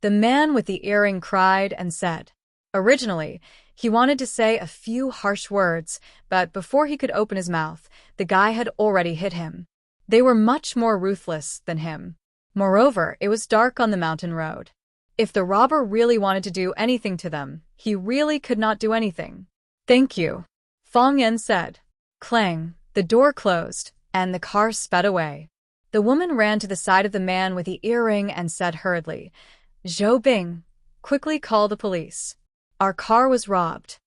The man with the earring cried and said. Originally, he wanted to say a few harsh words, but before he could open his mouth, the guy had already hit him. They were much more ruthless than him. Moreover, it was dark on the mountain road. If the robber really wanted to do anything to them, he really could not do anything. "Thank you," Fang Yan said. Clang, the door closed, and the car sped away. The woman ran to the side of the man with the earring and said hurriedly, "Zhou Bing, quickly call the police. Our car was robbed."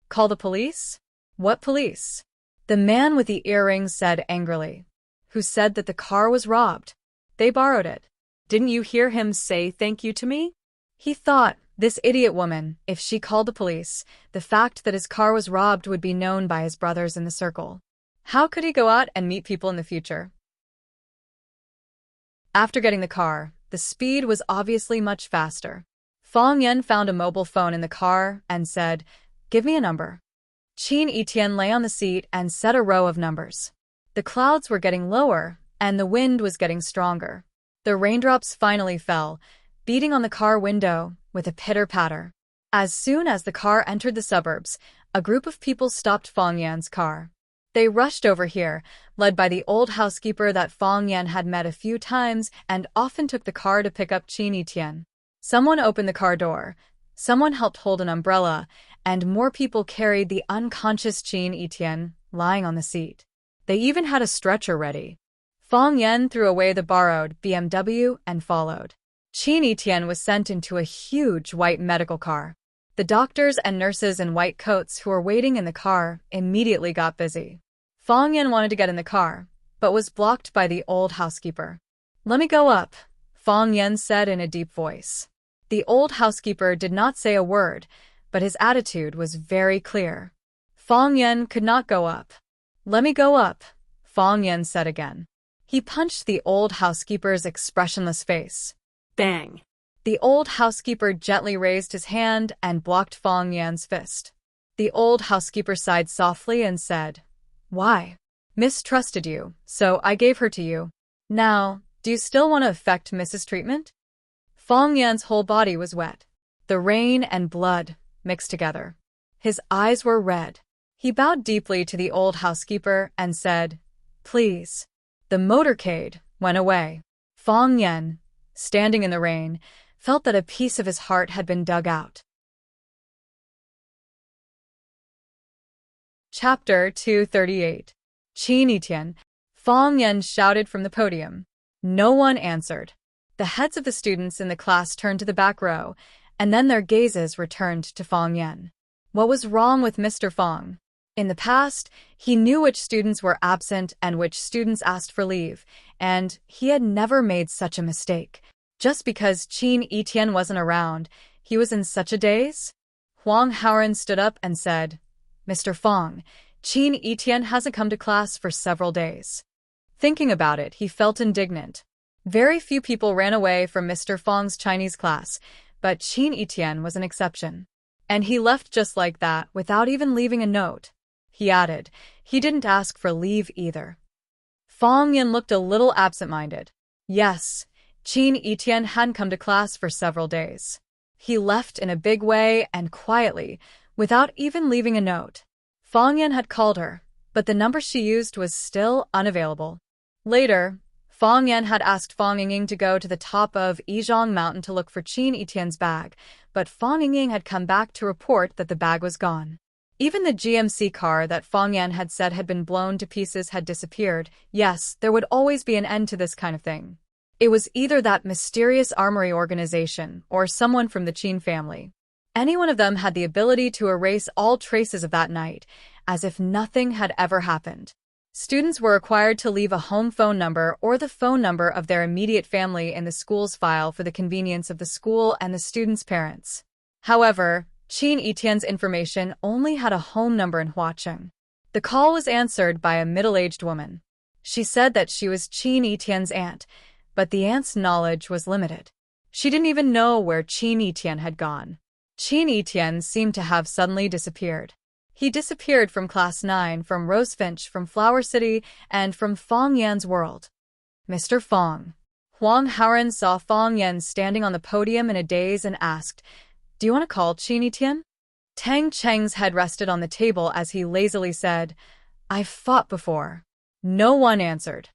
"Call the police? What police?" The man with the earrings said angrily. "Who said that the car was robbed? They borrowed it. Didn't you hear him say thank you to me?" He thought, this idiot woman, if she called the police, the fact that his car was robbed would be known by his brothers in the circle. How could he go out and meet people in the future? After getting the car, the speed was obviously much faster. Fang Yan found a mobile phone in the car and said, "Give me a number." Qin Tian lay on the seat and said a row of numbers. The clouds were getting lower, and the wind was getting stronger. The raindrops finally fell, beating on the car window with a pitter-patter. As soon as the car entered the suburbs, a group of people stopped Fang Yan's car. They rushed over here, led by the old housekeeper that Fang Yan had met a few times and often took the car to pick up Qin Tian. Someone opened the car door, someone helped hold an umbrella, and more people carried the unconscious Qin Tian lying on the seat. They even had a stretcher ready. Fang Yan threw away the borrowed BMW and followed. Qin Tian was sent into a huge white medical car. The doctors and nurses in white coats who were waiting in the car immediately got busy. Fang Yan wanted to get in the car, but was blocked by the old housekeeper. "Let me go up," Fang Yan said in a deep voice. The old housekeeper did not say a word, but his attitude was very clear. Fang Yan could not go up. "Let me go up," Fang Yan said again. He punched the old housekeeper's expressionless face. Bang. The old housekeeper gently raised his hand and blocked Fang Yan's fist. The old housekeeper sighed softly and said, "Why? Mistrusted you, so I gave her to you. Now, do you still want to effect Mrs. Treatment?" Fang Yan's whole body was wet. The rain and blood mixed together. His eyes were red. He bowed deeply to the old housekeeper and said, "Please, The motorcade went away. Fong Yan, standing in the rain, felt that a piece of his heart had been dug out. Chapter 238. Qin Etian. Fong Yan shouted from the podium. No one answered. The heads of the students in the class turned to the back row, and then their gazes returned to Fong Yan. What was wrong with Mr. Fong? In the past, he knew which students were absent and which students asked for leave, and he had never made such a mistake. Just because Qin Etian wasn't around, he was in such a daze? Huang Haoren stood up and said, Mr. Fong, Qin Etian hasn't come to class for several days. Thinking about it, he felt indignant. Very few people ran away from Mr. Fong's Chinese class, but Qin Etian was an exception. And he left just like that, without even leaving a note. He added, he didn't ask for leave either. Fong Yan looked a little absent-minded. Yes, Qin Etian hadn't come to class for several days. He left in a big way and quietly, without even leaving a note. Fong Yan had called her, but the number she used was still unavailable. Later, Fong Yan had asked Fong Ying to go to the top of Yizhong Mountain to look for Qin Etian's bag, but Fong Ying had come back to report that the bag was gone. Even the GMC car that Fong Yan had said had been blown to pieces had disappeared. Yes, there would always be an end to this kind of thing. It was either that mysterious armory organization or someone from the Qin family. Any one of them had the ability to erase all traces of that night, as if nothing had ever happened. Students were required to leave a home phone number or the phone number of their immediate family in the school's file for the convenience of the school and the students' parents. However, Qin Etian's information only had a home number in Huacheng. The call was answered by a middle-aged woman. She said that she was Qin Etian's aunt, but the aunt's knowledge was limited. She didn't even know where Qin Etian had gone. Qin Etian seemed to have suddenly disappeared. He disappeared from Class 9, from Rosefinch, from Flower City, and from Fong Yan's world. Mr. Fong. Huang Haoren saw Fong Yan standing on the podium in a daze and asked, Do you want to call Qin Etian? Tang Cheng's head rested on the table as he lazily said, I've fought before. No one answered.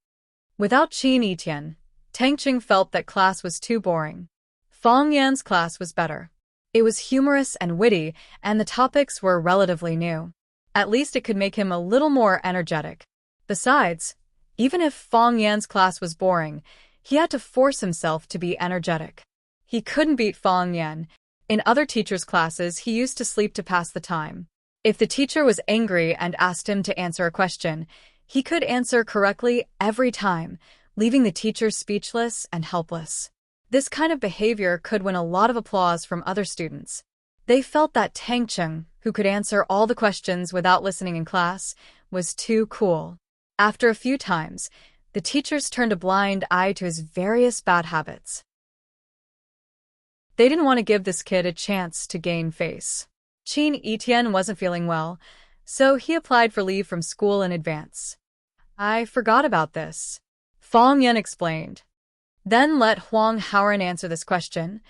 Without Qin Etian, Tang Cheng felt that class was too boring. Fong Yan's class was better. It was humorous and witty, and the topics were relatively new. At least it could make him a little more energetic. Besides, even if Fong Yan's class was boring, he had to force himself to be energetic. He couldn't beat Fong Yan. In other teachers' classes, he used to sleep to pass the time. If the teacher was angry and asked him to answer a question, he could answer correctly every time, leaving the teacher speechless and helpless. This kind of behavior could win a lot of applause from other students. They felt that Tang Cheng, who could answer all the questions without listening in class, was too cool. After a few times, the teachers turned a blind eye to his various bad habits. They didn't want to give this kid a chance to gain face. Qin Etian wasn't feeling well, so he applied for leave from school in advance. I forgot about this, Fong Yan explained. Then let Huang Haoren answer this question.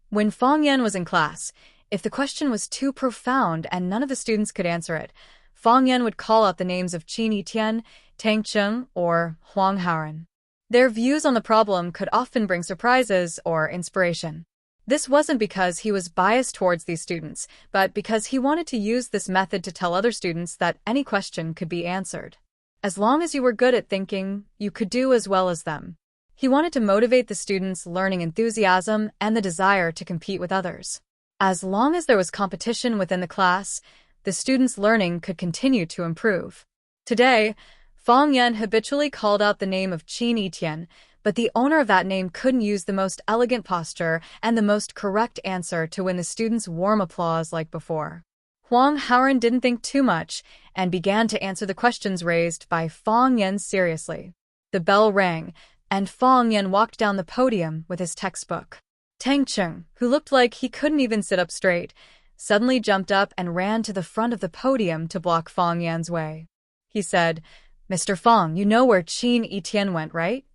When Fong Yan was in class, if the question was too profound and none of the students could answer it, Fong Yan would call out the names of Qin Etian, Tang Cheng, or Huang Haoren. Their views on the problem could often bring surprises or inspiration. This wasn't because he was biased towards these students, but because he wanted to use this method to tell other students that any question could be answered. As long as you were good at thinking, you could do as well as them. He wanted to motivate the students' learning enthusiasm and the desire to compete with others. As long as there was competition within the class, the students' learning could continue to improve. Today, Fong Yan habitually called out the name of Qin Etian, but the owner of that name couldn't use the most elegant posture and the most correct answer to win the students' warm applause like before. Huang Haoren didn't think too much and began to answer the questions raised by Fong Yan seriously. The bell rang, and Fong Yan walked down the podium with his textbook. Tang Cheng, who looked like he couldn't even sit up straight, suddenly jumped up and ran to the front of the podium to block Fong Yan's way. He said, Mr. Fong, you know where Qin Etian went, right?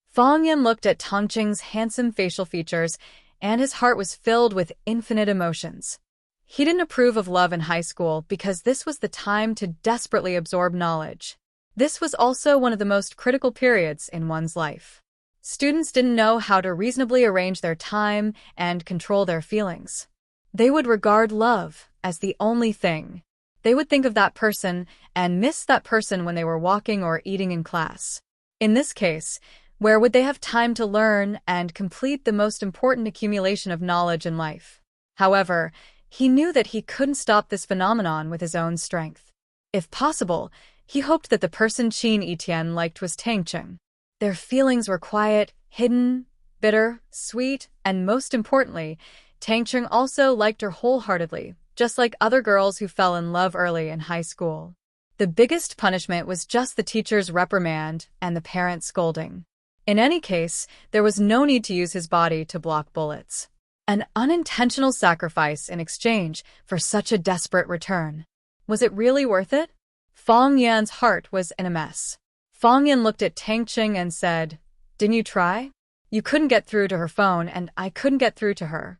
Fong Yan looked at Tang Cheng's handsome facial features, and his heart was filled with infinite emotions. He didn't approve of love in high school because this was the time to desperately absorb knowledge. This was also one of the most critical periods in one's life. Students didn't know how to reasonably arrange their time and control their feelings. They would regard love as the only thing. They would think of that person and miss that person when they were walking or eating in class. In this case, where would they have time to learn and complete the most important accumulation of knowledge in life? However, he knew that he couldn't stop this phenomenon with his own strength. If possible, he hoped that the person Qin Etienne liked was Tangcheng. Their feelings were quiet, hidden, bitter, sweet, and most importantly, Tangcheng also liked her wholeheartedly, just like other girls who fell in love early in high school. The biggest punishment was just the teacher's reprimand and the parent's scolding. In any case, there was no need to use his body to block bullets. An unintentional sacrifice in exchange for such a desperate return. Was it really worth it? Fang Yan's heart was in a mess. Fang Yan looked at Tangcheng and said, "Didn't you try? You couldn't get through to her phone and I couldn't get through to her."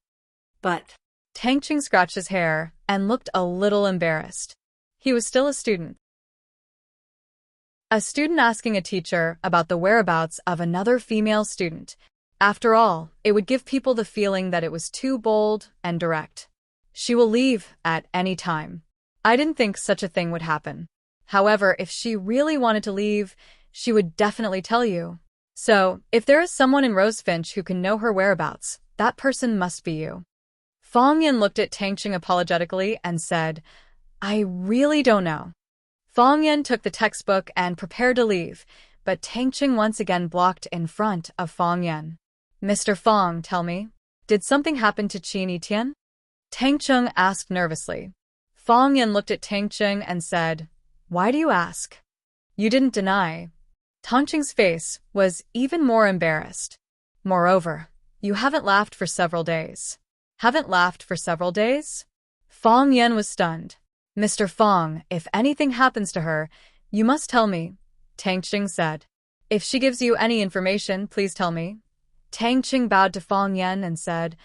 But Tangcheng scratched his hair and looked a little embarrassed. He was still a student. A student asking a teacher about the whereabouts of another female student. After all, it would give people the feeling that it was too bold and direct. She will leave at any time. I didn't think such a thing would happen. However, if she really wanted to leave, she would definitely tell you. So, if there is someone in Rosefinch who can know her whereabouts, that person must be you. Fang Yan looked at Tangcheng apologetically and said, "I really don't know." Fang Yan took the textbook and prepared to leave, but Tangcheng once again blocked in front of Fang Yan. "Mr. Fang, tell me, did something happen to Qin Etienne?" Tangcheng asked nervously. Fang Yan looked at Tangcheng and said, "Why do you ask?" "You didn't deny." Tangcheng's face was even more embarrassed. "Moreover, you haven't laughed for several days." "Haven't laughed for several days?" Fang Yan was stunned. "Mr. Fang, if anything happens to her, you must tell me," Tangcheng said. "If she gives you any information, please tell me." Tangcheng bowed to Fang Yan and said,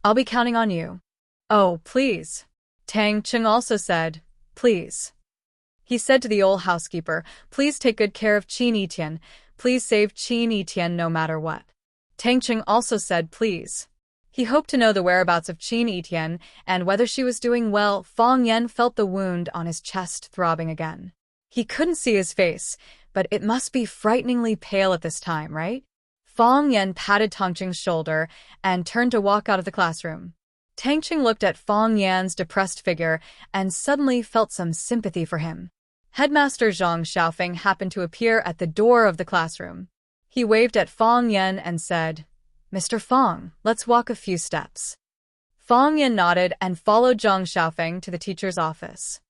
"I'll be counting on you." "Oh, please." Tangcheng also said, "Please." He said to the old housekeeper, "Please take good care of Qin Etienne. Please save Qin Etienne no matter what." Tangcheng also said, "Please." He hoped to know the whereabouts of Qin Etienne and whether she was doing well. Fang Yan felt the wound on his chest throbbing again. He couldn't see his face, but it must be frighteningly pale at this time, right? Fang Yan patted Tangcheng's shoulder and turned to walk out of the classroom. Tangcheng looked at Fang Yan's depressed figure and suddenly felt some sympathy for him. Headmaster Zhang Xiaofeng happened to appear at the door of the classroom. He waved at Fang Yan and said, "Mr. Fang, let's walk a few steps." Fang Yan nodded and followed Zhang Xiaofeng to the teacher's office.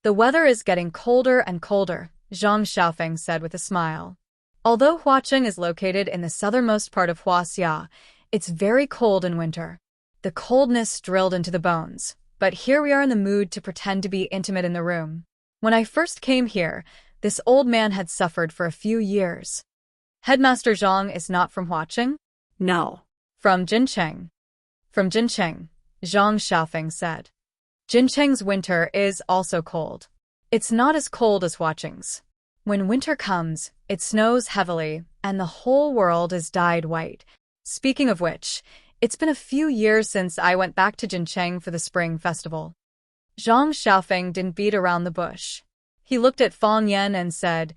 "The weather is getting colder and colder," Zhang Xiaofeng said with a smile. Although Huacheng is located in the southernmost part of Huaxia, it's very cold in winter. The coldness drilled into the bones, but here we are in the mood to pretend to be intimate in the room. When I first came here, this old man had suffered for a few years. Headmaster Zhang is not from Huacheng? no. From Jincheng. From Jincheng, Zhang Xiaofeng said. Jincheng's winter is also cold. It's not as cold as Huacheng's. When winter comes, it snows heavily, and the whole world is dyed white. Speaking of which, it's been a few years since I went back to Jincheng for the Spring Festival. Zhang Xiaofeng didn't beat around the bush. He looked at Fang Yan and said,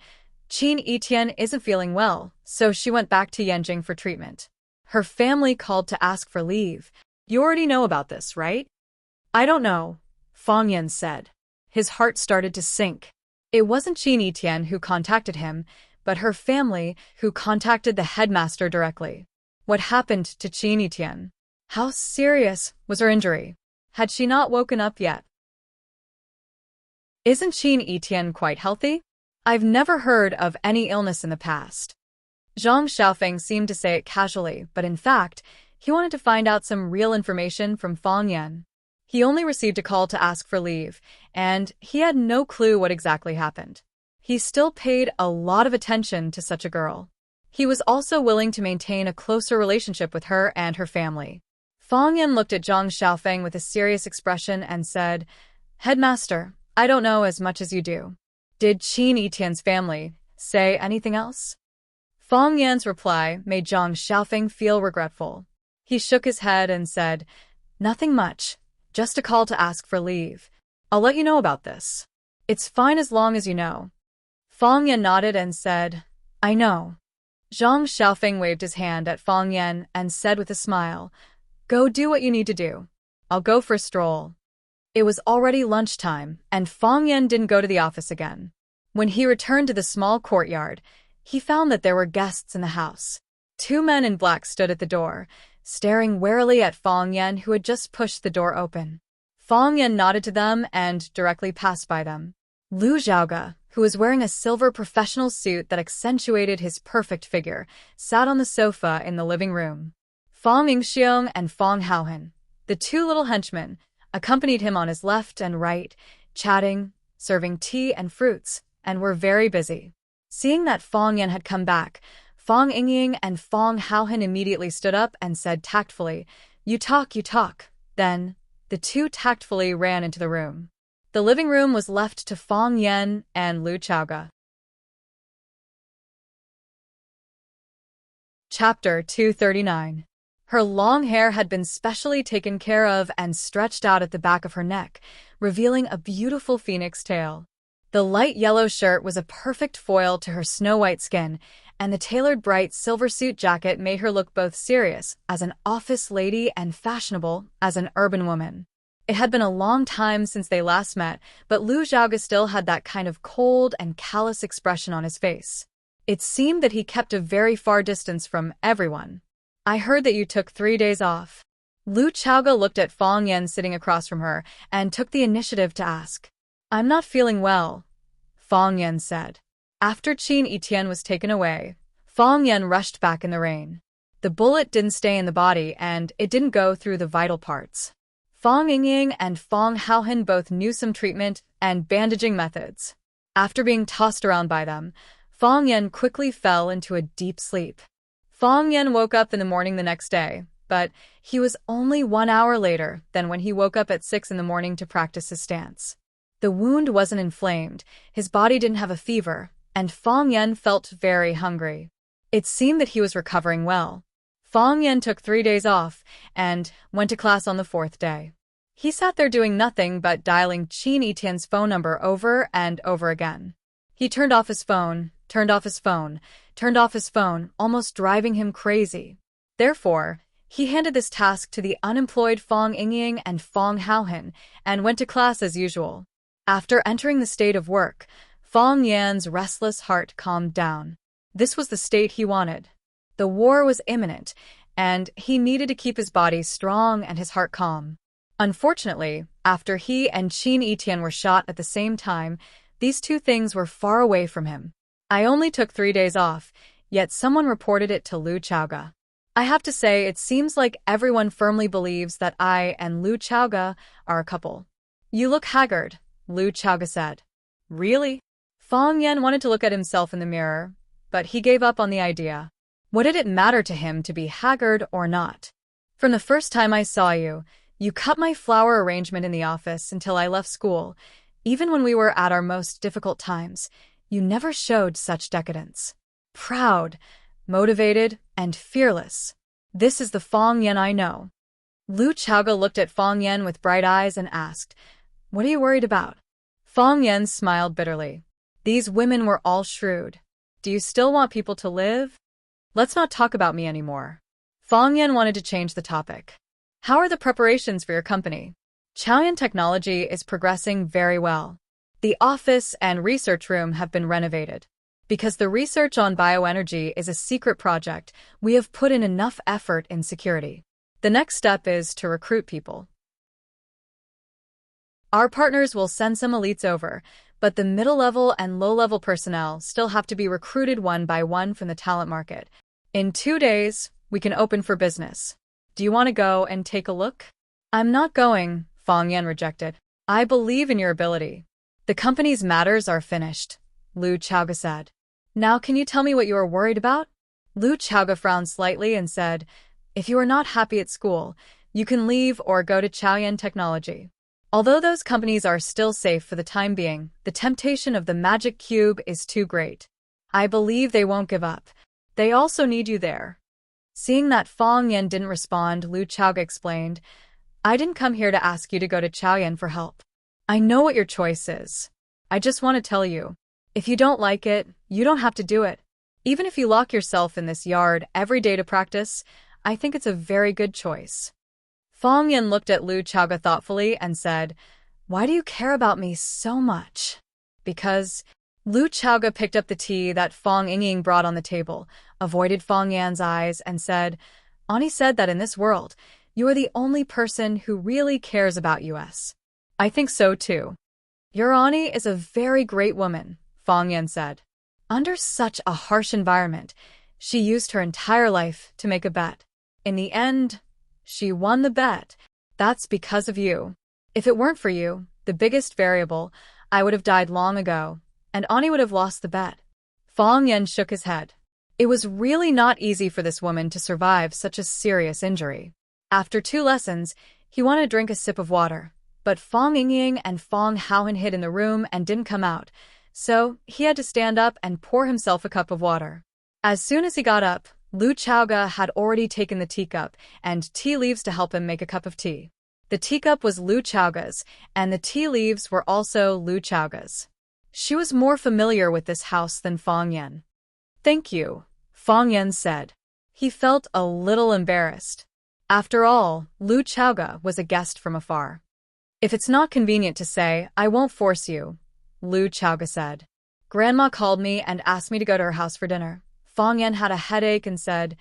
"Qin Etienne isn't feeling well, so she went back to Yanjing for treatment. Her family called to ask for leave. You already know about this, right?" "I don't know," Fang Yan said. His heart started to sink. It wasn't Qin Etienne who contacted him, but her family who contacted the headmaster directly. What happened to Qin Etienne? How serious was her injury? Had she not woken up yet? Isn't Qin Etienne quite healthy? I've never heard of any illness in the past. Zhang Xiaofeng seemed to say it casually, but in fact, he wanted to find out some real information from Fang Yan. He only received a call to ask for leave, and he had no clue what exactly happened. He still paid a lot of attention to such a girl. He was also willing to maintain a closer relationship with her and her family. Fang Yan looked at Zhang Xiaofeng with a serious expression and said, "Headmaster, I don't know as much as you do. Did Qin Etienne's family Say anything else? Fang Yan's reply made Zhang Xiaofeng feel regretful. He shook his head and said, "Nothing much, just a call to ask for leave. I'll let you know about this. It's fine as long as you know." Fang Yan nodded and said, "I know." Zhang Xiaofeng waved his hand at Fang Yan and said with a smile, "Go do what you need to do. I'll go for a stroll." It was already lunchtime, and Fang Yan didn't go to the office again. When he returned to the small courtyard, he found that there were guests in the house. Two men in black stood at the door, staring warily at Fang Yan, who had just pushed the door open. Fang Yan nodded to them and directly passed by them. Lu Zhaoge, who was wearing a silver professional suit that accentuated his perfect figure, sat on the sofa in the living room. Fang Yingxiong and Fang Haohan, the two little henchmen, accompanied him on his left and right, chatting, serving tea and fruits, and were very busy. Seeing that Fang Yan had come back, Fang Yingying and Fang Haohan immediately stood up and said tactfully, You talk, you talk." Then, the two tactfully ran into the room. The living room was left to Fang Yan and Lu Zhaoge. Chapter 239. Her long hair had been specially taken care of and stretched out at the back of her neck, revealing a beautiful phoenix tail. The light yellow shirt was a perfect foil to her snow-white skin, and the tailored bright silver suit jacket made her look both serious as an office lady and fashionable as an urban woman. It had been a long time since they last met, but Lu Zhaoge still had that kind of cold and callous expression on his face. It seemed that he kept a very far distance from everyone. "I heard that you took 3 days off." Lu Zhaoge looked at Fang Yan sitting across from her and took the initiative to ask. "I'm not feeling well," Fang Yan said. After Qin Etienne was taken away, Fang Yan rushed back in the rain. The bullet didn't stay in the body and it didn't go through the vital parts. Fang Yingying and Fang Haohan both knew some treatment and bandaging methods. After being tossed around by them, Fang Yan quickly fell into a deep sleep. Fang Yan woke up in the morning the next day, but he was only 1 hour later than when he woke up at 6 in the morning to practice his stance. The wound wasn't inflamed, his body didn't have a fever, and Fang Yan felt very hungry. It seemed that he was recovering well. Fang Yan took 3 days off and went to class on the 4th day. He sat there doing nothing but dialing Qin Etienne's phone number over and over again. He turned off his phone, turned off his phone, turned off his phone, almost driving him crazy. Therefore, he handed this task to the unemployed Fang Yingying and Fang Haohan and went to class as usual. After entering the state of work, Fang Yan's restless heart calmed down. This was the state he wanted. The war was imminent, and he needed to keep his body strong and his heart calm. Unfortunately, after he and Qin Etienne were shot at the same time, these two things were far away from him. "I only took 3 days off, yet someone reported it to Lu Zhaoge. I have to say, it seems like everyone firmly believes that I and Lu Zhaoge are a couple." "You look haggard," Lu Zhaoge said. "Really?" Fang Yan wanted to look at himself in the mirror, but he gave up on the idea. What did it matter to him to be haggard or not? "From the first time I saw you, you cut my flower arrangement in the office until I left school. Even when we were at our most difficult times, you never showed such decadence. Proud, motivated, and fearless. This is the Fang Yan I know." Lu Zhaoge looked at Fang Yan with bright eyes and asked, "What are you worried about?" Fang Yan smiled bitterly. These women were all shrewd. "Do you still want people to live? Let's not talk about me anymore." Fang Yan wanted to change the topic. "How are the preparations for your company?" "Chaoyan Technology is progressing very well. The office and research room have been renovated. Because the research on bioenergy is a secret project, we have put in enough effort in security. The next step is to recruit people. Our partners will send some elites over, but the middle-level and low-level personnel still have to be recruited one by one from the talent market. In 2 days, we can open for business. Do you want to go and take a look?" "I'm not going," Fang Yan rejected. "I believe in your ability. The company's matters are finished," Lu Zhaoge said. "Now can you tell me what you are worried about?" Lu Zhaoge frowned slightly and said, "If you are not happy at school, you can leave or go to Chaoyan Technology. Although those companies are still safe for the time being, the temptation of the magic cube is too great. I believe they won't give up. They also need you there. Seeing that Fang Yan didn't respond, Lu Chaoga explained, I didn't come here to ask you to go to Chaoyan for help. I know what your choice is. I just want to tell you, if you don't like it, you don't have to do it. Even if you lock yourself in this yard every day to practice, I think it's a very good choice. Fang Yan looked at Lu Chaoga thoughtfully and said, Why do you care about me so much? Because Lu Chaoga picked up the tea that Fang Yingying brought on the table, avoided Fang Yan's eyes, and said, Ani said that in this world, you are the only person who really cares about us. I think so too. Your Ani is a very great woman, Fang Yan said. Under such a harsh environment, she used her entire life to make a bet. In the end, she won the bet. That's because of you. If it weren't for you, the biggest variable, I would have died long ago, and Ani would have lost the bet. Fang Yan shook his head. It was really not easy for this woman to survive such a serious injury. After 2 lessons, he wanted to drink a sip of water, but Fang Yingying and Fang Haohan hid in the room and didn't come out, so he had to stand up and pour himself a cup of water. As soon as he got up, Lu Chaoga had already taken the teacup and tea leaves to help him make a cup of tea. The teacup was Lu Chaoga's, and the tea leaves were also Lu Chaoga's. She was more familiar with this house than Fang Yan. Thank you, Fang Yan said. He felt a little embarrassed. After all, Lu Chaoga was a guest from afar. If it's not convenient to say, I won't force you, Lu Chaoga said. Grandma called me and asked me to go to her house for dinner. Fang Yan had a headache and said,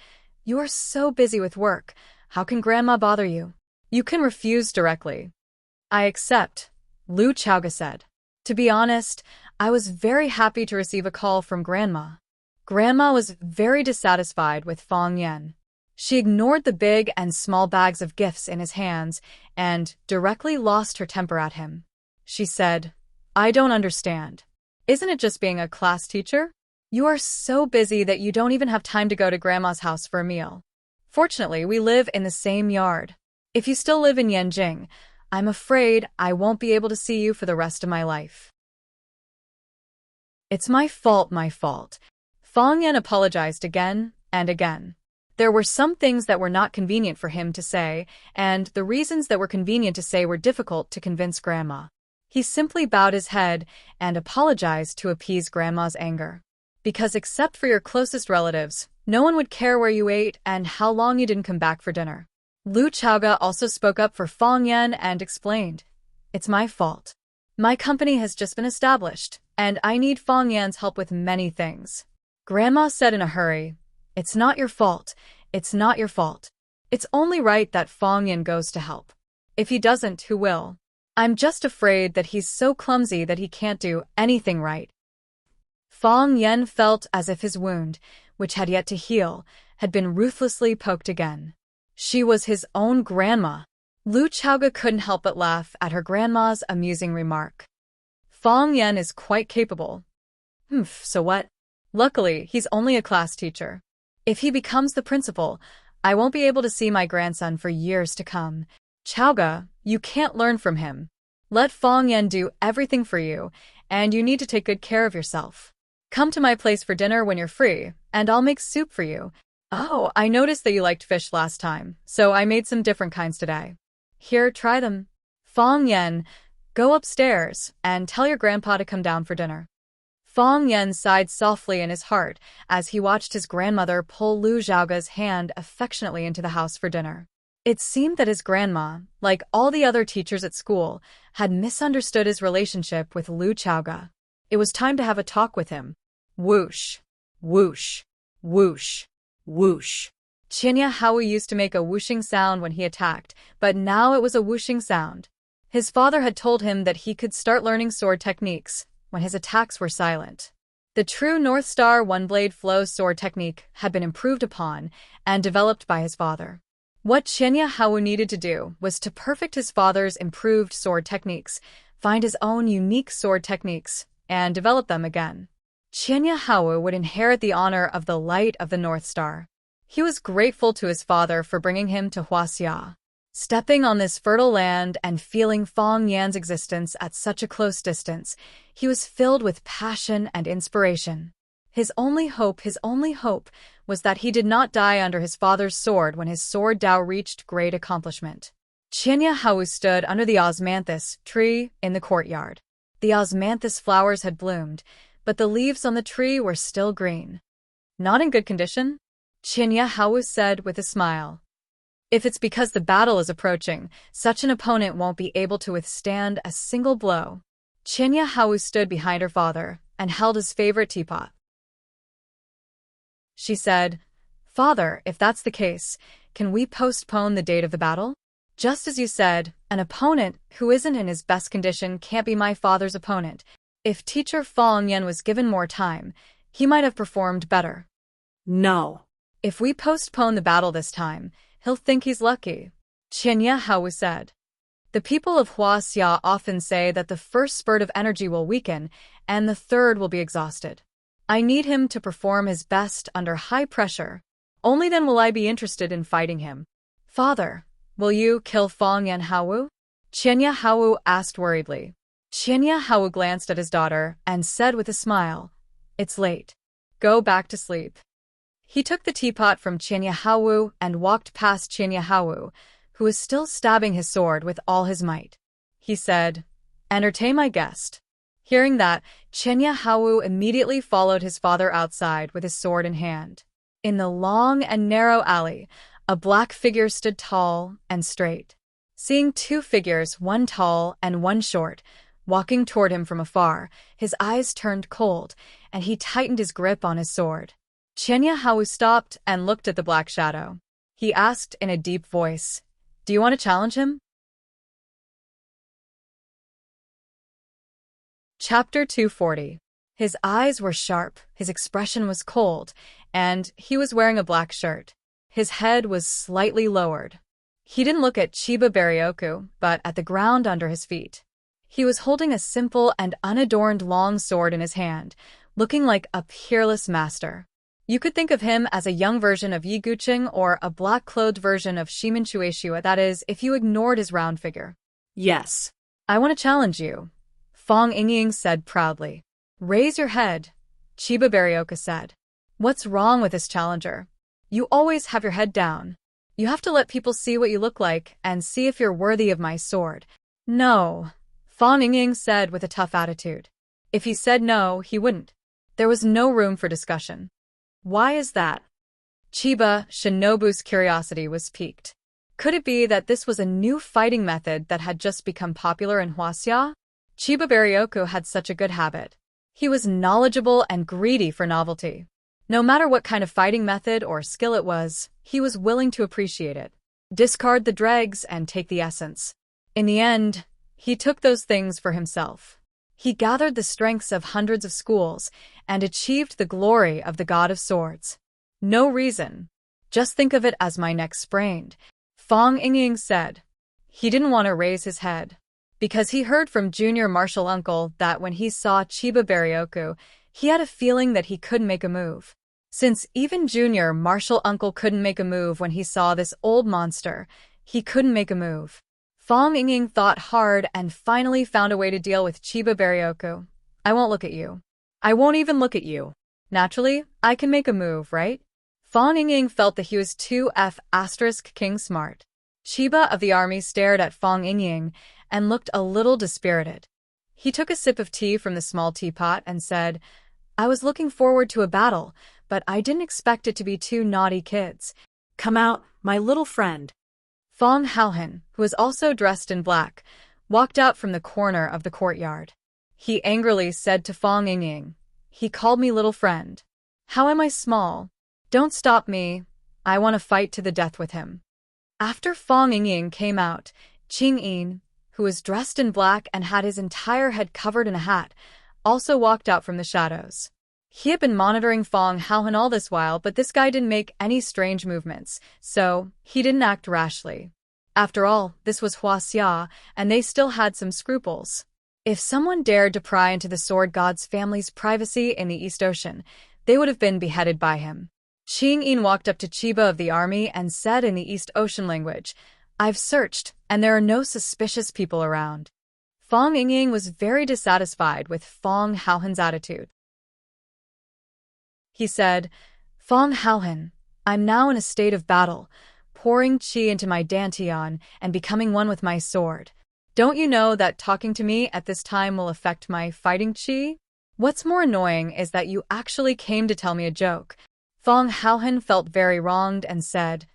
You are so busy with work. How can Grandma bother you? You can refuse directly. I accept, Lu Chaoga said. To be honest, I was very happy to receive a call from Grandma. Grandma was very dissatisfied with Fang Yan. She ignored the big and small bags of gifts in his hands and directly lost her temper at him. She said, I don't understand. Isn't it just being a class teacher? You are so busy that you don't even have time to go to Grandma's house for a meal. Fortunately, we live in the same yard. If you still live in Yanjing, I'm afraid I won't be able to see you for the rest of my life. It's my fault, my fault. Fang Yan apologized again and again. There were some things that were not convenient for him to say, and the reasons that were convenient to say were difficult to convince Grandma. He simply bowed his head and apologized to appease Grandma's anger. Because except for your closest relatives, no one would care where you ate and how long you didn't come back for dinner. Lu Chaoga also spoke up for Fang Yan and explained, It's my fault. My company has just been established, and I need Fang Yan's help with many things. Grandma said in a hurry, It's not your fault. It's not your fault. It's only right that Fang Yan goes to help. If he doesn't, who will? I'm just afraid that he's so clumsy that he can't do anything right. Fang Yan felt as if his wound, which had yet to heal, had been ruthlessly poked again. She was his own grandma. Lu Chaoga couldn't help but laugh at her grandma's amusing remark. Fang Yan is quite capable. So what? Luckily, he's only a class teacher. If he becomes the principal, I won't be able to see my grandson for years to come. Chaoga, you can't learn from him. Let Fang Yan do everything for you, and you need to take good care of yourself. Come to my place for dinner when you're free, and I'll make soup for you. Oh, I noticed that you liked fish last time, so I made some different kinds today. Here, try them. Fang Yan, go upstairs and tell your grandpa to come down for dinner. Fang Yan sighed softly in his heart as he watched his grandmother pull Lu Chaoga's hand affectionately into the house for dinner. It seemed that his grandma, like all the other teachers at school, had misunderstood his relationship with Lu Chaoga. It was time to have a talk with him. Whoosh, whoosh, whoosh, whoosh. Qinya Hao used to make a whooshing sound when he attacked, but now it was a whooshing sound. His father had told him that he could start learning sword techniques when his attacks were silent. The true North Star one-blade flow sword technique had been improved upon and developed by his father. What Qinya Hao needed to do was to perfect his father's improved sword techniques, find his own unique sword techniques, and develop them again. Qinya Hao would inherit the honor of the light of the North Star. He was grateful to his father for bringing him to Huaxia. Stepping on this fertile land and feeling Fang Yan's existence at such a close distance, he was filled with passion and inspiration. His only hope was that he did not die under his father's sword when his sword Dao reached great accomplishment. Qianya Hao stood under the osmanthus tree in the courtyard. The osmanthus flowers had bloomed, but the leaves on the tree were still green. Not in good condition? Qianya Hao said with a smile. If it's because the battle is approaching, such an opponent won't be able to withstand a single blow. Qianya Hao stood behind her father and held his favorite teapot. She said, "Father, if that's the case, can we postpone the date of the battle? Just as you said, an opponent who isn't in his best condition can't be my father's opponent. If teacher Fang Yan was given more time, he might have performed better." No. If we postpone the battle this time, he'll think he's lucky, Qianya Hao said. The people of Huaxia often say that the first spurt of energy will weaken and the third will be exhausted. I need him to perform his best under high pressure. Only then will I be interested in fighting him. Father, will you kill Fang Yan Hao? Qianya Hao asked worriedly. Qianya Hao glanced at his daughter and said with a smile, "It's late. Go back to sleep." He took the teapot from Qianya Hao and walked past Qianya Hao, who was still stabbing his sword with all his might. He said, "Entertain my guest." Hearing that, Qianya Hao immediately followed his father outside with his sword in hand. In the long and narrow alley, a black figure stood tall and straight. Seeing two figures, one tall and one short, walking toward him from afar, his eyes turned cold, and he tightened his grip on his sword. Qianya Hao stopped and looked at the black shadow. He asked in a deep voice, "Do you want to challenge him?" Chapter 240. His eyes were sharp, his expression was cold, and he was wearing a black shirt. His head was slightly lowered. He didn't look at Chiba Baryoku, but at the ground under his feet. He was holding a simple and unadorned long sword in his hand, looking like a peerless master. You could think of him as a young version of Yi Guqing or a black-clothed version of Shimin Shueishua, that is, if you ignored his round figure. Yes. "I want to challenge you," Fang Yingying said proudly. "Raise your head," Chiba Baryoka said. "What's wrong with this challenger? You always have your head down. You have to let people see what you look like and see if you're worthy of my sword." "No," Fang Yingying said with a tough attitude. If he said no, he wouldn't. There was no room for discussion. "Why is that?" Chiba Shinobu's curiosity was piqued. Could it be that this was a new fighting method that had just become popular in Huaxia? Chiba Baryoku had such a good habit. He was knowledgeable and greedy for novelty. No matter what kind of fighting method or skill it was, he was willing to appreciate it. Discard the dregs and take the essence. In the end, he took those things for himself. He gathered the strengths of hundreds of schools and achieved the glory of the God of Swords. No reason. Just think of it as my neck sprained, Fang Yingying said. He didn't want to raise his head, because he heard from Junior Martial Uncle that when he saw Chiba Baryoku, he had a feeling that he couldn't make a move. Since even Junior Martial Uncle couldn't make a move when he saw this old monster, he couldn't make a move. Fang Yingying thought hard and finally found a way to deal with Chiba Baryoku. "I won't look at you. I won't even look at you. Naturally, I can make a move, right?" Fang Yingying felt that he was too *king smart. Chiba of the army stared at Fang Yingying and looked a little dispirited. He took a sip of tea from the small teapot and said, "I was looking forward to a battle, but I didn't expect it to be two naughty kids. Come out, my little friend." Fang Haohan, who was also dressed in black, walked out from the corner of the courtyard. He angrily said to Fang Yingying, "He called me little friend. How am I small? Don't stop me. I want to fight to the death with him." After Fang Yingying came out, Qing Yin, who was dressed in black and had his entire head covered in a hat, also walked out from the shadows. He had been monitoring Fang Haohan all this while, but this guy didn't make any strange movements, so he didn't act rashly. After all, this was Huaxia, and they still had some scruples. If someone dared to pry into the sword god's family's privacy in the East Ocean, they would have been beheaded by him. Qing Yin walked up to Chiba of the army and said in the East Ocean language, "I've searched, and there are no suspicious people around." Fang Yingying was very dissatisfied with Fang Haohan's attitude. He said, Fong Haohan, I'm now in a state of battle, pouring qi into my dantian and becoming one with my sword. Don't you know that talking to me at this time will affect my fighting qi? What's more annoying is that you actually came to tell me a joke. Fong Haohan felt very wronged and said,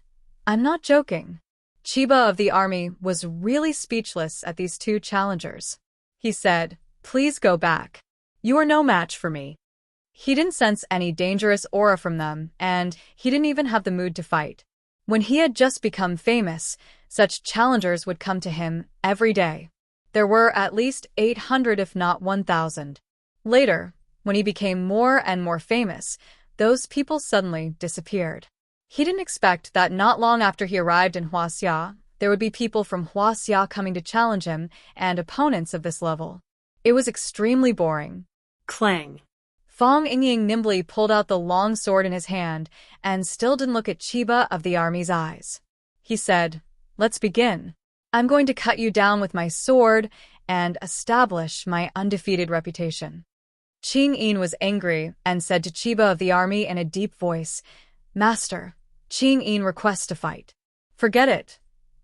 I'm not joking. Chiba of the army was really speechless at these two challengers. He said, Please go back. You are no match for me. He didn't sense any dangerous aura from them, and he didn't even have the mood to fight. When he had just become famous, such challengers would come to him every day. There were at least 800 if not 1,000. Later, when he became more and more famous, those people suddenly disappeared. He didn't expect that not long after he arrived in Huaxia, there would be people from Huaxia coming to challenge him and opponents of this level. It was extremely boring. Clang. Fong Ying nimbly pulled out the long sword in his hand and still didn't look at Chiba of the army's eyes. He said, Let's begin. I'm going to cut you down with my sword and establish my undefeated reputation. Qing Yin was angry and said to Chiba of the army in a deep voice, Master, Qing Yin requests to fight. Forget it,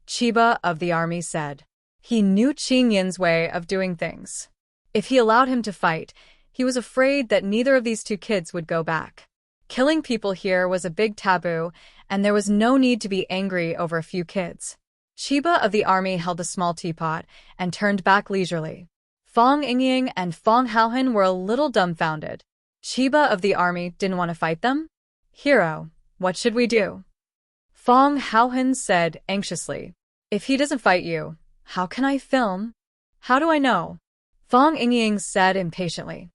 Chiba of the army said. He knew Qing Yin's way of doing things. If he allowed him to fight, he was afraid that neither of these two kids would go back. Killing people here was a big taboo, and there was no need to be angry over a few kids. Chiba of the army held a small teapot and turned back leisurely. Fong Ying and Fong Haohan were a little dumbfounded. Chiba of the army didn't want to fight them? Hero, what should we do? Fong Haohan said anxiously. If he doesn't fight you, how can I film? How do I know? Fong Ying said impatiently.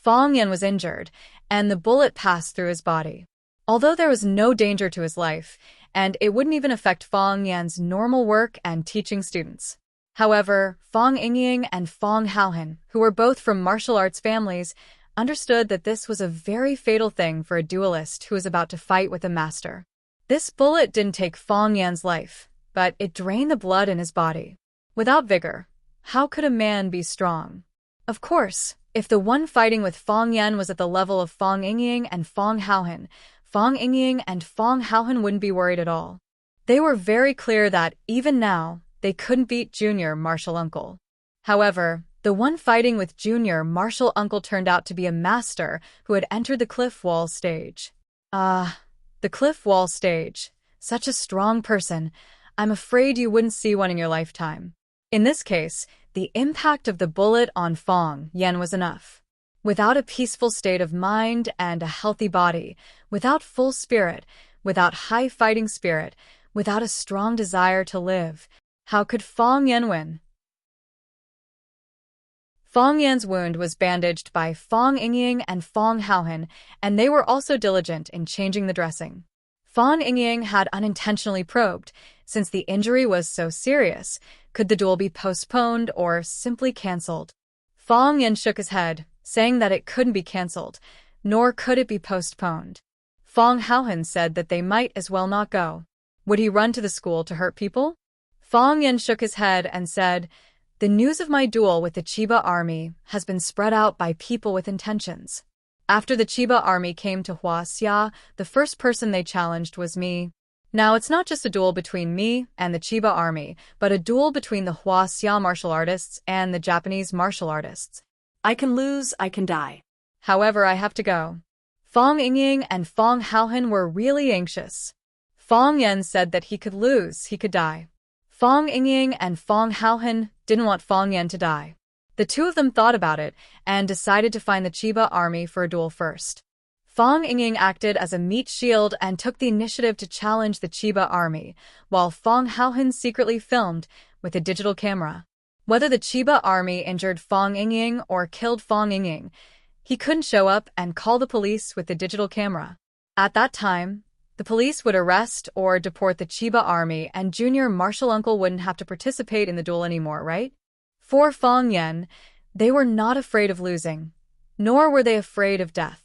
Fong Yan was injured, and the bullet passed through his body. Although there was no danger to his life, and it wouldn't even affect Fong Yan's normal work and teaching students. However, Fong Ying and Fong Haohan, who were both from martial arts families, understood that this was a very fatal thing for a duelist who was about to fight with a master. This bullet didn't take Fong Yan's life, but it drained the blood in his body. Without vigor, how could a man be strong? Of course, if the one fighting with Fong Yan was at the level of Fong Ying and Fong Haohan, Fong Ying and Fong Haohan wouldn't be worried at all. They were very clear that, even now, they couldn't beat Junior Martial Uncle. However, the one fighting with Junior Martial Uncle turned out to be a master who had entered the cliff wall stage. The cliff wall stage. Such a strong person. I'm afraid you wouldn't see one in your lifetime. In this case, the impact of the bullet on Fong Yan was enough. Without a peaceful state of mind and a healthy body, without full spirit, without high fighting spirit, without a strong desire to live, how could Fong Yan win? Fong Yan's wound was bandaged by Fong Ying and Fong Haohan, and they were also diligent in changing the dressing. Fong Ying had unintentionally probed, since the injury was so serious, could the duel be postponed or simply cancelled? Fong Yan shook his head, saying that it couldn't be cancelled, nor could it be postponed. Fong Haohan said that they might as well not go. Would he run to the school to hurt people? Fong Yan shook his head and said, The news of my duel with the Chiba army has been spread out by people with intentions. After the Chiba army came to Huaxia, the first person they challenged was me. Now it's not just a duel between me and the Chiba army, but a duel between the Huaxia martial artists and the Japanese martial artists. I can lose, I can die. However, I have to go. Fong Ying and Fong Haohan were really anxious. Fong Yan said that he could lose, he could die. Fong Ying and Fong Haohan didn't want Fong Yan to die. The two of them thought about it and decided to find the Chiba army for a duel first. Fong Ying acted as a meat shield and took the initiative to challenge the Chiba army, while Fong Haohan secretly filmed with a digital camera. Whether the Chiba army injured Fong Ying or killed Fong Ying, he couldn't show up and call the police with the digital camera. At that time, the police would arrest or deport the Chiba army and Junior Martial Uncle wouldn't have to participate in the duel anymore, right? For Fong Yan, they were not afraid of losing, nor were they afraid of death.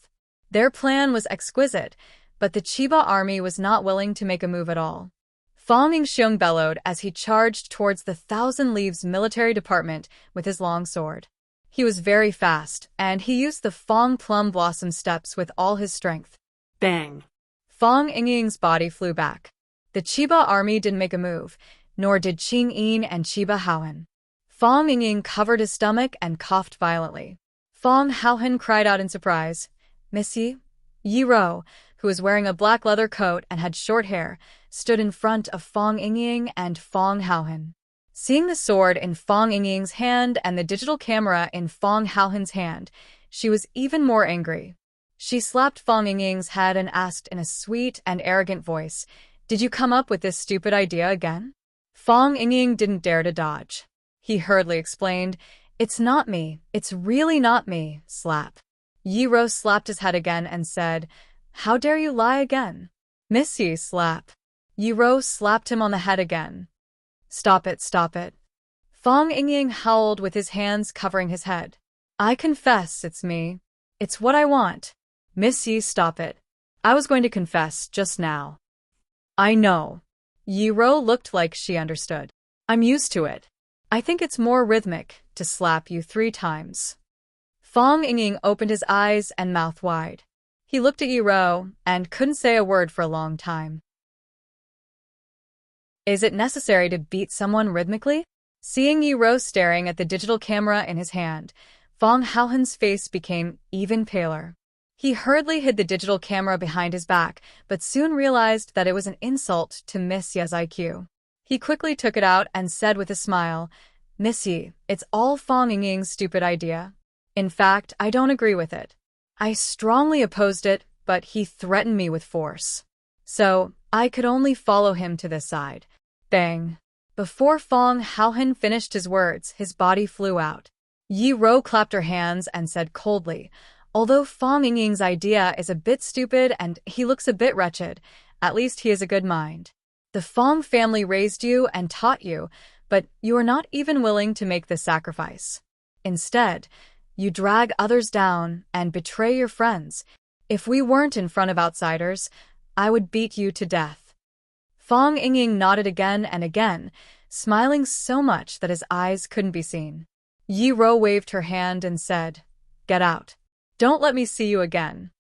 Their plan was exquisite, but the Chiba army was not willing to make a move at all. Fong Yingxiong bellowed as he charged towards the Thousand Leaves military department with his long sword. He was very fast, and he used the Fong Plum Blossom steps with all his strength. Bang. Fong Yingying's body flew back. The Chiba army didn't make a move, nor did Qing Yin and Chiba Haohan. Fong Yingying covered his stomach and coughed violently. Fong Haohan cried out in surprise. "Miss Yi?" Yi Ro, who was wearing a black leather coat and had short hair, stood in front of Fong Yingying and Fong Haohan. Seeing the sword in Fong Yingying's hand and the digital camera in Fong Haohan's hand, she was even more angry. She slapped Fong Yingying's head and asked in a sweet and arrogant voice, "Did you come up with this stupid idea again?" Fong Yingying didn't dare to dodge. He hurriedly explained, "It's not me. It's really not me." Slap. Yi Ro slapped his head again and said, "How dare you lie again?" "Miss Yi." Slap. Yi Ro slapped him on the head again. "Stop it, stop it." Fong Yingying howled with his hands covering his head. "I confess it's me. It's what I want." "Miss Yi, stop it. I was going to confess just now." "I know." Yi Ro looked like she understood. "I'm used to it. I think it's more rhythmic to slap you 3 times. Fong Yingying opened his eyes and mouth wide. He looked at Yi Ro and couldn't say a word for a long time. Is it necessary to beat someone rhythmically? Seeing Yi Ro staring at the digital camera in his hand, Fong Haohan's face became even paler. He hurriedly hid the digital camera behind his back, but soon realized that it was an insult to Miss Yi's IQ. He quickly took it out and said with a smile, "Miss Yi, it's all Fong Yingying's stupid idea. In fact, I don't agree with it. I strongly opposed it, but he threatened me with force. So, I could only follow him to this side." Bang. Before Fong Haohan finished his words, his body flew out. Yi Ro clapped her hands and said coldly, "Although Fong Yingying's idea is a bit stupid and he looks a bit wretched, at least he has a good mind. The Fong family raised you and taught you, but you are not even willing to make this sacrifice. Instead, you drag others down and betray your friends. If we weren't in front of outsiders, I would beat you to death." Fong Yingying nodded again and again, smiling so much that his eyes couldn't be seen. Yi Ro waved her hand and said, "Get out. Don't let me see you again."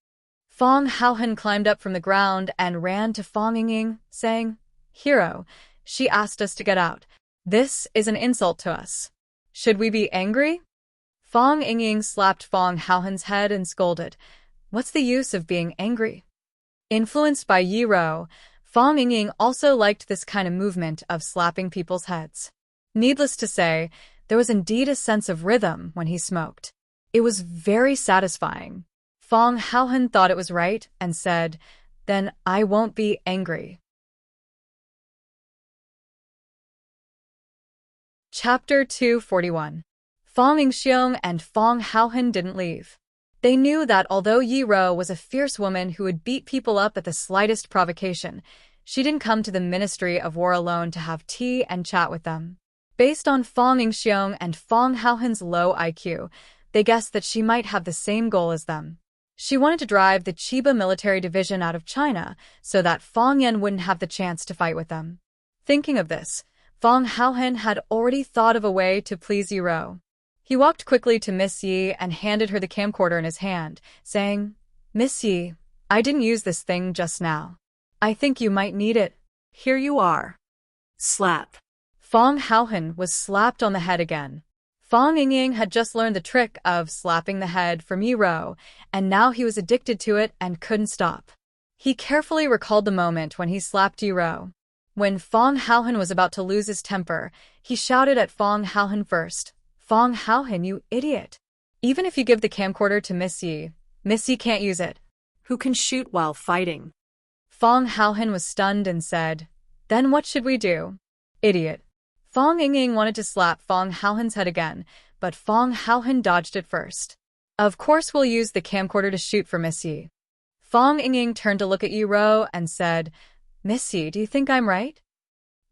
Fong Haohan climbed up from the ground and ran to Fong Yingying, saying, "Hero, she asked us to get out. This is an insult to us. Should we be angry?" Fong Yingying slapped Fong Haohan's head and scolded, "What's the use of being angry?" Influenced by Yi Ro, Fong Yingying also liked this kind of movement of slapping people's heads. Needless to say, there was indeed a sense of rhythm when he smoked. It was very satisfying. Fong Haohan thought it was right and said, "Then I won't be angry." Chapter 241. Fong Yingxiong and Fong Haohan didn't leave. They knew that although Yi Ro was a fierce woman who would beat people up at the slightest provocation, she didn't come to the Ministry of War alone to have tea and chat with them. Based on Fong Yingxiong and Fong Haohan's low IQ, they guessed that she might have the same goal as them. She wanted to drive the Chiba military division out of China so that Fong Yan wouldn't have the chance to fight with them. Thinking of this, Fong Haohan had already thought of a way to please Yi Ro. He walked quickly to Miss Yi and handed her the camcorder in his hand, saying, "Miss Yi, I didn't use this thing just now. I think you might need it. Here you are." Slap. Fong Haohan was slapped on the head again. Fong Yingying had just learned the trick of slapping the head from Yi Ro, and now he was addicted to it and couldn't stop. He carefully recalled the moment when he slapped Yi Ro. When Fong Haohan was about to lose his temper, he shouted at Fong Haohan first, "Fong Haohan, you idiot. Even if you give the camcorder to Miss Yi can't use it." Who can shoot while fighting? Fong Haohan was stunned and said, "Then what should we do?" "Idiot." Fong Yingying wanted to slap Fong Haohan's head again, but Fong Haohan dodged it first. "Of course we'll use the camcorder to shoot for Miss Yi." Fong Yingying turned to look at Yi Ro and said, "Miss Yi, do you think I'm right?"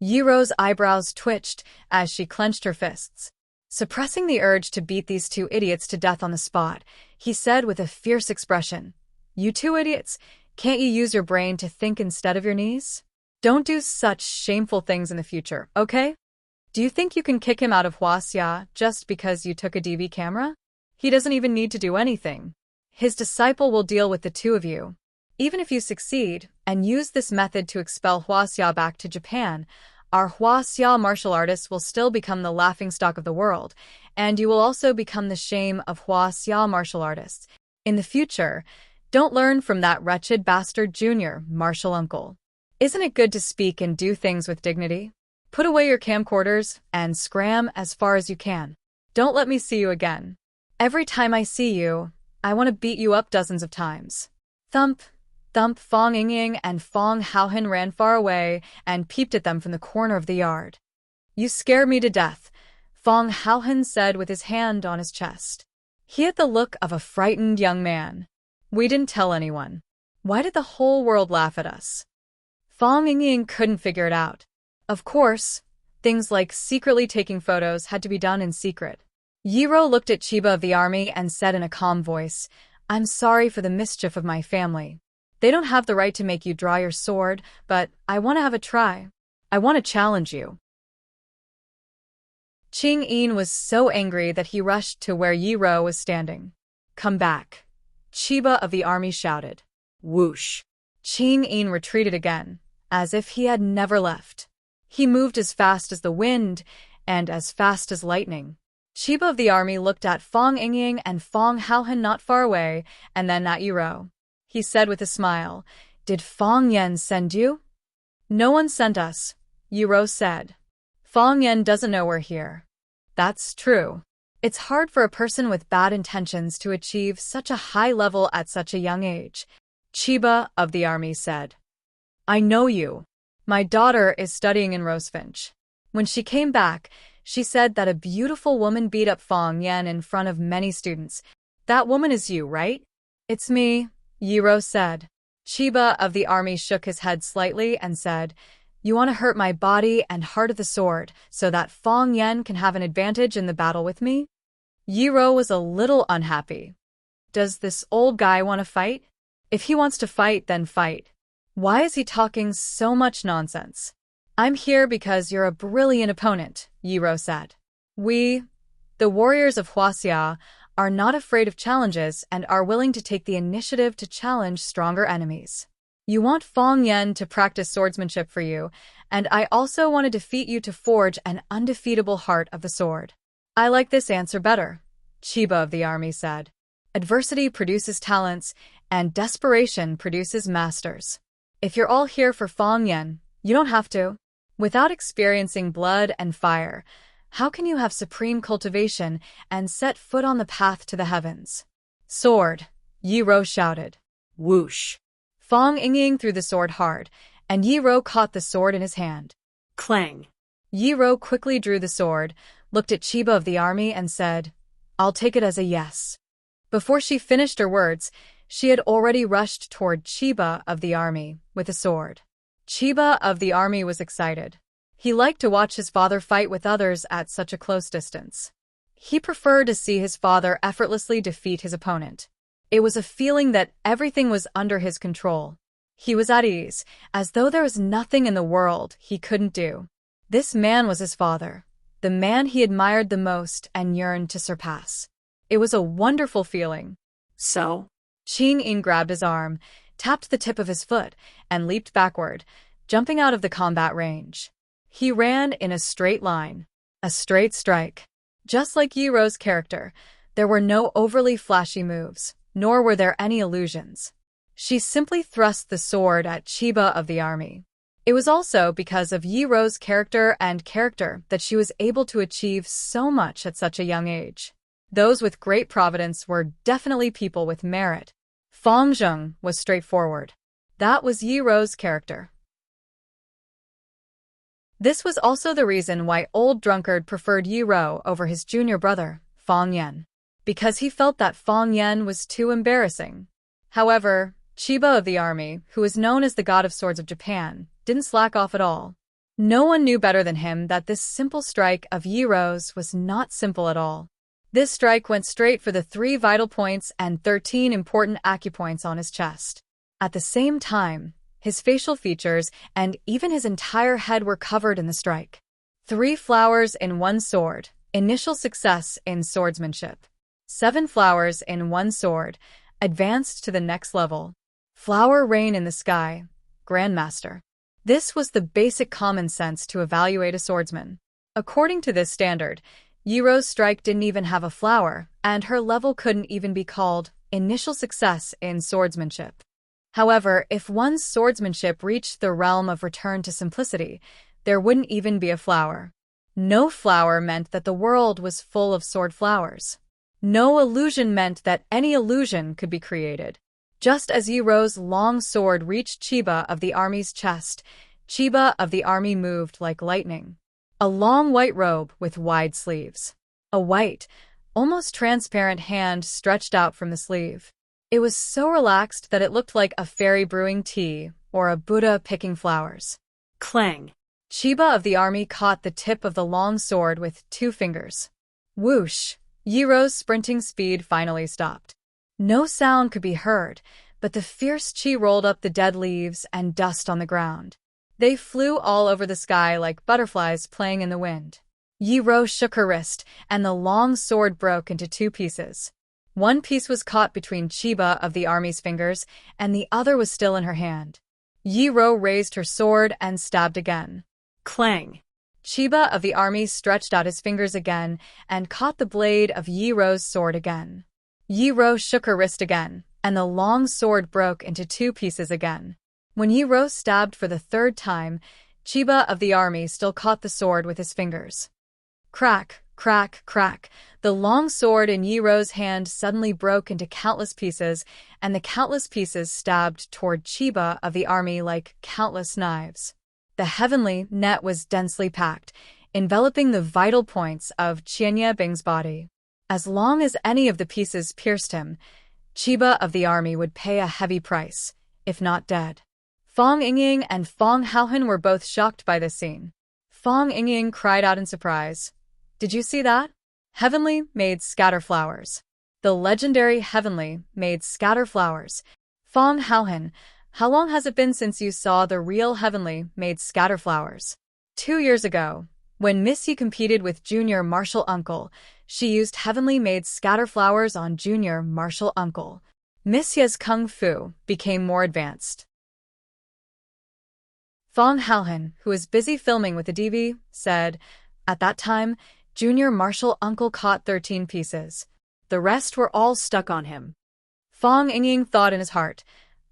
Yi Ro's eyebrows twitched as she clenched her fists. Suppressing the urge to beat these 2 idiots to death on the spot, he said with a fierce expression, "You 2 idiots, can't you use your brain to think instead of your knees? Don't do such shameful things in the future, okay? Do you think you can kick him out of Huaxia just because you took a DV camera? He doesn't even need to do anything. His disciple will deal with the 2 of you. Even if you succeed and use this method to expel Huaxia back to Japan, our Huaxia martial artists will still become the laughingstock of the world, and you will also become the shame of Huaxia martial artists. In the future, don't learn from that wretched bastard junior martial uncle. Isn't it good to speak and do things with dignity? Put away your camcorders and scram as far as you can. Don't let me see you again. Every time I see you, I want to beat you up dozens of times. Thump, thump. Fong Yingying and Fong Haohan ran far away and peeped at them from the corner of the yard. You scare me to death, Fong Haohan said with his hand on his chest. He had the look of a frightened young man. We didn't tell anyone. Why did the whole world laugh at us? Fong Yingying couldn't figure it out. Of course, things like secretly taking photos had to be done in secret. Yiro looked at Chiba of the army and said in a calm voice, I'm sorry for the mischief of my family. They don't have the right to make you draw your sword, but I want to have a try. I want to challenge you. Ching Yin was so angry that he rushed to where Yiro was standing. Come back, Chiba of the army shouted. Whoosh. Ching Yin retreated again, as if he had never left. He moved as fast as the wind and as fast as lightning. Chiba of the army looked at Fong Yingying and Fong Haohan not far away, and then at Yiro. He said with a smile, Did Fong Yen send you? No one sent us, Yiro said. Fong Yen doesn't know we're here. That's true. It's hard for a person with bad intentions to achieve such a high level at such a young age, Chiba of the army said. I know you. My daughter is studying in Rosefinch. When she came back, she said that a beautiful woman beat up Fong Yen in front of many students. That woman is you, right? It's me, Yiro said. Chiba of the army shook his head slightly and said, You want to hurt my body and heart of the sword so that Fong Yen can have an advantage in the battle with me? Yiro was a little unhappy. Does this old guy want to fight? If he wants to fight, then fight. Why is he talking so much nonsense? I'm here because you're a brilliant opponent, Yiro said. We, the warriors of Huaxia, are not afraid of challenges and are willing to take the initiative to challenge stronger enemies. You want Fong Yen to practice swordsmanship for you, and I also want to defeat you to forge an undefeatable heart of the sword. I like this answer better, Chiba of the army said. Adversity produces talents, and desperation produces masters. If you're all here for Fong Yen, you don't have to. Without experiencing blood and fire, how can you have supreme cultivation and set foot on the path to the heavens? Sword, Yiro shouted. Whoosh. Fong Yingying threw the sword hard, and Yiro caught the sword in his hand. Clang. Yiro quickly drew the sword, looked at Chiba of the army and said, I'll take it as a yes. Before she finished her words, she had already rushed toward Chiba of the army with a sword. Chiba of the army was excited. He liked to watch his father fight with others at such a close distance. He preferred to see his father effortlessly defeat his opponent. It was a feeling that everything was under his control. He was at ease, as though there was nothing in the world he couldn't do. This man was his father, the man he admired the most and yearned to surpass. It was a wonderful feeling. So? Ching Yin grabbed his arm, tapped the tip of his foot, and leaped backward, jumping out of the combat range. He ran in a straight line, a straight strike. Just like Yiro's character, there were no overly flashy moves, nor were there any illusions. She simply thrust the sword at Chiba of the army. It was also because of Yiro's character that she was able to achieve so much at such a young age. Those with great providence were definitely people with merit. Fong Zheng was straightforward. That was Yiro's character. This was also the reason why Old Drunkard preferred Yiro over his junior brother, Fong Yen, because he felt that Fong Yen was too embarrassing. However, Chiba of the army, who is known as the god of swords of Japan, didn't slack off at all. No one knew better than him that this simple strike of Yiro's was not simple at all. This strike went straight for the 3 vital points and 13 important acupoints on his chest. At the same time, his facial features and even his entire head were covered in the strike. 3 flowers in 1 sword, initial success in swordsmanship. 7 flowers in 1 sword, advanced to the next level. Flower rain in the sky, Grandmaster. This was the basic common sense to evaluate a swordsman. According to this standard, Yiro's strike didn't even have a flower, and her level couldn't even be called initial success in swordsmanship. However, if one's swordsmanship reached the realm of return to simplicity, there wouldn't even be a flower. No flower meant that the world was full of sword flowers. No illusion meant that any illusion could be created. Just as Yiro's long sword reached Chiba of the army's chest, Chiba of the army moved like lightning. A long white robe with wide sleeves. A white, almost transparent hand stretched out from the sleeve. It was so relaxed that it looked like a fairy brewing tea or a Buddha picking flowers. Clang. Chiba of the army caught the tip of the long sword with 2 fingers. Whoosh! Yiro's sprinting speed finally stopped. No sound could be heard, but the fierce chi rolled up the dead leaves and dust on the ground. They flew all over the sky like butterflies playing in the wind. Yiro shook her wrist, and the long sword broke into 2 pieces. One piece was caught between Chiba of the army's fingers, and the other was still in her hand. Yiro raised her sword and stabbed again. Clang. Chiba of the army stretched out his fingers again and caught the blade of Yiro's sword again. Yiro shook her wrist again, and the long sword broke into 2 pieces again. When Yiro stabbed for the 3rd time, Chiba of the army still caught the sword with his fingers. Crack, crack, crack. The long sword in Yiro's hand suddenly broke into countless pieces, and the countless pieces stabbed toward Chiba of the army like countless knives. The heavenly net was densely packed, enveloping the vital points of Qianye Bing's body. As long as any of the pieces pierced him, Chiba of the army would pay a heavy price, if not dead. Fong Yingying and Fong Haohan were both shocked by this scene. Fong Yingying cried out in surprise. Did you see that? Heavenly made scatter flowers. The legendary Heavenly made scatter flowers. Fong Haohan, how long has it been since you saw the real Heavenly made scatter flowers? 2 years ago, when Miss Yi competed with Junior Martial Uncle, she used Heavenly made scatter flowers on Junior Martial Uncle. Miss Yi's kung fu became more advanced. Fong Haohan, who was busy filming with the DV, said, at that time, Junior Martial Uncle caught 13 pieces. The rest were all stuck on him. Fong Yingying thought in his heart,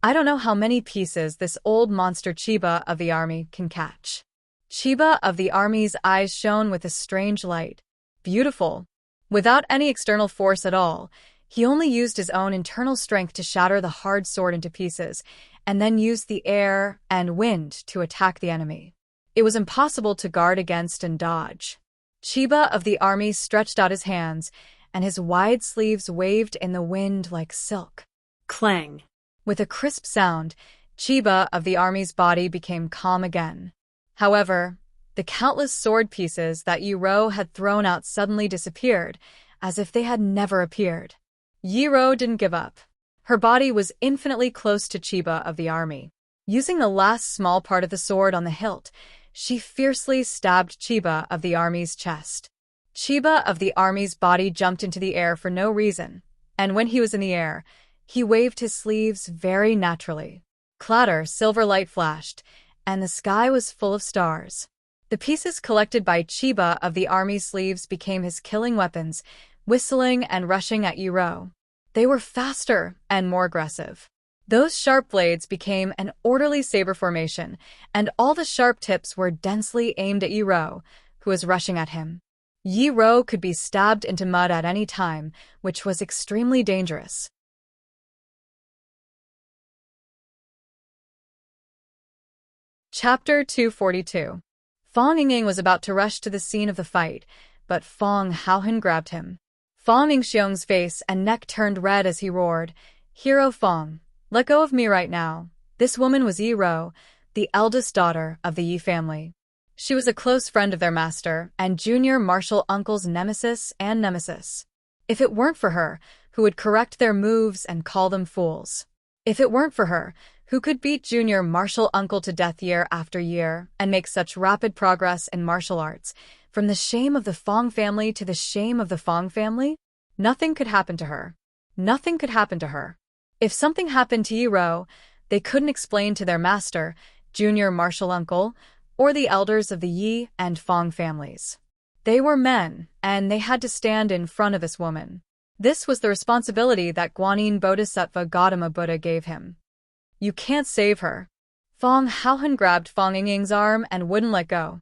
I don't know how many pieces this old monster Chiba of the army can catch. Chiba of the army's eyes shone with a strange light. Beautiful. Without any external force at all, he only used his own internal strength to shatter the hard sword into pieces, and then used the air and wind to attack the enemy. It was impossible to guard against and dodge. Chiba of the army stretched out his hands, and his wide sleeves waved in the wind like silk. Clang. With a crisp sound, Chiba of the army's body became calm again. However, the countless sword pieces that Yiro had thrown out suddenly disappeared, as if they had never appeared. Yiro didn't give up. Her body was infinitely close to Chiba of the army. Using the last small part of the sword on the hilt, she fiercely stabbed Chiba of the army's chest. Chiba of the army's body jumped into the air for no reason, and when he was in the air, he waved his sleeves very naturally. Clatter, silver light flashed, and the sky was full of stars. The pieces collected by Chiba of the army's sleeves became his killing weapons, whistling and rushing at Yiro. They were faster and more aggressive. Those sharp blades became an orderly saber formation, and all the sharp tips were densely aimed at Yiro, who was rushing at him. Yiro could be stabbed into mud at any time, which was extremely dangerous. Chapter 242. Fong Yingying was about to rush to the scene of the fight, but Fong Haohan grabbed him. Fong Yingxiong's face and neck turned red as he roared, Hero Fong, let go of me right now. This woman was Yiro, the eldest daughter of the Yi family. She was a close friend of their master and Junior Martial Uncle's nemesis and nemesis. If it weren't for her, who would correct their moves and call them fools. If it weren't for her, who could beat Junior Martial Uncle to death year after year and make such rapid progress in martial arts, from the shame of the Fong family to the shame of the Fong family? Nothing could happen to her. Nothing could happen to her. If something happened to Yiro, they couldn't explain to their master, junior martial uncle, or the elders of the Yi and Fong families. They were men, and they had to stand in front of this woman. This was the responsibility that Guanyin Bodhisattva Gautama Buddha gave him. You can't save her. Fong Haohan grabbed Fong Yingying's arm and wouldn't let go.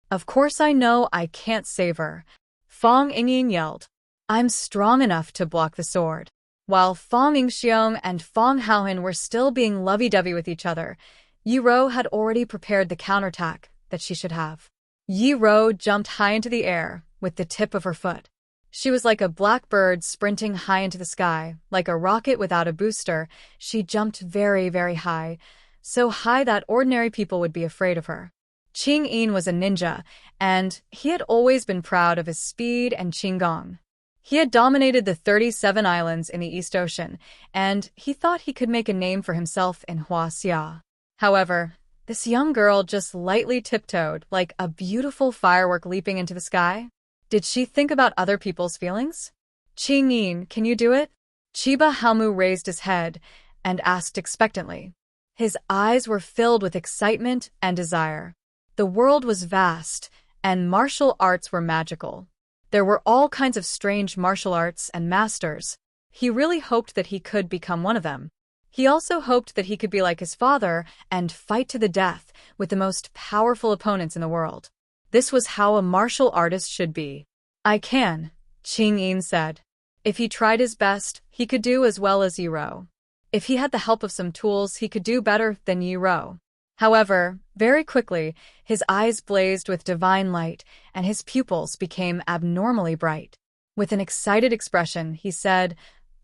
Of course I know I can't save her, Fong Yingying yelled. I'm strong enough to block the sword. While Fong Yingxiong and Fong Haohan were still being lovey-dovey with each other, Yi Ro had already prepared the counterattack that she should have. Yi Ro jumped high into the air with the tip of her foot. She was like a black bird sprinting high into the sky, like a rocket without a booster. She jumped very, very high, so high that ordinary people would be afraid of her. Qing Yin was a ninja, and he had always been proud of his speed and qinggong. He had dominated the 37 islands in the East Ocean, and he thought he could make a name for himself in Huaxia. However, this young girl just lightly tiptoed like a beautiful firework leaping into the sky. Did she think about other people's feelings? Qing Yin, can you do it? Chiba Haomu raised his head and asked expectantly. His eyes were filled with excitement and desire. The world was vast, and martial arts were magical. There were all kinds of strange martial arts and masters. He really hoped that he could become one of them. He also hoped that he could be like his father and fight to the death with the most powerful opponents in the world. This was how a martial artist should be. I can, Qing Yin said. If he tried his best, he could do as well as Yi Ro. If he had the help of some tools, he could do better than Yi Ro. However, very quickly, his eyes blazed with divine light, and his pupils became abnormally bright. With an excited expression, he said,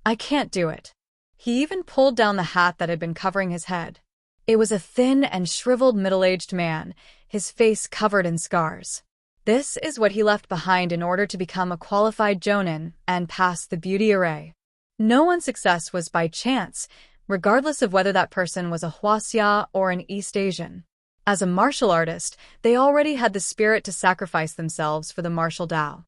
I can't do it. He even pulled down the hat that had been covering his head. It was a thin and shriveled middle-aged man, his face covered in scars. This is what he left behind in order to become a qualified jonin and pass the beauty array. No one's success was by chance, regardless of whether that person was a Huaxia or an East Asian. As a martial artist, they already had the spirit to sacrifice themselves for the martial Tao.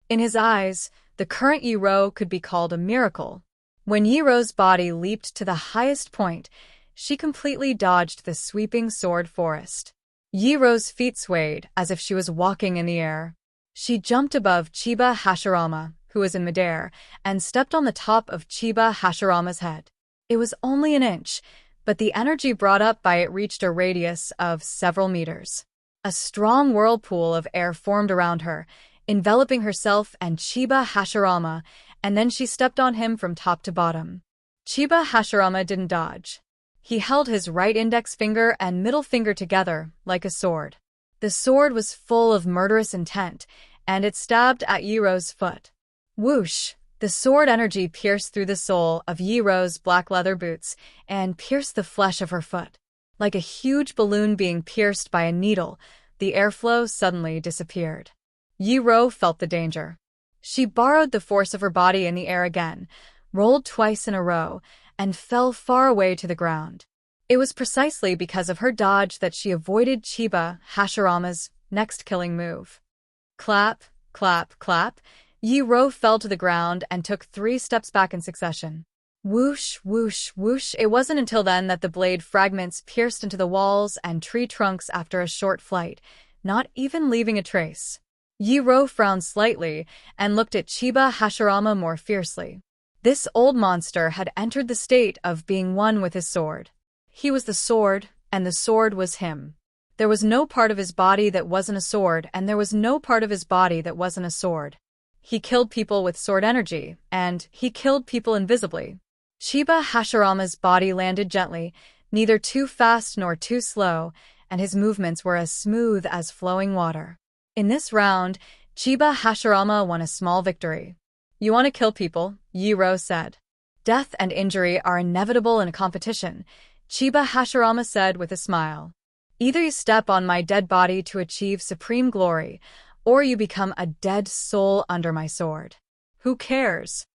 In his eyes, the current Yi Ro could be called a miracle. When Yi Ro's body leaped to the highest point, she completely dodged the sweeping sword forest. Yi Ro's feet swayed as if she was walking in the air. She jumped above Chiba Hashirama, who was in midair, and stepped on the top of Chiba Hashirama's head. It was only an inch, but the energy brought up by it reached a radius of several meters. A strong whirlpool of air formed around her, enveloping herself and Chiba Hashirama, and then she stepped on him from top to bottom. Chiba Hashirama didn't dodge. He held his right index finger and middle finger together like a sword. The sword was full of murderous intent, and it stabbed at Yi Ro's foot. Whoosh! The sword energy pierced through the sole of Yi Ro's black leather boots and pierced the flesh of her foot. Like a huge balloon being pierced by a needle, the airflow suddenly disappeared. Yi Ro felt the danger. She borrowed the force of her body in the air again, rolled twice in a row, and fell far away to the ground. It was precisely because of her dodge that she avoided Chiba Hashirama's next killing move. Clap, clap, clap. Yi Ro fell to the ground and took 3 steps back in succession. Whoosh, whoosh, whoosh. It wasn't until then that the blade fragments pierced into the walls and tree trunks after a short flight, not even leaving a trace. Yi Ro frowned slightly and looked at Chiba Hashirama more fiercely. This old monster had entered the state of being one with his sword. He was the sword, and the sword was him. There was no part of his body that wasn't a sword, and there was no part of his body that wasn't a sword. He killed people with sword energy, and he killed people invisibly. Chiba Hashirama's body landed gently, neither too fast nor too slow, and his movements were as smooth as flowing water. In this round, Chiba Hashirama won a small victory. You want to kill people, Yi Ro said. Death and injury are inevitable in a competition, Chiba Hashirama said with a smile. Either you step on my dead body to achieve supreme glory, or you become a dead soul under my sword. Who cares?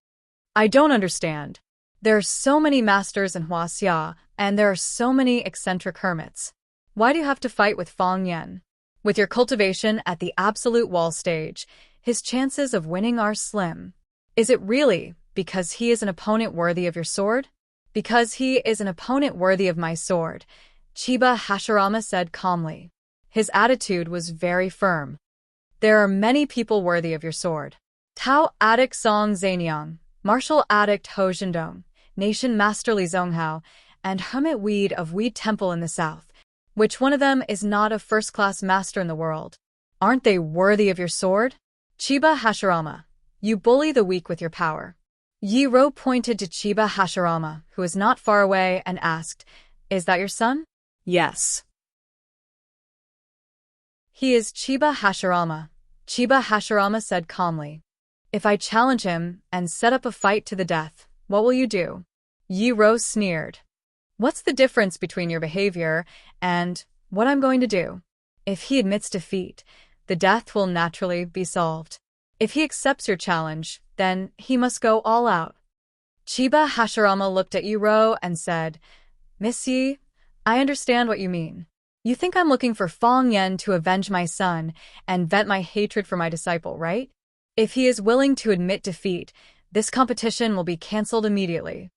I don't understand. There are so many masters in Huaxia, and there are so many eccentric hermits. Why do you have to fight with Fong Yan? With your cultivation at the absolute wall stage, his chances of winning are slim. Is it really because he is an opponent worthy of your sword? Because he is an opponent worthy of my sword, Chiba Hashirama said calmly. His attitude was very firm. There are many people worthy of your sword. Tao Addict Song Zanyang, Martial Addict Ho Jindong, Nation Masterly Zonghao, and Hermit Weed of Weed Temple in the south. Which one of them is not a first-class master in the world? Aren't they worthy of your sword? Chiba Hashirama, you bully the weak with your power. Yi-Ro pointed to Chiba Hashirama, who was not far away, and asked, Is that your son? Yes. He is Chiba Hashirama, Chiba Hashirama said calmly. If I challenge him and set up a fight to the death, what will you do? Yi-Ro sneered. What's the difference between your behavior and what I'm going to do? If he admits defeat, the death will naturally be solved. If he accepts your challenge, then he must go all out. Chiba Hashirama looked at Yi-Ro and said, Miss Yi, I understand what you mean. You think I'm looking for Fong Yen to avenge my son and vent my hatred for my disciple, right? If he is willing to admit defeat, this competition will be cancelled immediately.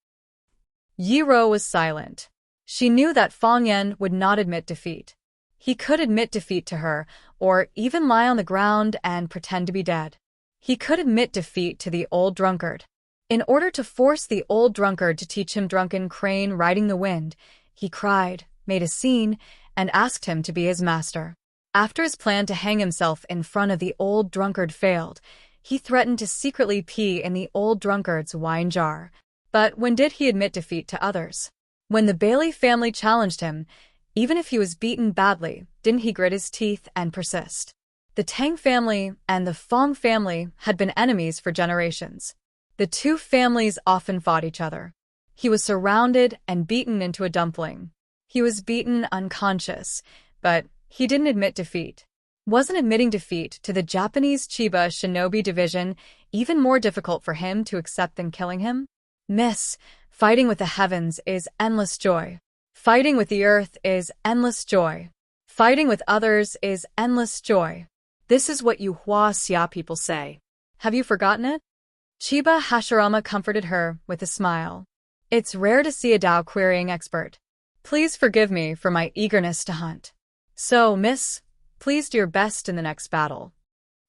Yi-Ro was silent. She knew that Fong Yen would not admit defeat. He could admit defeat to her, or even lie on the ground and pretend to be dead. He could admit defeat to the old drunkard. In order to force the old drunkard to teach him drunken crane riding the wind, he cried, made a scene, and asked him to be his master. After his plan to hang himself in front of the old drunkard failed, he threatened to secretly pee in the old drunkard's wine jar. But when did he admit defeat to others? When the Bailey family challenged him, even if he was beaten badly, didn't he grit his teeth and persist? The Tang family and the Fong family had been enemies for generations. The two families often fought each other. He was surrounded and beaten into a dumpling. He was beaten unconscious, but he didn't admit defeat. Wasn't admitting defeat to the Japanese Chiba Shinobi Division even more difficult for him to accept than killing him? Miss, fighting with the heavens is endless joy. Fighting with the earth is endless joy. Fighting with others is endless joy. This is what you Hua Xia people say. Have you forgotten it? Chiba Hashirama comforted her with a smile. It's rare to see a Dao querying expert. Please forgive me for my eagerness to hunt. So, miss, please do your best in the next battle.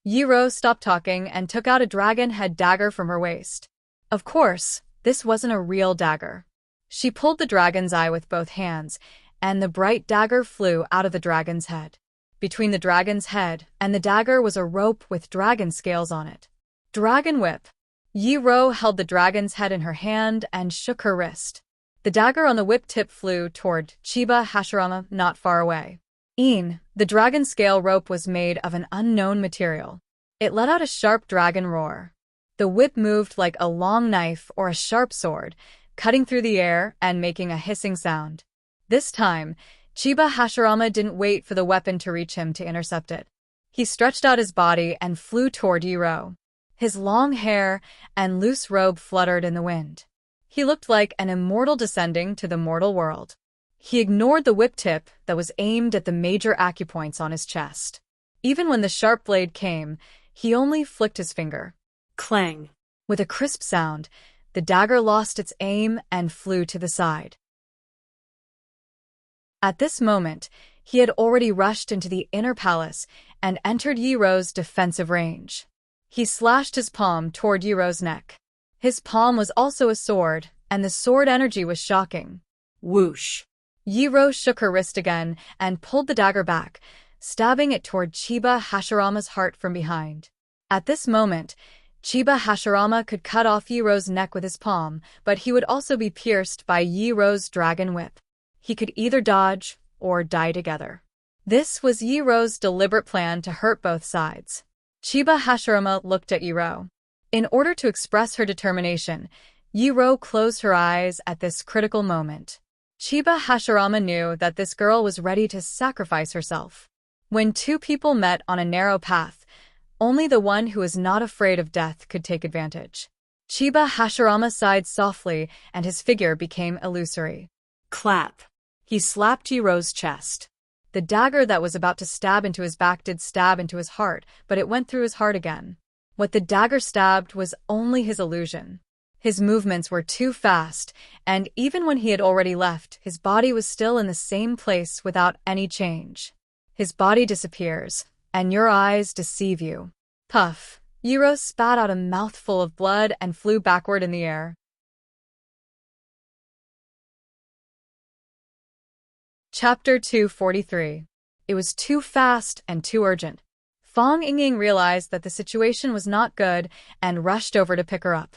Yi-Ro stopped talking and took out a dragon head dagger from her waist. Of course, this wasn't a real dagger. She pulled the dragon's eye with both hands, and the bright dagger flew out of the dragon's head. Between the dragon's head and the dagger was a rope with dragon scales on it. Dragon whip. Yi-Ro held the dragon's head in her hand and shook her wrist. The dagger on the whip tip flew toward Chiba Hashirama not far away. The dragon scale rope was made of an unknown material. It let out a sharp dragon roar. The whip moved like a long knife or a sharp sword, cutting through the air and making a hissing sound. This time, Chiba Hashirama didn't wait for the weapon to reach him to intercept it. He stretched out his body and flew toward Yi-Ro. His long hair and loose robe fluttered in the wind. He looked like an immortal descending to the mortal world. He ignored the whip tip that was aimed at the major acupoints on his chest. Even when the sharp blade came, he only flicked his finger. Clang. With a crisp sound, the dagger lost its aim and flew to the side. At this moment, he had already rushed into the inner palace and entered Yi-Ro's defensive range. He slashed his palm toward Yi-Ro's neck. His palm was also a sword, and the sword energy was shocking. Whoosh. Yi-Ro shook her wrist again and pulled the dagger back, stabbing it toward Chiba Hashirama's heart from behind. At this moment, Chiba Hashirama could cut off Yi-Ro's neck with his palm, but he would also be pierced by Yi-Ro's dragon whip. He could either dodge or die together. This was Yi-Ro's deliberate plan to hurt both sides. Chiba Hashirama looked at Yi-Ro. In order to express her determination, Yi-Ro closed her eyes at this critical moment. Chiba Hashirama knew that this girl was ready to sacrifice herself. When two people met on a narrow path, only the one who was not afraid of death could take advantage. Chiba Hashirama sighed softly, and his figure became illusory. Clap. He slapped Yi-Ro's chest. The dagger that was about to stab into his back did stab into his heart, but it went through his heart again. What the dagger stabbed was only his illusion. His movements were too fast, and even when he had already left, his body was still in the same place without any change. His body disappears, and your eyes deceive you. Puff. Yiro spat out a mouthful of blood and flew backward in the air. Chapter 243. It was too fast and too urgent. Fong Yingying realized that the situation was not good and rushed over to pick her up.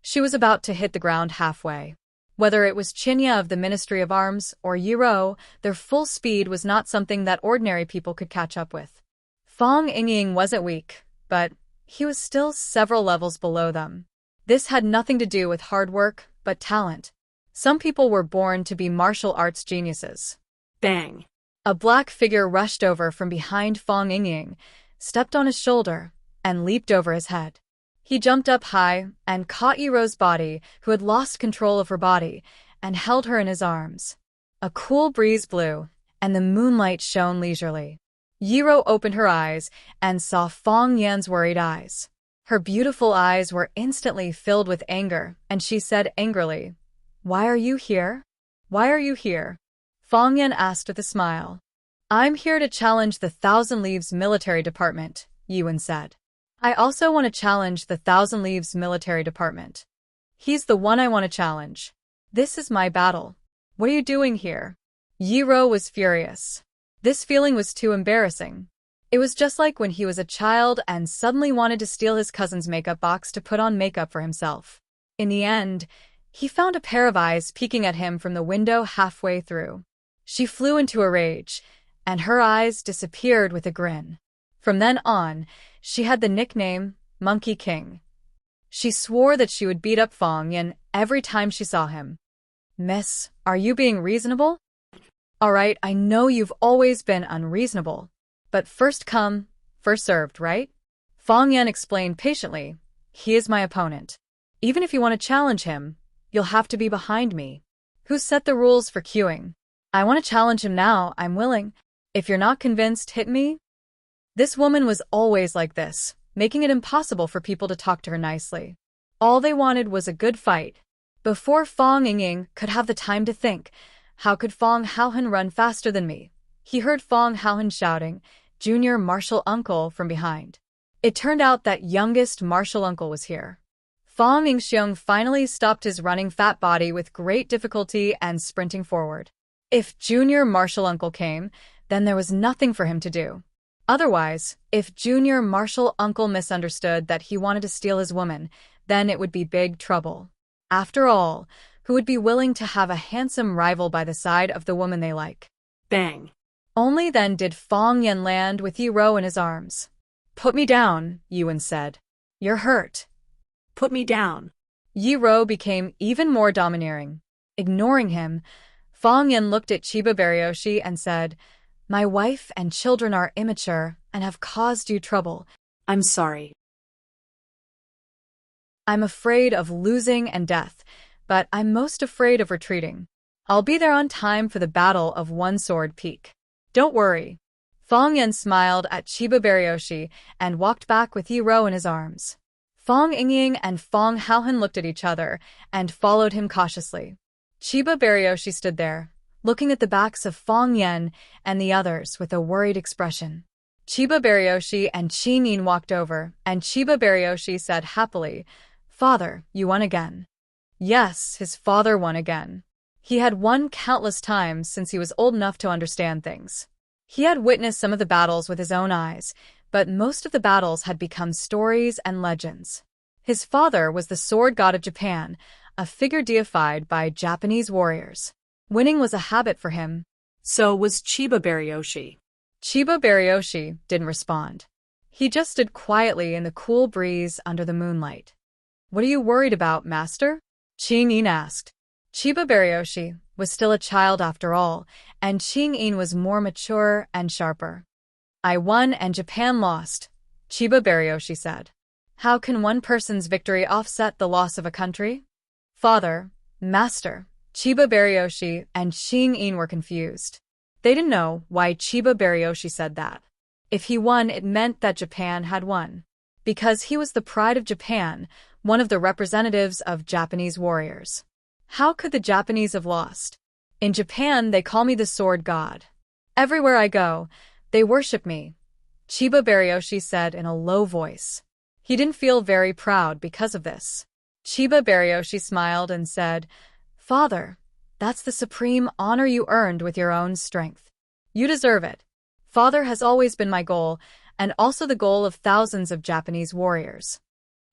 She was about to hit the ground halfway. Whether it was Chinya of the Ministry of Arms or Yiro, their full speed was not something that ordinary people could catch up with. Fong Yingying wasn't weak, but he was still several levels below them. This had nothing to do with hard work, but talent. Some people were born to be martial arts geniuses. Bang. A black figure rushed over from behind Fong Yingying, stepped on his shoulder, and leaped over his head. He jumped up high and caught Yiro's body, who had lost control of her body, and held her in his arms. A cool breeze blew, and the moonlight shone leisurely. Yiro opened her eyes and saw Fong Yan's worried eyes. Her beautiful eyes were instantly filled with anger, and she said angrily, "Why are you here? Why are you here?" Fong Yan asked with a smile. "I'm here to challenge the Thousand Leaves Military Department," Yuan said. "I also want to challenge the Thousand Leaves Military Department. He's the one I want to challenge. This is my battle. What are you doing here?" Yiro was furious. This feeling was too embarrassing. It was just like when he was a child and suddenly wanted to steal his cousin's makeup box to put on makeup for himself. In the end, he found a pair of eyes peeking at him from the window halfway through. She flew into a rage, and her eyes disappeared with a grin. From then on, she had the nickname Monkey King. She swore that she would beat up Fong Yan every time she saw him. "Miss, are you being reasonable?" "All right, I know you've always been unreasonable. But first come, first served, right?" Fong Yan explained patiently. "He is my opponent. Even if you want to challenge him, you'll have to be behind me." "Who set the rules for queuing?" "I want to challenge him now, I'm willing. If you're not convinced, hit me." This woman was always like this, making it impossible for people to talk to her nicely. All they wanted was a good fight. Before Fong Yingying could have the time to think, "How could Fong Haohan run faster than me?" he heard Fong Haohan shouting, "Junior Martial Uncle," from behind. It turned out that youngest Martial Uncle was here. Fong Yingxiong finally stopped his running fat body with great difficulty and sprinting forward. If Junior Martial Uncle came, then there was nothing for him to do. Otherwise, if Junior Martial Uncle misunderstood that he wanted to steal his woman, then it would be big trouble. After all, who would be willing to have a handsome rival by the side of the woman they like? Bang. Only then did Fong Yan land with Yiro in his arms. "Put me down," Yuan said. "You're hurt." Put me down. Yiro became even more domineering. Ignoring him, Fong Yan looked at Chiba Baryoshi and said, "My wife and children are immature and have caused you trouble. I'm sorry. I'm afraid of losing and death, but I'm most afraid of retreating. I'll be there on time for the Battle of One Sword Peak. Don't worry." Fong Yan smiled at Chiba Baryoshi and walked back with Yiro in his arms. Fong Yingying and Fong Haohan looked at each other and followed him cautiously. Chiba Baryoshi stood there, looking at the backs of Fong Yan and the others with a worried expression. Chiba Baryoshi and Qin Yin walked over, and Chiba Baryoshi said happily, "Father, you won again." Yes, his father won again. He had won countless times since he was old enough to understand things. He had witnessed some of the battles with his own eyes, but most of the battles had become stories and legends. His father was the sword god of Japan, a figure deified by Japanese warriors. Winning was a habit for him. So was Chiba Baryoshi. Chiba Baryoshi didn't respond. He just stood quietly in the cool breeze under the moonlight. "What are you worried about, master?" Qin Yin asked. Chiba Baryoshi was still a child after all, and Qin Yin was more mature and sharper. "I won and Japan lost," Chiba Baryoshi said. "How can one person's victory offset the loss of a country?" "Father, master," Chiba Baryoshi and Qin Yin were confused. They didn't know why Chiba Baryoshi said that. If he won, it meant that Japan had won. Because he was the pride of Japan, one of the representatives of Japanese warriors. How could the Japanese have lost? In Japan, they call me the sword god. Everywhere I go, they worship me, Chiba Baryoshi said in a low voice. He didn't feel very proud because of this. Chiba Baryoshi smiled and said, "Father, that's the supreme honor you earned with your own strength. You deserve it. Father has always been my goal, and also the goal of thousands of Japanese warriors."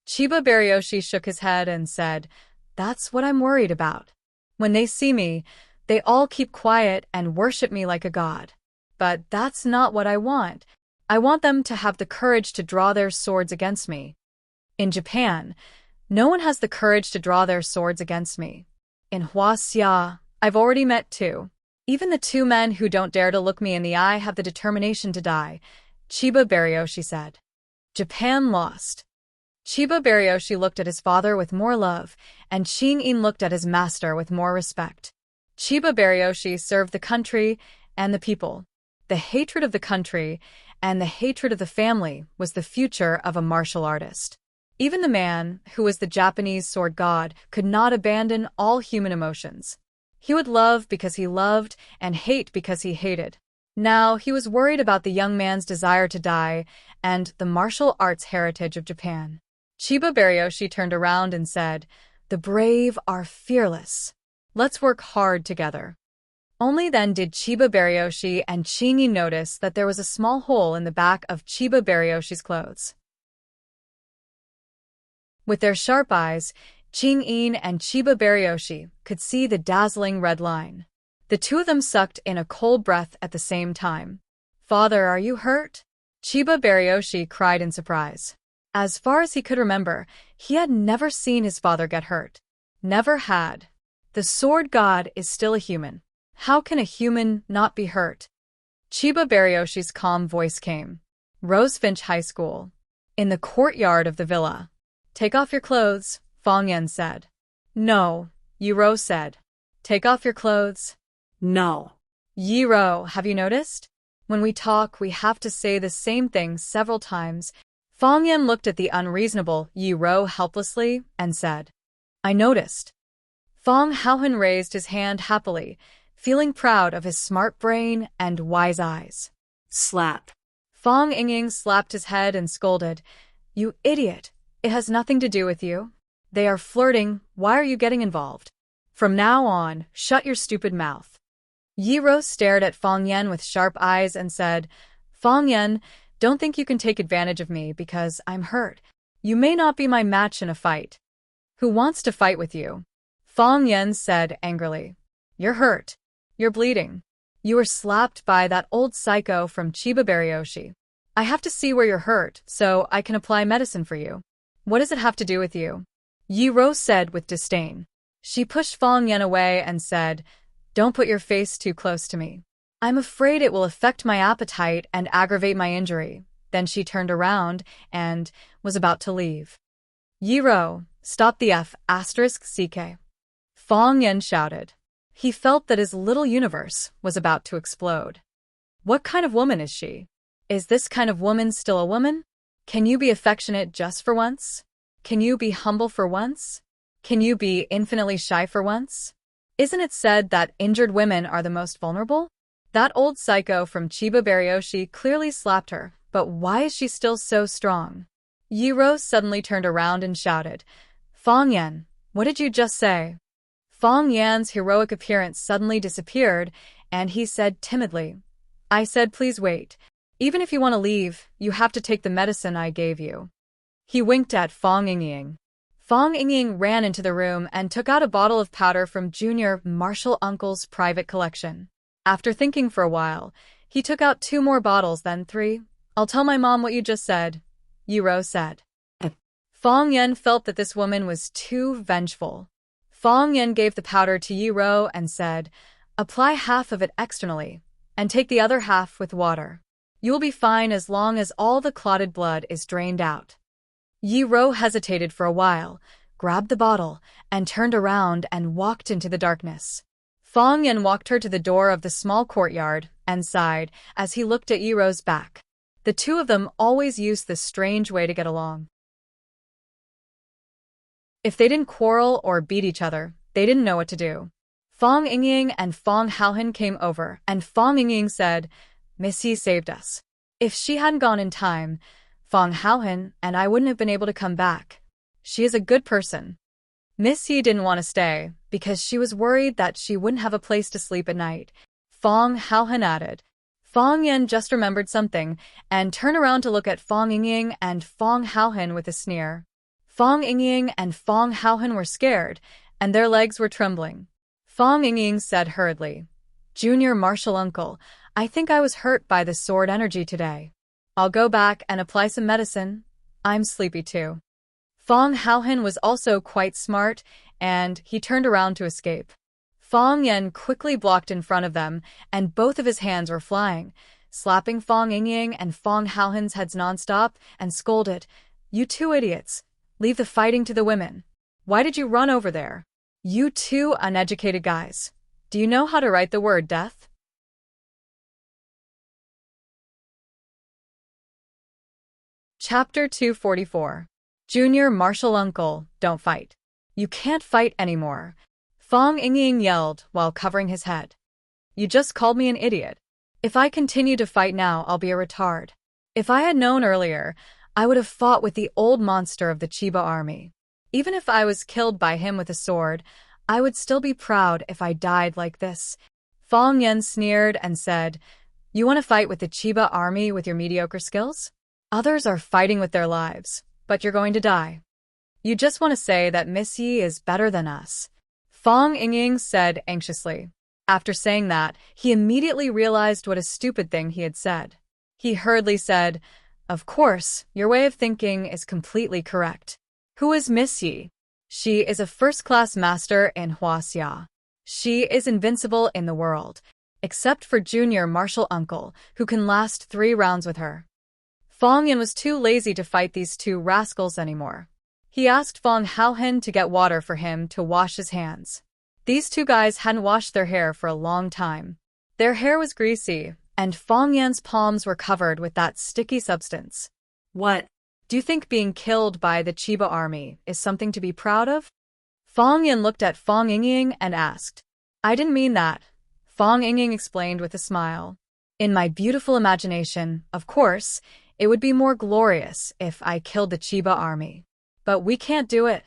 Chiba Baryoshi shook his head and said, "That's what I'm worried about. When they see me, they all keep quiet and worship me like a god. But that's not what I want. I want them to have the courage to draw their swords against me. In Japan, no one has the courage to draw their swords against me. In Huaxia, I've already met two. Even the two men who don't dare to look me in the eye have the determination to die," Chiba Baryoshi said. Japan lost. Chiba Baryoshi looked at his father with more love, and Shin-in looked at his master with more respect. Chiba Baryoshi served the country and the people. The hatred of the country and the hatred of the family was the future of a martial artist. Even the man, who was the Japanese sword god, could not abandon all human emotions. He would love because he loved and hate because he hated. Now he was worried about the young man's desire to die and the martial arts heritage of Japan. Chiba Baryoshi turned around and said, "The brave are fearless. Let's work hard together." Only then did Chiba Baryoshi and Shin-in notice that there was a small hole in the back of Chiba Baryoshi's clothes. With their sharp eyes, Shin-in and Chiba Baryoshi could see the dazzling red line. The two of them sucked in a cold breath at the same time. "Father, are you hurt?" Chiba Baryoshi cried in surprise. As far as he could remember, he had never seen his father get hurt. Never had. The sword god is still a human. How can a human not be hurt? Chiba Baryoshi's calm voice came. Rosefinch High School. In the courtyard of the villa. "Take off your clothes," Fong Yan said. "No," Yiro said. "Take off your clothes." No. "Yiro, have you noticed? When we talk, we have to say the same thing several times." Fong Yan looked at the unreasonable Yiro helplessly and said, "I noticed." Fong Haohan raised his hand happily, feeling proud of his smart brain and wise eyes. Slap. Fong Yingying slapped his head and scolded, "You idiot! It has nothing to do with you. They are flirting. Why are you getting involved? From now on, shut your stupid mouth." Yiro stared at Fong Yan with sharp eyes and said, "Fong Yan, don't think you can take advantage of me because I'm hurt. You may not be my match in a fight." "Who wants to fight with you?" Fong Yan said angrily. "You're hurt. You're bleeding. You were slapped by that old psycho from Chiba Baryoshi. I have to see where you're hurt so I can apply medicine for you. What does it have to do with you?" Yiro said with disdain. She pushed Fong Yan away and said, "Don't put your face too close to me. I'm afraid it will affect my appetite and aggravate my injury." Then she turned around and was about to leave. "Yiro, stop the F***CK. Fong Yan shouted. He felt that his little universe was about to explode. What kind of woman is she? Is this kind of woman still a woman? Can you be affectionate just for once? Can you be humble for once? Can you be infinitely shy for once? Isn't it said that injured women are the most vulnerable? That old psycho from Chiba Baryoshi clearly slapped her, but why is she still so strong?" Yiro suddenly turned around and shouted, "Fong Yan, what did you just say?" Fong Yan's heroic appearance suddenly disappeared, and he said timidly, "I said please wait. Even if you want to leave, you have to take the medicine I gave you." He winked at Fong Yingying. Fong Yingying ran into the room and took out a bottle of powder from Junior Marshall Uncle's private collection. After thinking for a while, he took out 2 more bottles, then 3. "I'll tell my mom what you just said," Yiro said. Fong Yan felt that this woman was too vengeful. Fong Yan gave the powder to Yiro and said, "Apply half of it externally, and take the other half with water. You will be fine as long as all the clotted blood is drained out." Yiro hesitated for a while, grabbed the bottle, and turned around and walked into the darkness. Fong Yan walked her to the door of the small courtyard and sighed as he looked at Yiro's back. The two of them always used this strange way to get along. If they didn't quarrel or beat each other, they didn't know what to do. Fong Yingying and Fong Haohan came over, and Fong Yingying said, "Miss Yi saved us. If she hadn't gone in time, Fong Haohan and I wouldn't have been able to come back. She is a good person." Miss Yi didn't want to stay, because she was worried that she wouldn't have a place to sleep at night. Fong Haohan added. Fong Yan just remembered something, and turned around to look at Fong Yingying and Fong Haohan with a sneer. Fong Yingying and Fong Haohan were scared, and their legs were trembling. Fong Yingying said hurriedly, "Junior Martial Uncle, I think I was hurt by the sword energy today. I'll go back and apply some medicine. I'm sleepy too." Fong Haohan was also quite smart, and he turned around to escape. Fong Yan quickly blocked in front of them, and both of his hands were flying, slapping Fong Yingying and Fong Haohan's heads nonstop, and scolded, "You two idiots! Leave the fighting to the women. Why did you run over there? You two uneducated guys. Do you know how to write the word death?" Chapter 244. Junior Martial Uncle, don't fight. You can't fight anymore, Fong Yingying yelled while covering his head. "You just called me an idiot. If I continue to fight now, I'll be a retard. If I had known earlier, I would have fought with the old monster of the Chiba army. Even if I was killed by him with a sword, I would still be proud if I died like this." Fong Yan sneered and said, "You want to fight with the Chiba army with your mediocre skills? Others are fighting with their lives, but you're going to die. You just want to say that Miss Yi is better than us," Fong Yingying said anxiously. After saying that, he immediately realized what a stupid thing he had said. He hurriedly said, "Of course, your way of thinking is completely correct. Who is Miss Yi? She is a first-class master in Huaxia. She is invincible in the world, except for Junior Martial Uncle, who can last 3 rounds with her." Fong Yan was too lazy to fight these two rascals anymore. He asked Fong Haohan to get water for him to wash his hands. These two guys hadn't washed their hair for a long time. Their hair was greasy, and Fong Yan's palms were covered with that sticky substance. What? Do you think being killed by the Chiba army is something to be proud of? Fong Yan looked at Fong Yingying and asked. "I didn't mean that," Fong Yingying explained with a smile. "In my beautiful imagination, of course, it would be more glorious if I killed the Chiba army. But we can't do it.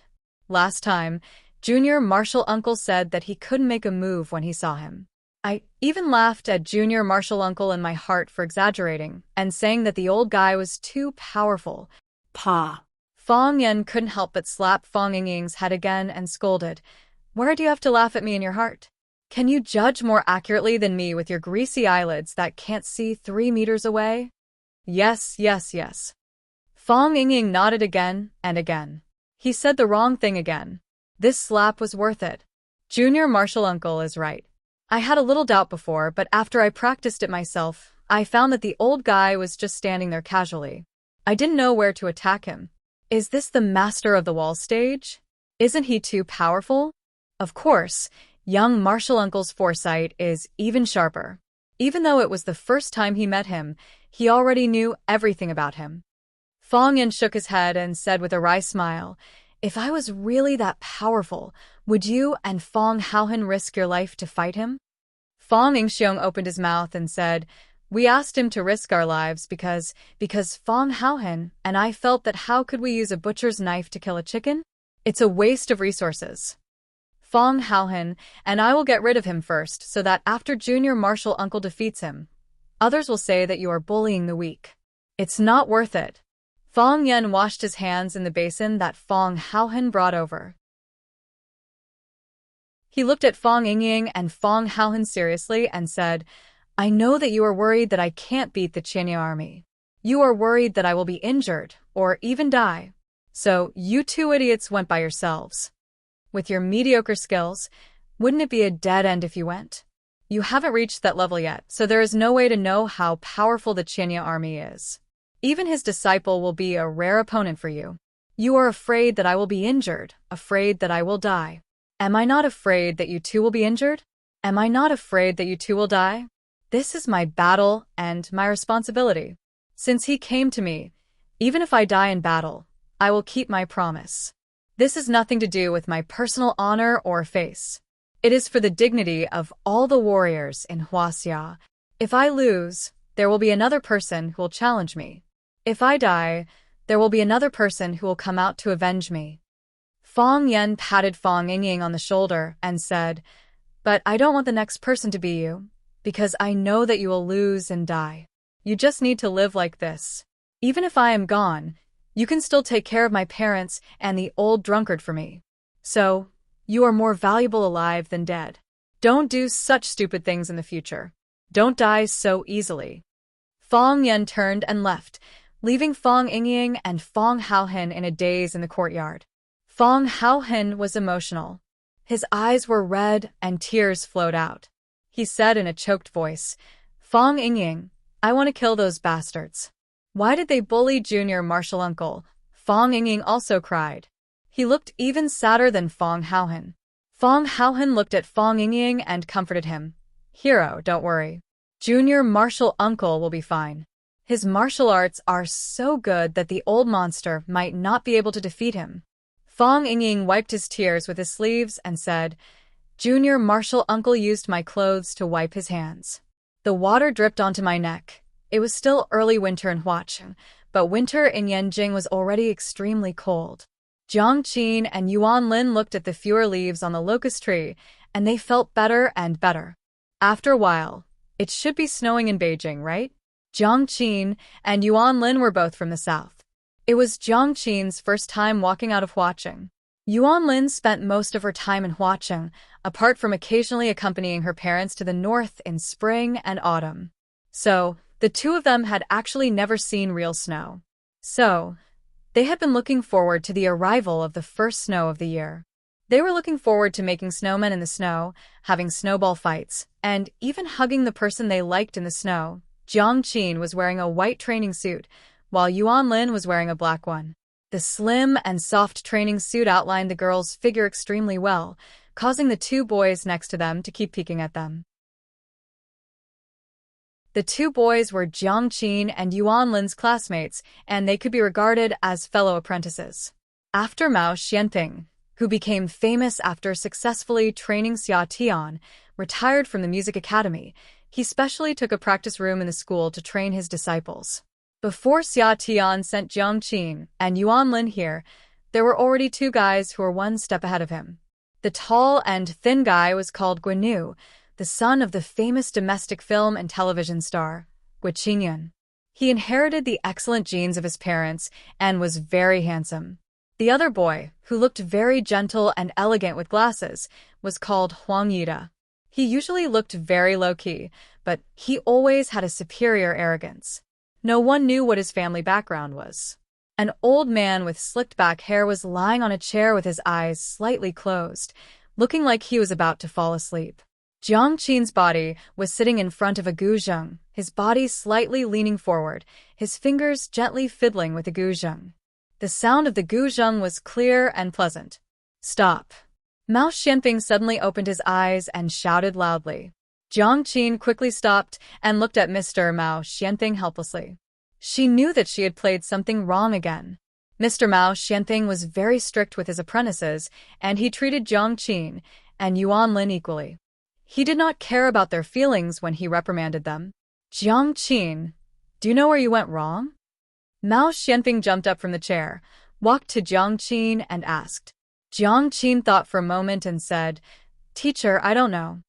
Last time, Junior Martial Uncle said that he couldn't make a move when he saw him. I even laughed at Junior Martial Uncle in my heart for exaggerating and saying that the old guy was too powerful." Pa. Fong Yan couldn't help but slap Fong Yingying's head again and scolded, "Where do you have to laugh at me in your heart? Can you judge more accurately than me with your greasy eyelids that can't see 3 meters away?" "Yes, yes, yes." Fong Yingying nodded again and again. He said the wrong thing again. This slap was worth it. Junior Martial Uncle is right. I had a little doubt before, but after I practiced it myself, I found that the old guy was just standing there casually. I didn't know where to attack him. Is this the master of the wall stage? Isn't he too powerful? Of course, young Martial Uncle's foresight is even sharper. Even though it was the first time he met him, he already knew everything about him. Fong Yan shook his head and said with a wry smile, "If I was really that powerful, would you and Fong Haohan risk your life to fight him?" Fong Yingxiong opened his mouth and said, "We asked him to risk our lives because Fong Haohan and I felt that how could we use a butcher's knife to kill a chicken? It's a waste of resources. Fong Haohan and I will get rid of him first so that after Junior Martial Uncle defeats him, others will say that you are bullying the weak. It's not worth it." Fong Yan washed his hands in the basin that Fong Haohan brought over. He looked at Fong Yingying and Fong Haohan seriously and said, "I know that you are worried that I can't beat the Chinya army. You are worried that I will be injured or even die. So you two idiots went by yourselves. With your mediocre skills, wouldn't it be a dead end if you went? You haven't reached that level yet, so there is no way to know how powerful the Chinya army is. Even his disciple will be a rare opponent for you. You are afraid that I will be injured, afraid that I will die. Am I not afraid that you two will be injured? Am I not afraid that you two will die? This is my battle and my responsibility. Since he came to me, even if I die in battle, I will keep my promise." This has nothing to do with my personal honor or face. It is for the dignity of all the warriors in Huaxia. If I lose, there will be another person who will challenge me. If I die, there will be another person who will come out to avenge me. Fang Yan patted Fang Yingying on the shoulder and said, "But I don't want the next person to be you, because I know that you will lose and die. You just need to live like this. Even if I am gone, you can still take care of my parents and the old drunkard for me. So, you are more valuable alive than dead. Don't do such stupid things in the future. Don't die so easily." Fang Yan turned and left, leaving Fang Yingying and Fang Haohen in a daze in the courtyard. Fang Haohen was emotional. His eyes were red and tears flowed out. He said in a choked voice, "Fang Yingying, I want to kill those bastards. Why did they bully junior martial uncle?" Fang Yingying also cried. He looked even sadder than Fang Haohen. Fang Haohen looked at Fang Yingying and comforted him. "Hero, don't worry. Junior martial uncle will be fine. His martial arts are so good that the old monster might not be able to defeat him." Fang Yingying wiped his tears with his sleeves and said, "Junior martial uncle used my clothes to wipe his hands. The water dripped onto my neck. It was still early winter in Huaqiang, but winter in Yanjing was already extremely cold." Jiang Qin and Yuan Lin looked at the fewer leaves on the locust tree, and they felt better and better. After a while, "It should be snowing in Beijing, right?" Jiang Qin and Yuan Lin were both from the south. It was Jiang Qin's first time walking out of Huaqiang. Yuan Lin spent most of her time in Huaqiang, apart from occasionally accompanying her parents to the north in spring and autumn. So, the two of them had actually never seen real snow. So, they had been looking forward to the arrival of the first snow of the year. They were looking forward to making snowmen in the snow, having snowball fights, and even hugging the person they liked in the snow. Jiang Qin was wearing a white training suit, while Yuan Lin was wearing a black one. The slim and soft training suit outlined the girl's figure extremely well, causing the two boys next to them to keep peeking at them. The two boys were Jiang Qin and Yuan Lin's classmates, and they could be regarded as fellow apprentices. After Mao Xianping, who became famous after successfully training Xia Tian, retired from the music academy, he specially took a practice room in the school to train his disciples. Before Xia Tian sent Jiang Qin and Yuan Lin here, there were already two guys who were one step ahead of him. The tall and thin guy was called Guinu, the son of the famous domestic film and television star, Gu Qingyun. He inherited the excellent genes of his parents and was very handsome. The other boy, who looked very gentle and elegant with glasses, was called Huang Yida. He usually looked very low-key, but he always had a superior arrogance. No one knew what his family background was. An old man with slicked back hair was lying on a chair with his eyes slightly closed, looking like he was about to fall asleep. Jiang Qin's body was sitting in front of a guzheng, his body slightly leaning forward, his fingers gently fiddling with the guzheng. The sound of the guzheng was clear and pleasant. "Stop." Mao Xianping suddenly opened his eyes and shouted loudly. Jiang Qin quickly stopped and looked at Mr. Mao Xianping helplessly. She knew that she had played something wrong again. Mr. Mao Xianping was very strict with his apprentices, and he treated Jiang Qin and Yuan Lin equally. He did not care about their feelings when he reprimanded them. "Jiang Qin, do you know where you went wrong?" Mao Xianping jumped up from the chair, walked to Jiang Qin and asked. Jiang Qin thought for a moment and said, "Teacher, I don't know."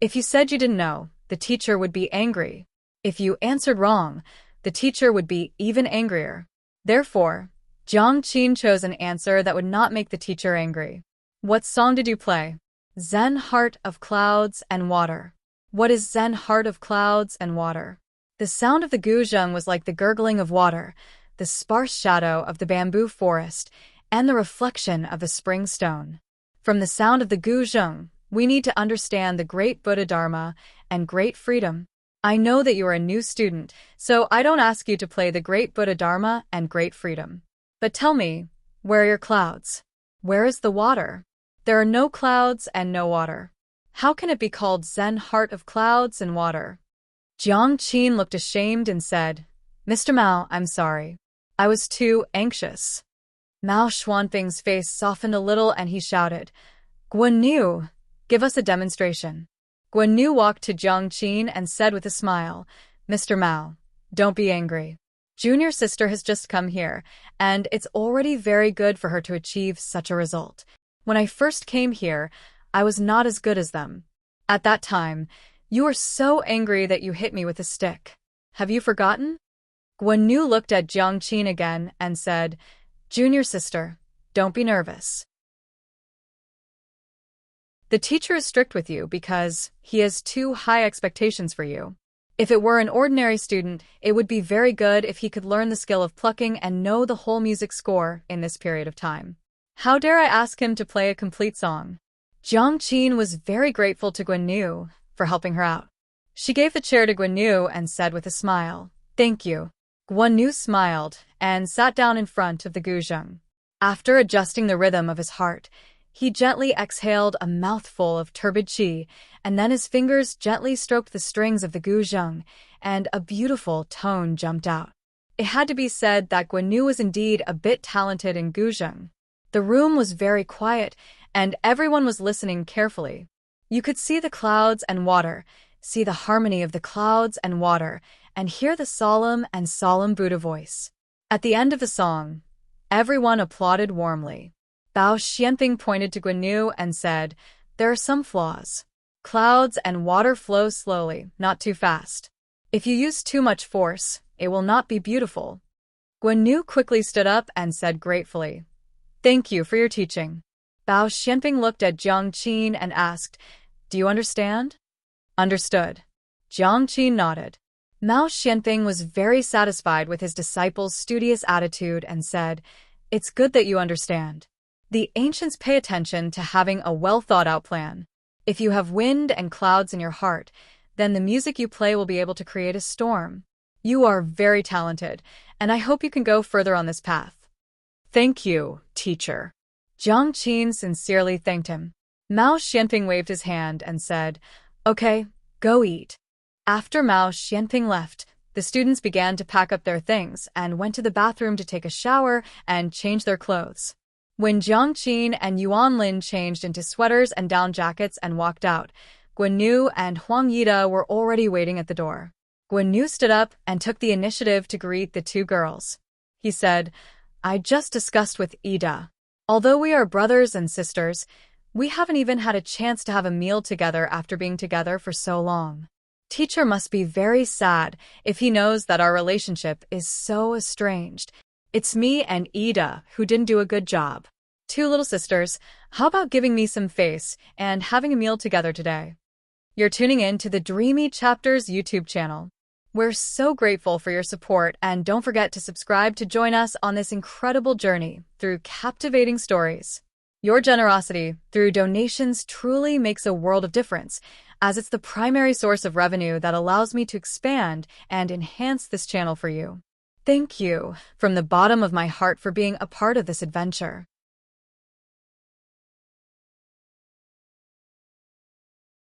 If you said you didn't know, the teacher would be angry. If you answered wrong, the teacher would be even angrier. Therefore, Jiang Qin chose an answer that would not make the teacher angry. "What song did you play?" "Zen Heart of Clouds and Water." "What is Zen Heart of Clouds and Water?" The sound of the guzheng was like the gurgling of water, the sparse shadow of the bamboo forest, and the reflection of the spring stone. From the sound of the guzheng, we need to understand the great Buddha Dharma and great freedom. I know that you are a new student, so I don't ask you to play the great Buddha Dharma and great freedom. But tell me, where are your clouds? Where is the water? There are no clouds and no water. How can it be called Zen Heart of Clouds and Water? Jiang Qin looked ashamed and said, "Mr. Mao, I'm sorry. I was too anxious." Mao Xuanfeng's face softened a little and he shouted, Guanyu, give us a demonstration. Guanyu walked to Jiang Qin and said with a smile, Mr. Mao, don't be angry. Junior sister has just come here, and it's already very good for her to achieve such a result. When I first came here, I was not as good as them. At that time, you were so angry that you hit me with a stick. Have you forgotten? Guanyu looked at Jiang Qin again and said, Junior sister, don't be nervous. The teacher is strict with you because he has too high expectations for you. If it were an ordinary student, it would be very good if he could learn the skill of plucking and know the whole music score in this period of time. How dare I ask him to play a complete song? Jiang Qin was very grateful to Guanyu for helping her out. She gave the chair to Guanyu and said with a smile, Thank you. Guanyu smiled and sat down in front of the guzheng. After adjusting the rhythm of his heart, he gently exhaled a mouthful of turbid qi, and then his fingers gently stroked the strings of the guzheng, and a beautiful tone jumped out. It had to be said that Guanyu was indeed a bit talented in guzheng. The room was very quiet, and everyone was listening carefully. You could see the clouds and water, see the harmony of the clouds and water, and hear the solemn Buddha voice. At the end of the song, everyone applauded warmly. Bao Xianping pointed to Guanyu and said, There are some flaws. Clouds and water flow slowly, not too fast. If you use too much force, it will not be beautiful. Guanyu quickly stood up and said gratefully, Thank you for your teaching. Bao Xianping looked at Jiang Qin and asked, Do you understand? Understood. Jiang Qin nodded. Mao Xianping was very satisfied with his disciple's studious attitude and said, It's good that you understand. The ancients pay attention to having a well-thought-out plan. If you have wind and clouds in your heart, then the music you play will be able to create a storm. You are very talented, and I hope you can go further on this path. Thank you, teacher. Jiang Qin sincerely thanked him. Mao Xianping waved his hand and said, Okay, go eat. After Mao Xianping left, the students began to pack up their things and went to the bathroom to take a shower and change their clothes. When Jiang Qin and Yuan Lin changed into sweaters and down jackets and walked out, Guanyu and Huang Yida were already waiting at the door. Guanyu stood up and took the initiative to greet the two girls. He said, I just discussed with Ida. Although we are brothers and sisters, we haven't even had a chance to have a meal together after being together for so long. Teacher must be very sad if he knows that our relationship is so estranged. It's me and Ida who didn't do a good job. Two little sisters, how about giving me some face and having a meal together today? You're tuning in to the Dreamy Chapters YouTube channel. We're so grateful for your support, and don't forget to subscribe to join us on this incredible journey through captivating stories. Your generosity through donations truly makes a world of difference, as it's the primary source of revenue that allows me to expand and enhance this channel for you. Thank you from the bottom of my heart for being a part of this adventure.